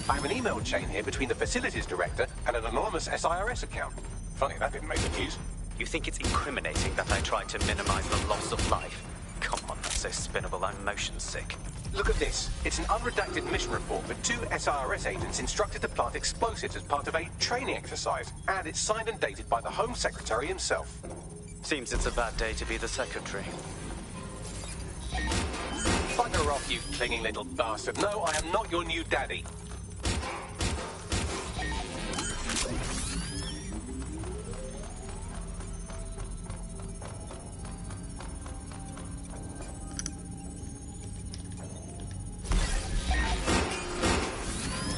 I have an email chain here between the facilities director and an anonymous SIRS account. Funny, that didn't make the news. You think it's incriminating that I tried to minimize the loss of life? Come on, that's so spinnable, I'm motion sick. Look at this. It's an unredacted mission report with 2 SIRS agents instructed to plant explosives as part of a training exercise. And it's signed and dated by the Home Secretary himself. Seems it's a bad day to be the secretary. Bugger off, you clinging little bastard. No, I am not your new daddy.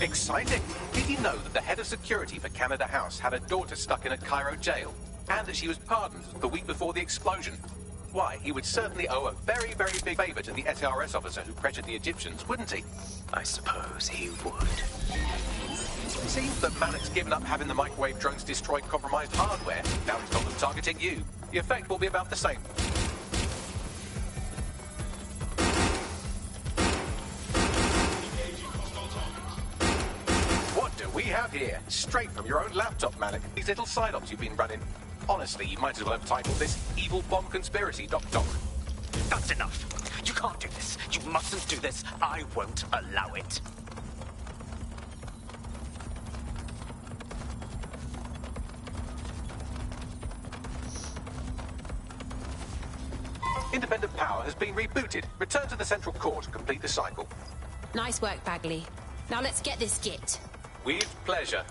Exciting! Did you know that the head of security for Canada House had a daughter stuck in a Cairo jail? And that she was pardoned the week before the explosion? Why, he would certainly owe a very, very big favour to the SRS officer who pressured the Egyptians, wouldn't he? I suppose he would. It seems that Malik's given up having the microwave drones destroy compromised hardware. Now he's got them targeting you. The effect will be about the same. What do we have here? Straight from your own laptop, Malik. These little side ops you've been running. Honestly, you might as well have titled this Evil Bomb Conspiracy, Doc. That's enough. You can't do this. You mustn't do this. I won't allow it. Independent power has been rebooted. Return to the central core to complete the cycle. Nice work, Bagley. Now let's get this git. With pleasure.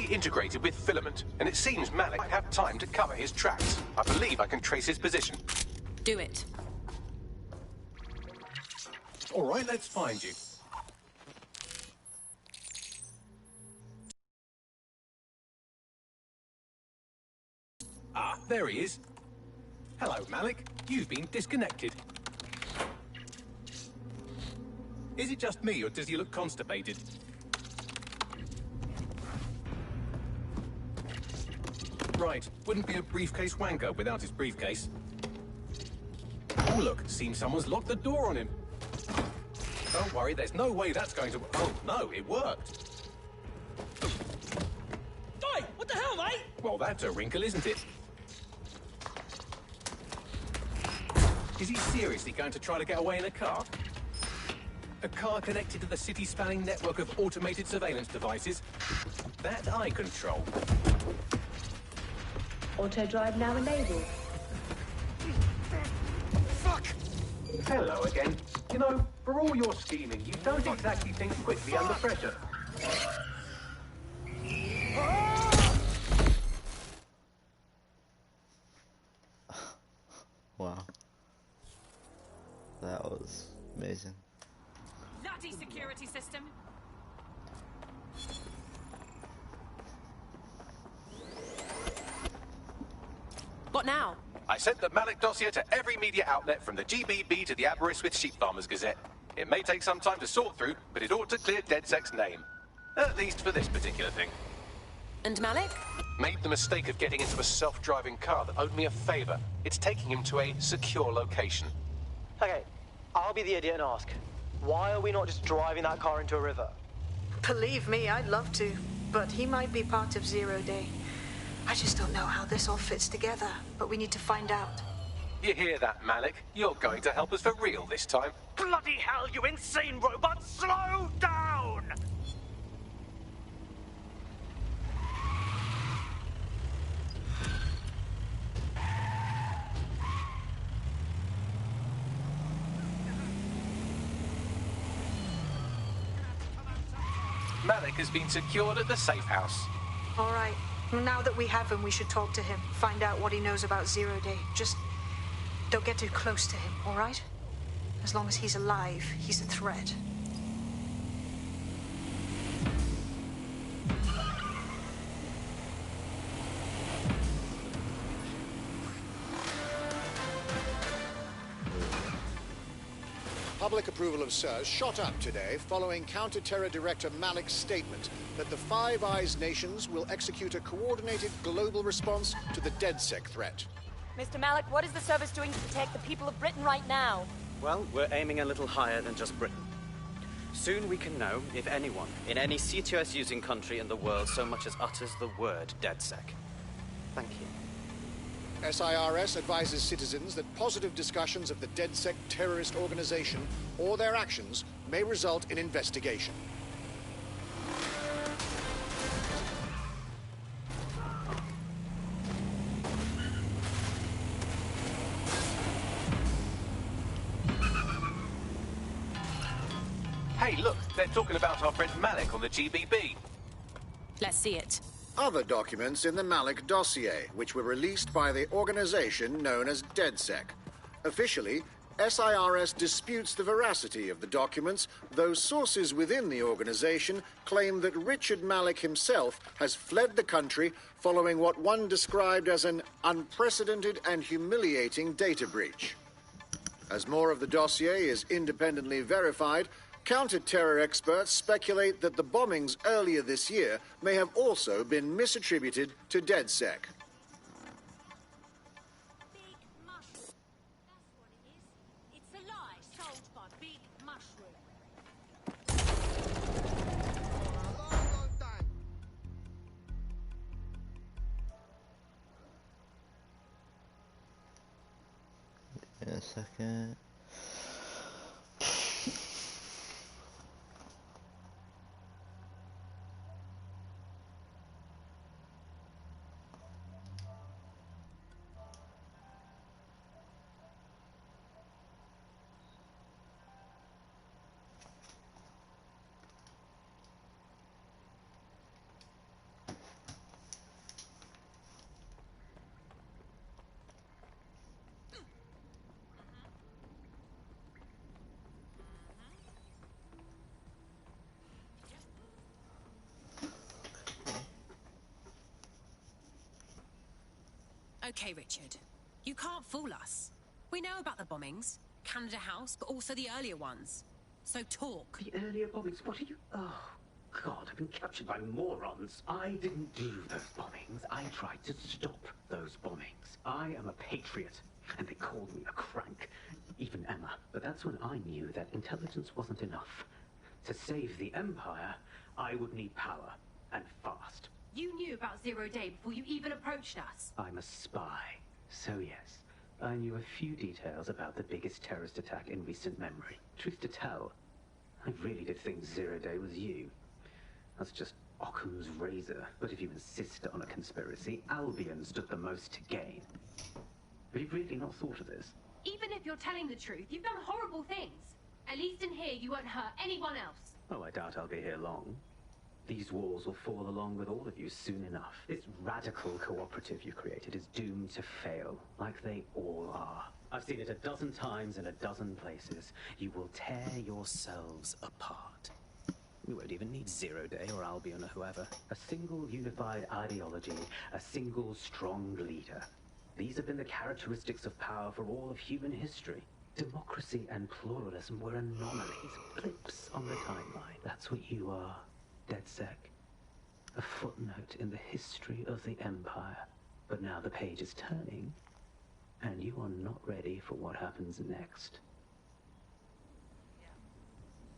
integrated with Filament, and it seems Malik might have time to cover his tracks. I believe I can trace his position. Do it. All right, let's find you. Ah, there he is. Hello, Malik. You've been disconnected. Is it just me, or does he look constipated? Right, wouldn't be a briefcase wanker without his briefcase. Oh look, seems someone's locked the door on him. Don't worry, there's no way that's going to... Oh no, it worked. Oi, what the hell, mate? Well, that's a wrinkle, isn't it? Is he seriously going to try to get away in a car? A car connected to the city-spanning network of automated surveillance devices? That I control. Auto drive now enabled. Fuck! Hello again. You know, for all your scheming, you don't exactly think quickly under pressure. Wow. That was amazing. Bloody security system. What now? I sent the Malik dossier to every media outlet from the GBB to the Aberystwyth Sheep Farmers Gazette. It may take some time to sort through, but it ought to clear DedSec's name. At least for this particular thing. And Malik? Made the mistake of getting into a self-driving car that owed me a favor. It's taking him to a secure location. Okay, I'll be the idiot and ask, why are we not just driving that car into a river? Believe me, I'd love to, but he might be part of Zero Day. I just don't know how this all fits together, but we need to find out. You hear that, Malik? You're going to help us for real this time. Bloody hell, you insane robot! Slow down! Malik has been secured at the safe house. All right. Now that we have him, we should talk to him. Find out what he knows about Zero Day. Just don't get too close to him, all right? As long as he's alive, he's a threat. Public approval of SIRS shot up today following Counter-Terror Director Malik's statement that the Five Eyes nations will execute a coordinated global response to the DedSec threat. Mr. Malik, what is the service doing to protect the people of Britain right now? Well, we're aiming a little higher than just Britain. Soon we can know if anyone in any CTOS-using country in the world so much as utters the word DedSec. Thank you. SIRS advises citizens that positive discussions of the DedSec terrorist organization or their actions may result in investigation. Hey, look, they're talking about our friend Malik on the GBB. Let's see it. Other documents in the Malik dossier, which were released by the organization known as DedSec. Officially, SIRS disputes the veracity of the documents, though sources within the organization claim that Richard Malik himself has fled the country following what one described as an unprecedented and humiliating data breach. As more of the dossier is independently verified, counter-terror experts speculate that the bombings earlier this year may have also been misattributed to DedSec. It's a lie sold by Big Mushroom. In a second. Okay, Richard. You can't fool us. We know about the bombings. Canada House, but also the earlier ones. So talk. The earlier bombings? What are you... Oh, God, I've been captured by morons. I didn't do those bombings. I tried to stop those bombings. I am a patriot, and they called me a crank. Even Emma. But that's when I knew that intelligence wasn't enough. To save the Empire, I would need power, and fast. You knew about Zero Day before you even approached us. I'm a spy. So yes, I knew a few details about the biggest terrorist attack in recent memory. Truth to tell, I really did think Zero Day was you. That's just Occam's razor. But if you insist on a conspiracy, Albion stood the most to gain. Have you really not thought of this? Even if you're telling the truth, you've done horrible things. At least in here, you won't hurt anyone else. Oh, I doubt I'll be here long. These walls will fall along with all of you soon enough. This radical cooperative you created is doomed to fail, like they all are. I've seen it a dozen times in a dozen places. You will tear yourselves apart. We won't even need Zero Day or Albion or whoever. A single unified ideology, a single strong leader. These have been the characteristics of power for all of human history. Democracy and pluralism were anomalies, blips on the timeline. That's what you are, DedSec. A footnote in the history of the Empire. But now the page is turning, and you are not ready for what happens next.